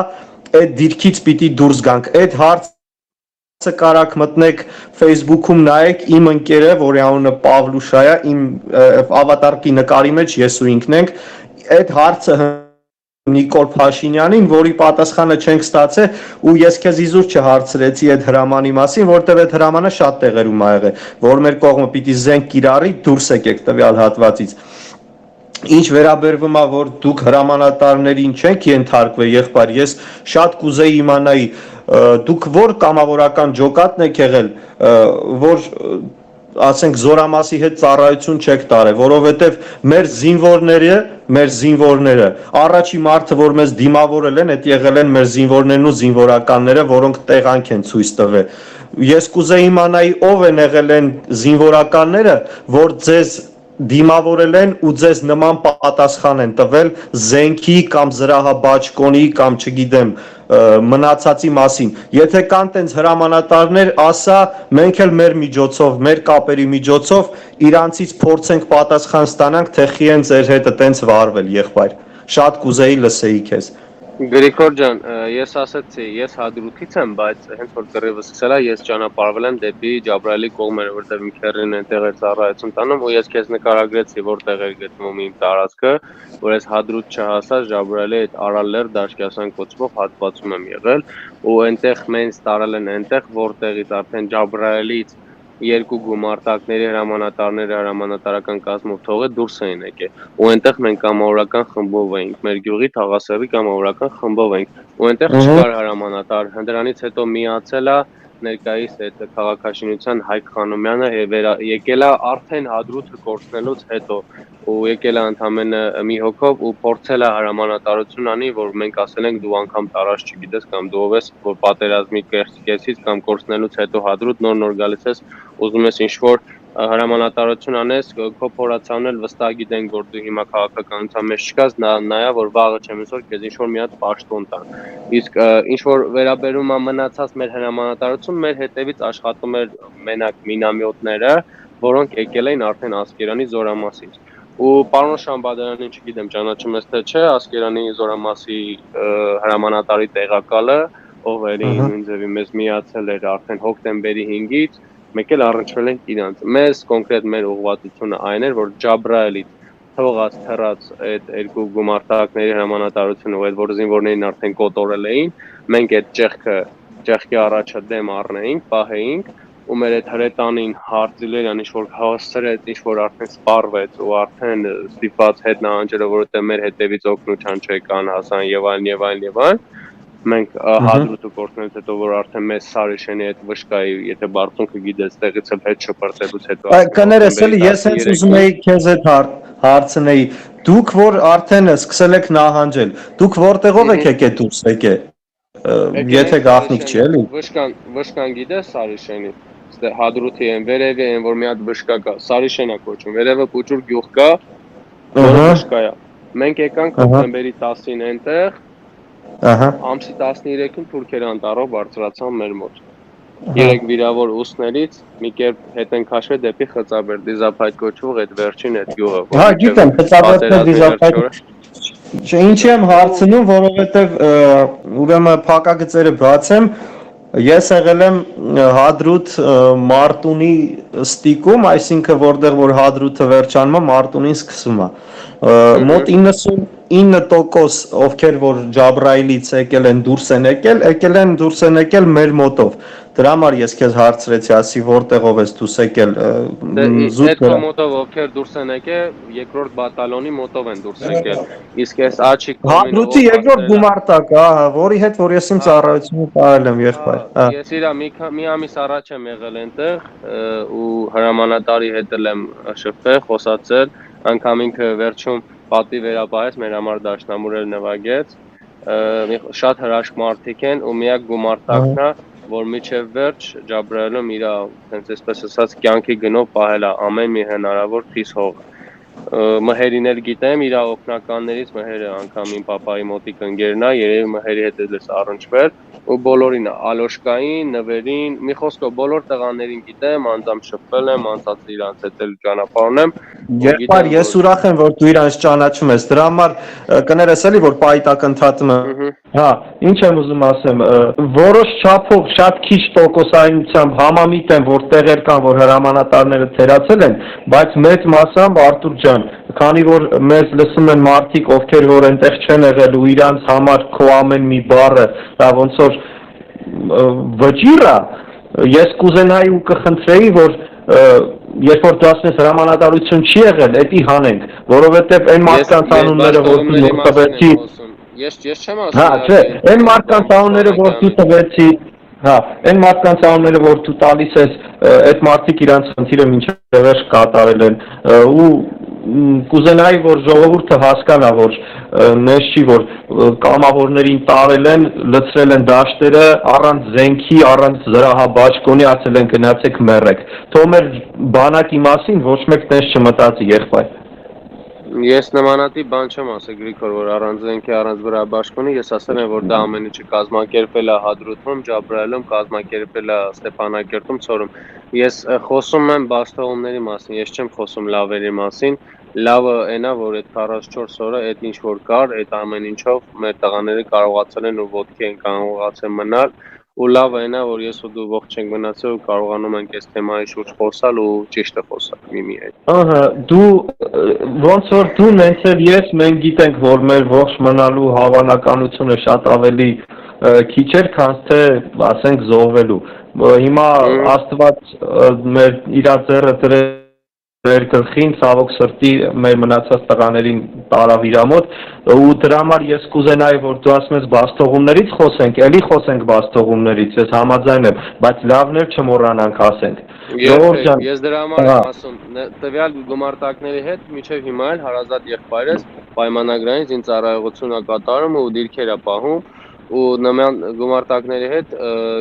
այդ դիրքից պիտի դուրս գանք։ Այդ հարցը կարաք մտնեք Facebook-ում նայեք, իմ ընկերը, որի անունը Պավլուշա է, իմ ավատարկի նկարի մեջ ես ու ինքն ենք, այդ հարցը Նիկոլ Փաշինյանին, որի պատասխանը չենք ստացել ու ես քեզ իզուր չհարցրեցի այդ հրամանի մասին, որտեղ այդ հրամանը շատ տեղերում ա եղել, որ մեր կողմը պիտի զենք կիրառի, դուրս եկեք տվյալ հատվածից։ Ինչ վերաբերվում է, որ դուք հրամանատարներին չեք ենթարկվել, եղբայր, ես շատ կուզեի իմանայի, դուք որ կամավորական ջոկատն եք եղել, որ ասենք Զորամասի հետ ծառայություն չեք տարել, որովհետև մեր զինվորները, առաջի մարդը, որ մեզ դիմավորել են, այդ եղել են մեր զինվորներն ու զինվորականները, որոնք տեղանք են ցույց տվել։ Ես կուզեի իմանայի ով են եղել են զինվորականները, որ ձեզ դիմավորել են ու ձեզ նման պատասխան են տվել զենքի կամ զրահաբաճկոնի կամ չգիտեմ մնացածի մասին։ Եթե կան տենց հրամանատարներ, ասա, մենք էլ մեր միջոցով, մեր կապերի միջոցով իրանցից փորձենք պատասխան ստանանք, թե խի են ձեր հետ տենց վարվել, եղբայր։ Շատ կուզեի լսեի քեզ։
Գրիգոր ջան, ես ասացի, ես Հադրութից եմ, բայց հենց որ կռիվը սկսել է, ես ճանապարհվել եմ դեպի Ջաբրայելի կողմերը, որտեղ իմ քեռին այնտեղ էր ծառայություն տանում, ու ես քեզ նկարագրեցի, որտեղ էր գտնվում իմ տարածքը, որ ես Հադրութ չհասած Ջաբրայելի այդ Արալեր Դաշկյասան կոչվող հատվածում եմ եղել, ու այնտեղ մենք տարել են այնտեղ, որտեղից արդեն Ջաբրայելից երկու գումարտակների հրամանատարները հրամանատարական կազմով թողել դուրս էին եկել ու այնտեղ մենք կամավորական խմբով էինք մեր գյուղի Թաղասերի կամավորական խմբով էինք ու այնտեղ չկար հրամանատար դրանից հետո միացել է ներկայիս այդ քաղաքաշինության Հայկ Խանոմյանը եկել է արդեն Հադրութը կորցնելուց հետո ու եկել է ընդամենը մի հոգով ու փորձել է հրամանատարություն անի որ մենք ասել ենք դու անգամ տարած չգիտես կամ դու ով ես որ պատերազմի կեսից կամ կորցնելուց հետո Հադրութ նոր գալիս ես ուզում ես ինչ-որ հրամանատարություն անես, քո փորացանն էլ վստահ գիտենք, որ դու հիմա քաղաքականության մեջ չկաս, նայա, որ վաղը չեմ ասոր քեզ ինչ-որ մի հատ պաշտոն տան։ Իսկ ինչ-որ վերաբերում է մնացած մեր հրամանատարություն, մեր հետևից աշխատում էր մենակ մինամյոտները, որոնք եկել էին արդեն Ասկերանի Զորամասից։ Ու պարոն Շամբադյանին չգիտեմ, ճանաչում ես թե չէ, Ասկերանի Զորամասի հրամանատարի տեղակալը, ով էր նույն ձևի մեզ միացել էր արդեն հոկտեմբերի 5-ից մեկ էլ առնչվել ենք իրանց։ Մեզ կոնկրետ մեր ուղղվածությունը այն էր, որ Ջաբրայելից թողած թռած այդ երկու գումարտակների հրամանատարությունը ու այդ որ զինվորներին արդեն կոտորել էին, մենք այդ ճեղքի առաջը դեմ առնեինք, պահեինք ու մեր այդ հրետանին հարձիլերան ինչ-որ հասցրեց, ինչ-որ արդեն սպառվեց ու արդեն ստիպված հետ նահանջելը, որովհետև մեր հետևից օգնության չեկան, հասան եւ այլն, մենք Հադրութը կորցնելուց հետո որ արդեն մեզ Սարիշենի այդ վշկայի, եթե բարձունքը գիտես, տեղից էլ հետ շպրտելուց հետո
կներես էլի, ես հենց ուզում էի քեզ այդ հարցնեի, դուք որ արդեն սկսել եք նահանջել, դուք որտեղով եք եկել դուրս եկել, եթե գաղտնիք չի էլի։
Վշկան գիտես Սարիշենի, Հադրութի են վերևի են, որ մի հատ վշկա կա, Սարիշենա կոչվում, վերևը Պուճուր գյուղ կա, որը վշկա է։ Մենք եկանք հոկտեմբերի 10-ին այնտեղ Ամսի 13-ին թուրքերը անտառով բարձրացան մեր մոտ։ 3 վիրավոր ուսներից մի կերպ հետ են քաշվել դեպի Խծաբերդ Դիզափայտ կոչվող այդ վերջին այդ գյուղը։
Հա, գիտեմ, Խծաբերդը Դիզափայտ։ Ինչի եմ հարցնում, որովհետև ուրեմն փակագծերը բացեմ, ես եղել եմ Հադրութ Մարտունի ստիկում, այսինքն որտեղ որ Հադրութը վերջանում է, Մարտունին սկսվում է։ Մոտ 99% ովքեր որ Ջաբրայելից եկել են դուրս են եկել մեր մոտով։ Դրա համար ես քեզ հարցրեցի, ասի որտեղով ես դուրս եկել
զուտ մոտով ովքեր դուրս են եկել, երկրորդ բատալոնի մոտով են դուրս եկել։ Իսկ այս Աչիկ
Հադրութի երկրորդ գումարտակ, ահա, որի հետ որ ես իմ ծառայությունը տարել եմ եղբայր։
Ես իրա մի ամիս առաջ եմ եղել այնտեղ ու հրամանատարի հետ եմ շփվել, խոսացել, անգամ ինքը վերջում պատի վերապահեց, մեր համար դաշնամուրեր նվագեց, շատ հրաշք մարդիկ են ու միակ գումարտակն է, որ միջև վերջ Ջաբրայելում իր հենց այսպես ասած կյանքի գնով պահել է ամեն մի հնարավոր խիս հող։ Մհերին էլ գիտեմ, իր օգնականներից Մհերը անգամ իմ պապայի մոտիկ ընկերն է, երևի Մհերի հետ էլ առնչվել ու բոլորին Ալոշկային, Նվերին, մի խոսքով բոլոր տղաներին գիտեմ, անձամբ շփվել եմ, անցած իրանց հետ էլ ճանապարհ ունեմ։
Եղբայր, ես ուրախ եմ, որ դու իրանց ճանաչում ես։ Դրա համար կներես էլի, որ պայտակ ընդհատում եմ։ Հա, ինչ եմ ուզում ասեմ, որոշ չափով շատ քիչ տոկոսայնությամբ համամիտ եմ, որ տեղեր կան, որ հրամանատարները թերացել են, բայց մեծ մասամբ Արտուր ջան, քանի որ մեզ լսում են մարդիկ, ովքեր որ այնտեղ չեն եղել ու իրանց համար քո ամեն մի բառը, դա ոնց որ վճիռ է, ես կուզենայի ու կխնդրեի, որ երբ որ դու ասես հրամանատարություն չի եղել, էդի հանենք, որովհետև այն մարդկանց անունները, որ դու տվեցի,
ես չեմ ասում,
հա, չէ, այն մարդկանց անունները, որ դու տվեցի, հա, այն մարդկանց անունները, որ դու տալիս ես, այդ մարդիկ իրանց խնդիրը մինչև վերջ կատարել են ու կուզենայի, որ ժողովուրդը հասկանա, որ նես չի, որ կամավորներին տարել են, լցրել են դաշտերը, առանց զենքի, առանց զրահաբաճկոնի, ասել են գնացեք մեռեք։ Թող մեր բանակի մասին ոչ մեկ տես չմտածի, եղբայր։
Ես նմանատիպ բան չեմ ասել Գրիգոր, որ առանց զենքի, առանց զրահաբաճկոնի, ես ասել եմ, որ դա ամեն ինչը կազմակերպել է Հադրութում, Ջաբրայելում, կազմակերպել է Ստեփանակերտում, Ցորում։ Ես խոսում եմ բաստողումների մասին, ես չեմ խոսում լավերի մասին։ Լավը այնա, որ այդ 44 օրը այդ ինչ որ կար, այդ ամեն ինչով մեր տղաները կարողացել են ու ոտքի են կարողացել մնալ, ու լավը այնա, որ ես ու դու ողջ ենք մնացել ու կարողանում ենք այս թեմայի շուրջ խոսալ ու ճիշտը խոսալ միմիայն։
Ահա, դու ոնց որ դու նենց էլ ես, մենք գիտենք, որ մեր ողջ մնալու հավանականությունը շատ ավելի քիչ էր, քան թե ասենք զոհվելու։ Հիմա Աստված մեր իր ձեռը դրել մեր գլխին, ցավոք սրտի մեր մնացած տղաներին տարավ իր մոտ ու դրա համար ես կուզենայի, որ դու ասում ես բաստողումներից խոսենք, էլի խոսենք բաստողումներից, ես համաձայն եմ, բայց լավներ չմոռանանք ասենք։
Ես դրա համար եմ ասում, տվյալ գումարտակների հետ մինչև հիմա էլ հարազատ եղբայր ես, պայմանագրային ինձ ծառայողություն է կատարում ու դիրքեր է պահում ու նման գումարտակների հետ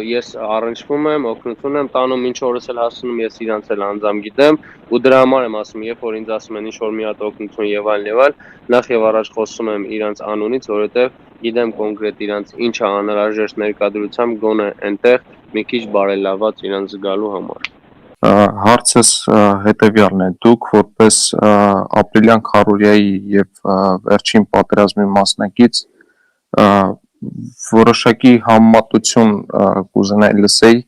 ես առնչվում եմ, օգնություն եմ տանում, ինչ օրս էլ հասնում ես իրանց էլ անձամբ գիտեմ ու դրա համար եմ ասում, երբ որ ինձ ասում են ինչ որ մի հատ օգնություն եւ այլ, նախ եւ առաջ խոսում եմ իրանց անունից, որովհետեւ գիտեմ կոնկրետ իրանց ինչ է անհրաժեշտ ներկայությամբ գոնե այնտեղ մի քիչ բարելաված իրանց զգալու համար։
Հարցս հետևյալն է, դուք որպես ապրիլյան քարորիայի եւ վերջին պատերազմի մասնակից որոշակի համեմատություն կուզենայի լսեի,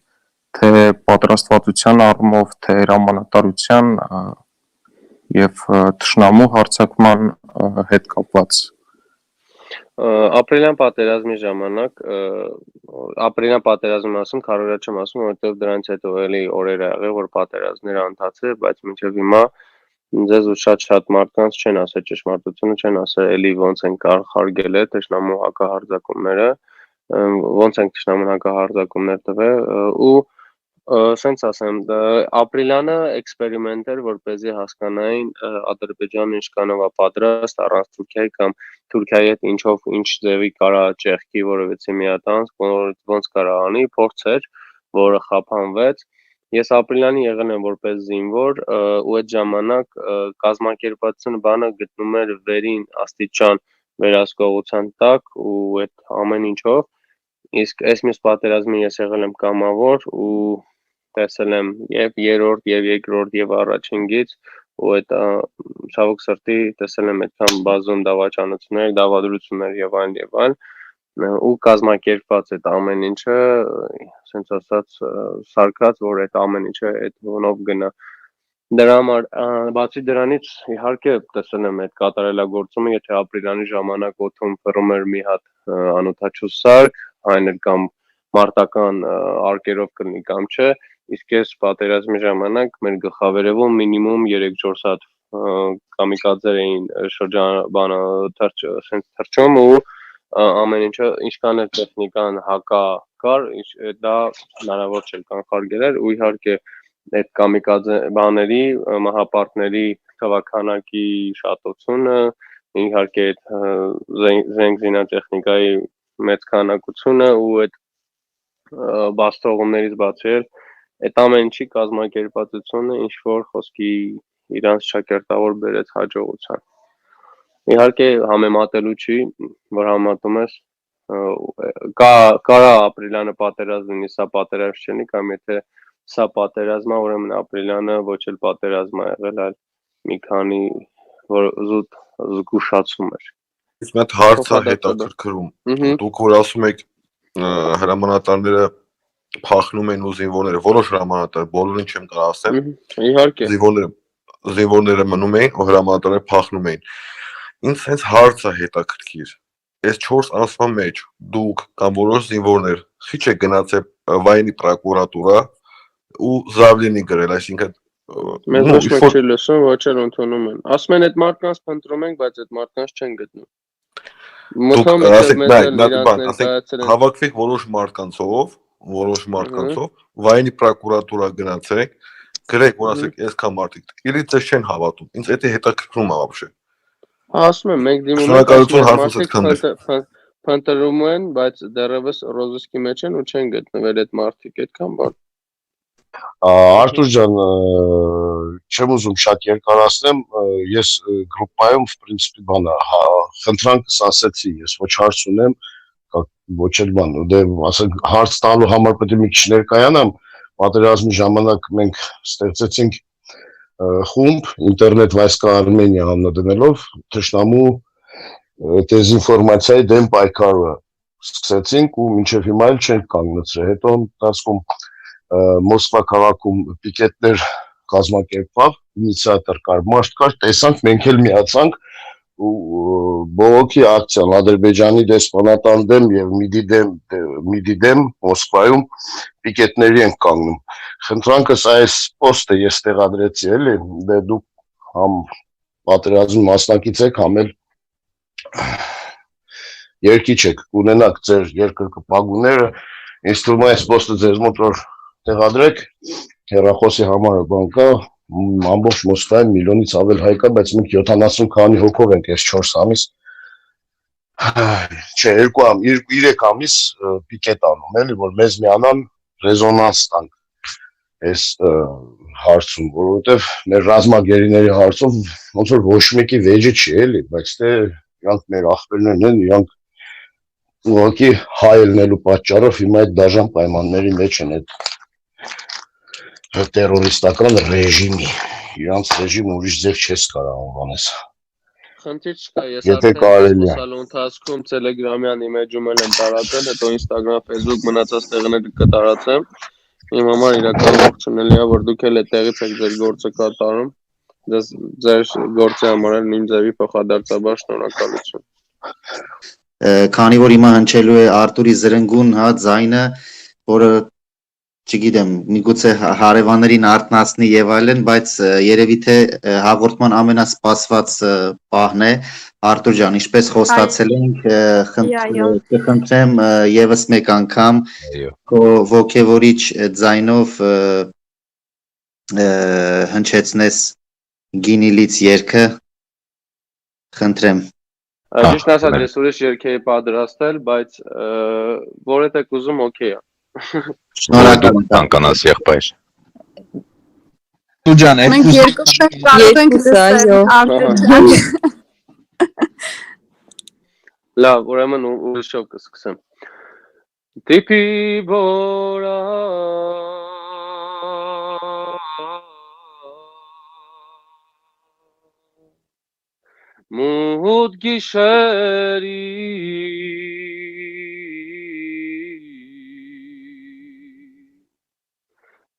թե պատրաստվածության առումով, թե հրամանատարության եւ թշնամու հարձակման հետ կապված։
Ապրիլյան պատերազմի ժամանակ, ապրիլյան պատերազմի մասին քարորիա չեմ ասում, որովհետեւ դրանից հետո էլի օրեր ա եղել, որ պատերազմները ընթացել, բայց մինչեւ հիմա ձեզ ու շատ մարդկանց չեն ասել ճշմարտությունը, չեն ասել էլի ոնց են կանխարգել է թշնամու հակահարձակումները, ոնց են թշնամուն հակահարձակումներ տվել ու սենց ասեմ, ապրիլյանը էքսպերիմենտ էր, որպեսզի հասկանային Ադրբեջանը ինչքանով է պատրաստ առանց Թուրքիայի կամ Թուրքիայի հետ ինչով ինչ ձևի կարա ճեղքի որևէ մի հատ անց, ոնց կարա անի, փորձ էր, որը խափանվեց։ Ես ապրիլյանի եղել եմ որպես զինվոր ու այդ ժամանակ կազմակերպվածությունը բանը գտնում էր վերին աստիճան վերահսկողության տակ ու այդ ամեն ինչով, իսկ այս մյուս պատերազմին ես եղել եմ կամավոր ու տեսել եմ եւ երրորդ եւ երկրորդ եւ առաջինից ու այդ ցավոք սրտի տեսել եմ այդքան բազում դավաճանություններ, դավադրություններ եւ այլ ու կազմակերպված այդ ամեն ինչը, ասենց ասած, սարկած, որ այդ ամեն ինչը այդ ոնով գնա։ Դրա համար բացի դրանից իհարկե տեսել եմ այդ կատարելագործումը, եթե ապրիլյանի ժամանակ օդում ֆռում էր մի հատ անօթաչու սարք, այն էլ կամ մարտական արկերով կլինի կամ չէ, իսկ այս պատերազմի ժամանակ մեր գլխավերևում մինիմում 3-4 հատ կամիկաձեր էին շրջանաբանը թռչում ու ամեն ինչը ինչքան է տեխնիկան հակա կար, դա հնարավոր չէր կանխարգելել ու իհարկե այդ կամիկաձե բաների, մահապարտների թվաքանակի շատությունը իհարկե այդ զենք զինատեխնիկայի մեծ քանակությունը ու այդ բաց թողումներից բացի այդ ամեն ինչի կազմակերպվածությունը ինչ որ խոսքի իրանց ճակերտավոր բերեց հաջողության։ Իհարկե համեմատելու չի, որ համատում ես կարա ապրիլյանը պատերազմ լինի, սա պատերազմ չլինի, կամ եթե սա պատերազմ է, ուրեմն ապրիլյանը ոչ էլ պատերազմ է եղել, այլ մի քանի որ զուտ զգուշացում էր։
Իսկ մի հատ հարց է հետաքրքրում։ Դուք որ ասում եք հրամանատարները փախնում են ու զինվորները, որոշ հրամանատար, բոլորին չեմ կարող ասեմ։
Իհարկե։
Զինվորները մնում էին, ու հրամանատարները փախնում էին։ Ինձ հենց հարց է հետաքրքիր։ Այս 4 ամսվա մեջ դուք կամ որոշ զինվորներ քիչ է գնացել վայնի պրոկուրատուրա ու զավլինի գրել, այսինքն
Մեզ ոչ մեկ չի լսում, ոչ էլ ընդունում են։ Ասում են այդ մարդկանց փնտրում ենք, բայց այդ մարդկանց չեն գտնում։
Հավաքվեք որոշ մարդկանցով, վայնի պրոկուրատուրա գնացեք, գրեք, որ ասեք, այսքան մարդիկ, իրի ձեզ չեն հավատում։ Ինձ դա հետաքրքրում է вообще։
Ասում եմ, մենք դիմում
Շնորհակալություն հարցուց քանդել։
Փնտրում են, բայց դեռևս ռոզիսկի մեջ են ու չեն գտնվել այդ մարդիկ, այդքան բան։
Արտուր ջան, չեմ ուզում շատ երկարացնեմ, ես գրուպայում в принципе բանը խնդրանքս ասեցի, ես ոչ հարց ունեմ, ոչ էլ բան, դե ասենք հարց տալու համար պետք է մի քիչ ներկայանամ, պատերազմի ժամանակ մենք ստեղծեցինք խումբ ինտերնետ վայսկա Արմենիա անունով թշնամու դեզինֆորմացիայի դեմ պայքարը սկսեցինք ու մինչև հիմա էլ չենք կանգնեցրել, հետո ընթացքում Մոսկվա քաղաքում պիկետներ կազմակերպավ, ինիցիատոր կար, մարդ կար, տեսանք, մենք էլ միացանք ու բողոքի ակցիան Ադրբեջանի դեսպանատան դեմ եւ MIDI դեմ Մոսկվայում պիկետների ենք կանգնում։ Խնդրանքս այս պոստը ես տեղադրեցի էլի, դե դուք համ պատերազմի մասնակից եք, համ էլ երկիչ եք, կունենաք ձեր երկրպագուները, ինձ թվում է այս պոստը ձեզ մոտ որ տեղադրեք, հեռախոսի համարը բան կա, ամբողջ Մոսկվայում միլիոնից ավել հայ կա, բայց մենք 70 քանի հոգով ենք այս 4 ամիս, չէ, 3 ամիս պիկետ անում, էլի, որ մեզ միանան ռեզոնանս տանք այս հարցում, որովհետև մեր ռազմագերիների հարցով ոնց որ ոչ մեկի վեճը չի, էլի, բայց թե իրանք մեր ախպերներն են, իրանք ուղղակի հայ ելնելու պատճառով հիմա այդ դաժան պայմանների մեջ են այդ տերորիստական ռեժիմի, իրանց ռեժիմ ուրիշ ձև չես կարող անվանես։
Խնդիր չկա, ես արդեն խոսալու ընթացքում Telegram-յան իմեջում եմ տարածել, հետո Instagram, Facebook մնացած տեղները կտարածեմ։ Իմ համար իրական ողջունելի է, որ դուք էլ այդտեղից եք ձեր գործը կատարում։ Ձեր գործի համար էլ նույն ձևի փոխադարձաբար շնորհակալություն։
Քանի որ հիմա հնչելու է Արտուրի զրնգուն ձայնը, որը չգիտեմ, միգուցե հարևաններին արթնացնի եւ այլն, բայց երևի թե հաղորդման ամենասպասված պահն է, Արտուր ջան, ինչպես խոստացել ենք, կխնդրեմ եւս մեկ անգամ քո ոգևորիչ ձայնով հնչեցնես Գինիլից երգը, խնդրեմ։
Ճիշտ ասած, ես ուրիշ երգ էի պատրաստել, բայց որ եք ուզում, օքեյ է։
Շնորհակալ
Կանկանաս եղբայր։
Դու ջան,
Մենք երկուսը կարող ենք լսել Արտուր ջան։
Լավ, ուրեմն ուրիշով կսկսեմ։ Տիպի բորա մուտ գիշերի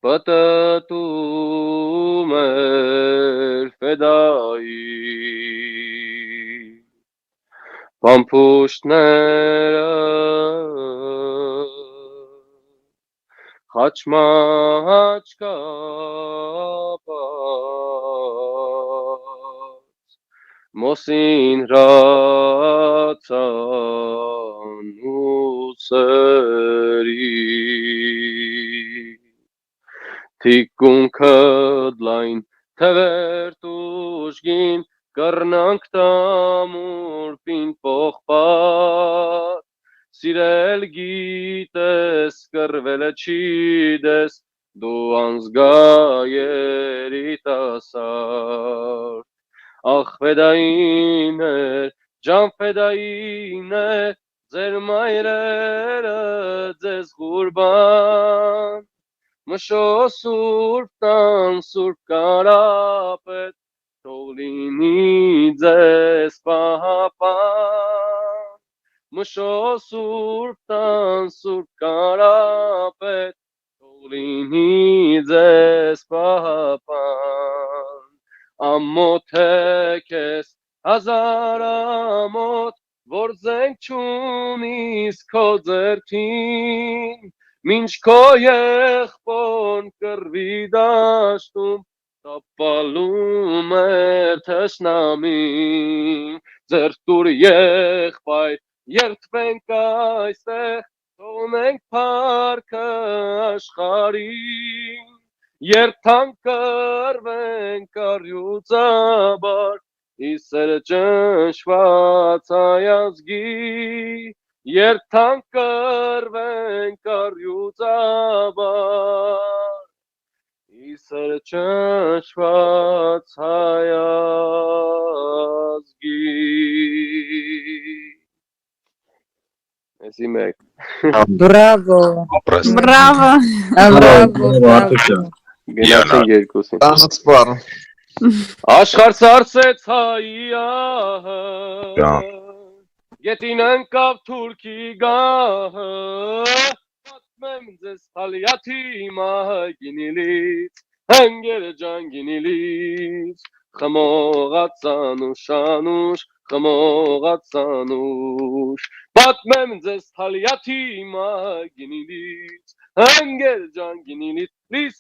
պատտում էր ֆեդայի պամփուշտները խաչմաչ կապած մոսին հրացան ուսերի Թիկունքը դլայն թվեր տուժգին կռնանք տամուր պին պողպատ, սիրել գիտես, կռվելը չիդես, դու անզգա երիտասարդ, ախ ֆեդային էր, ջան ֆեդային էր, ձեր մայրերը ձեզ ղուրբան, մշո սուրբ տան սուրբ կարապետ, թող լինի ձեզ պահապան, մշո սուրբ տան սուրբ կարապետ, թող լինի ձեզ պահապան, ամոթ է քեզ հազար ամոթ, որ զենք չունիս քո ձեռքին, մինչ քո եղբորն կռվի դաշտում, տապալում էր թշնամին, ձեռք տուր եղբայր, երդվենք այստեղ, թողնենք փառքը աշխարհին, երթանք կռվենք առյուծաբար, իսեր ճնշված հայազգի, երթանք կռվենք առյուծաբար, իսեր ճնշված հայազգի։ Էսի մեկ։
Բրավո։
Բրավո։
Գնացին երկուսին։
Տանցպար։
Աշխարհ սարսեց հայի ահը, գետին ընկավ թուրքի գահը, պատմեմ ձեզ Թալյաթի մահը գինիլից, հանգերը ջան գինիլից, խմողած անուշ անուշ, խմողած անուշ, պատմեմ ձեզ Թալյաթի մահը գինիլից, հանգերը ջան գինիլից,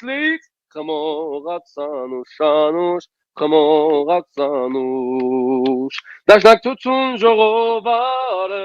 լից խմողած անուշ անուշ, խմողած անուշ, դաշնակցություն ժողովարեց,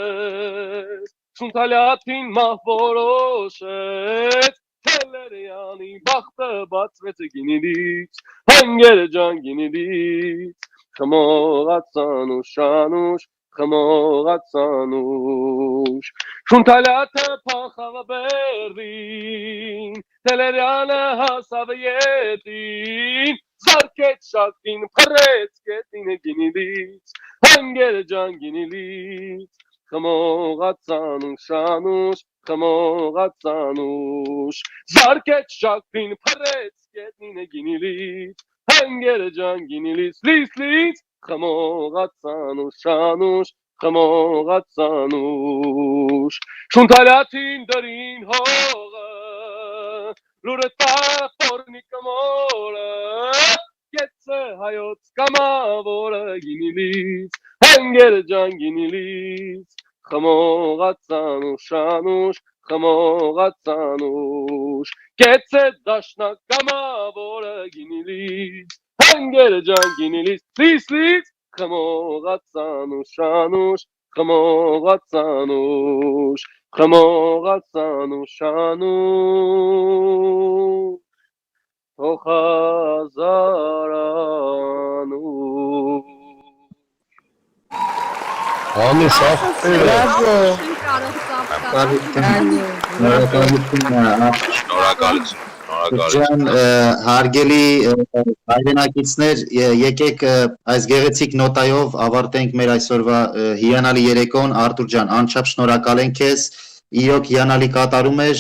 Շունթալյաթին մահ որոշեց, Թելերյանի բախտը բացվեց գինիլից, հանգերը ջան գինիլից, խմողած անուշ անուշ, խմողած անուշ, Շունթալյաթը փախավ Բեռլին, Թելերյանը հասավ ետին, զարկեց շակին, փռեց գետին գինիլից, հանգերը ջան գինիլից, խմողած անուշ անուշ, խմողած անուշ, զարկեց շակին, փռեց գետին գինիլից, հանգերը ջան գինիլից, լից, խմողած անուշ անուշ, խմողած անուշ, Շունթալյաթին դրին հողը, լուրը տախորնի կմորը, կեցը հայոց կամավորը գինիլից, հանգերը ջան գինիլից, խմողած անուշ անուշ, խմողած անուշ, կեցը դաշնակ կամավորը գինիլից, հանգերը ջան գինիլից, լից, խմողած անուշ անուշ, խմողած անուշ, խմողած անուշ անուշ, թող հազար անուշ։
Անուշ ախպերը։
Շնորհակալություն։ Հարգելի հայրենակիցներ, եկեք այս գեղեցիկ նոտայով ավարտենք մեր այսօրվա հիանալի երեկոն։ Արտուր ջան, անչափ շնորհակալ ենք քեզ։ Իրոք հիանալի կատարում էր,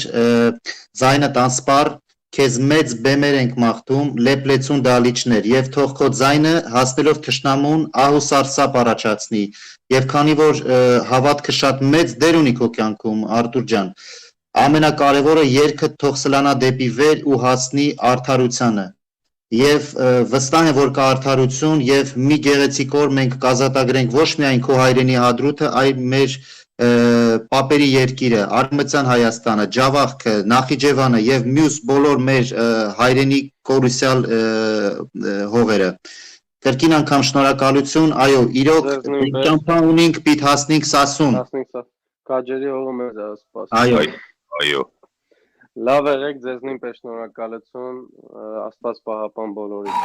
ձայնդ անսպառ, քեզ մեծ բեմեր ենք մաղթում, լեփլեցուն դալիճներ, եւ թող քո ձայնը հասնելով թշնամուն ահ ու սարսափ առաջացնի։ Եվ քանի որ հավատքը շատ մեծ դեր ունի քո կյանքում, Արտուր ջան, ամենակարևորը երգը թող սլանա դեպի վեր ու հասնի արդարությանը։ Եվ վստահ եմ, որ կա արդարություն եւ մի գեղեցիկ օր մենք կազատագրենք ոչ միայն քո հայրենի հադրութը, այլ մեր պապերի երկիրը, Արևմտյան Հայաստանը, Ջավախքը, Նախիջևանը եւ մյուս բոլոր մեր հայրենի կորուսյալ հողերը։ Կրկին անգամ շնորհակալություն, այո, իրոք ճամփա ունենք, պիտ հասնենք Սասուն։
Կաջերի հողը մեզ է սպասում։
Այո։
Լավ եղեք, ձեզ նույնպես շնորհակալություն, Աստված պահապան բոլորին։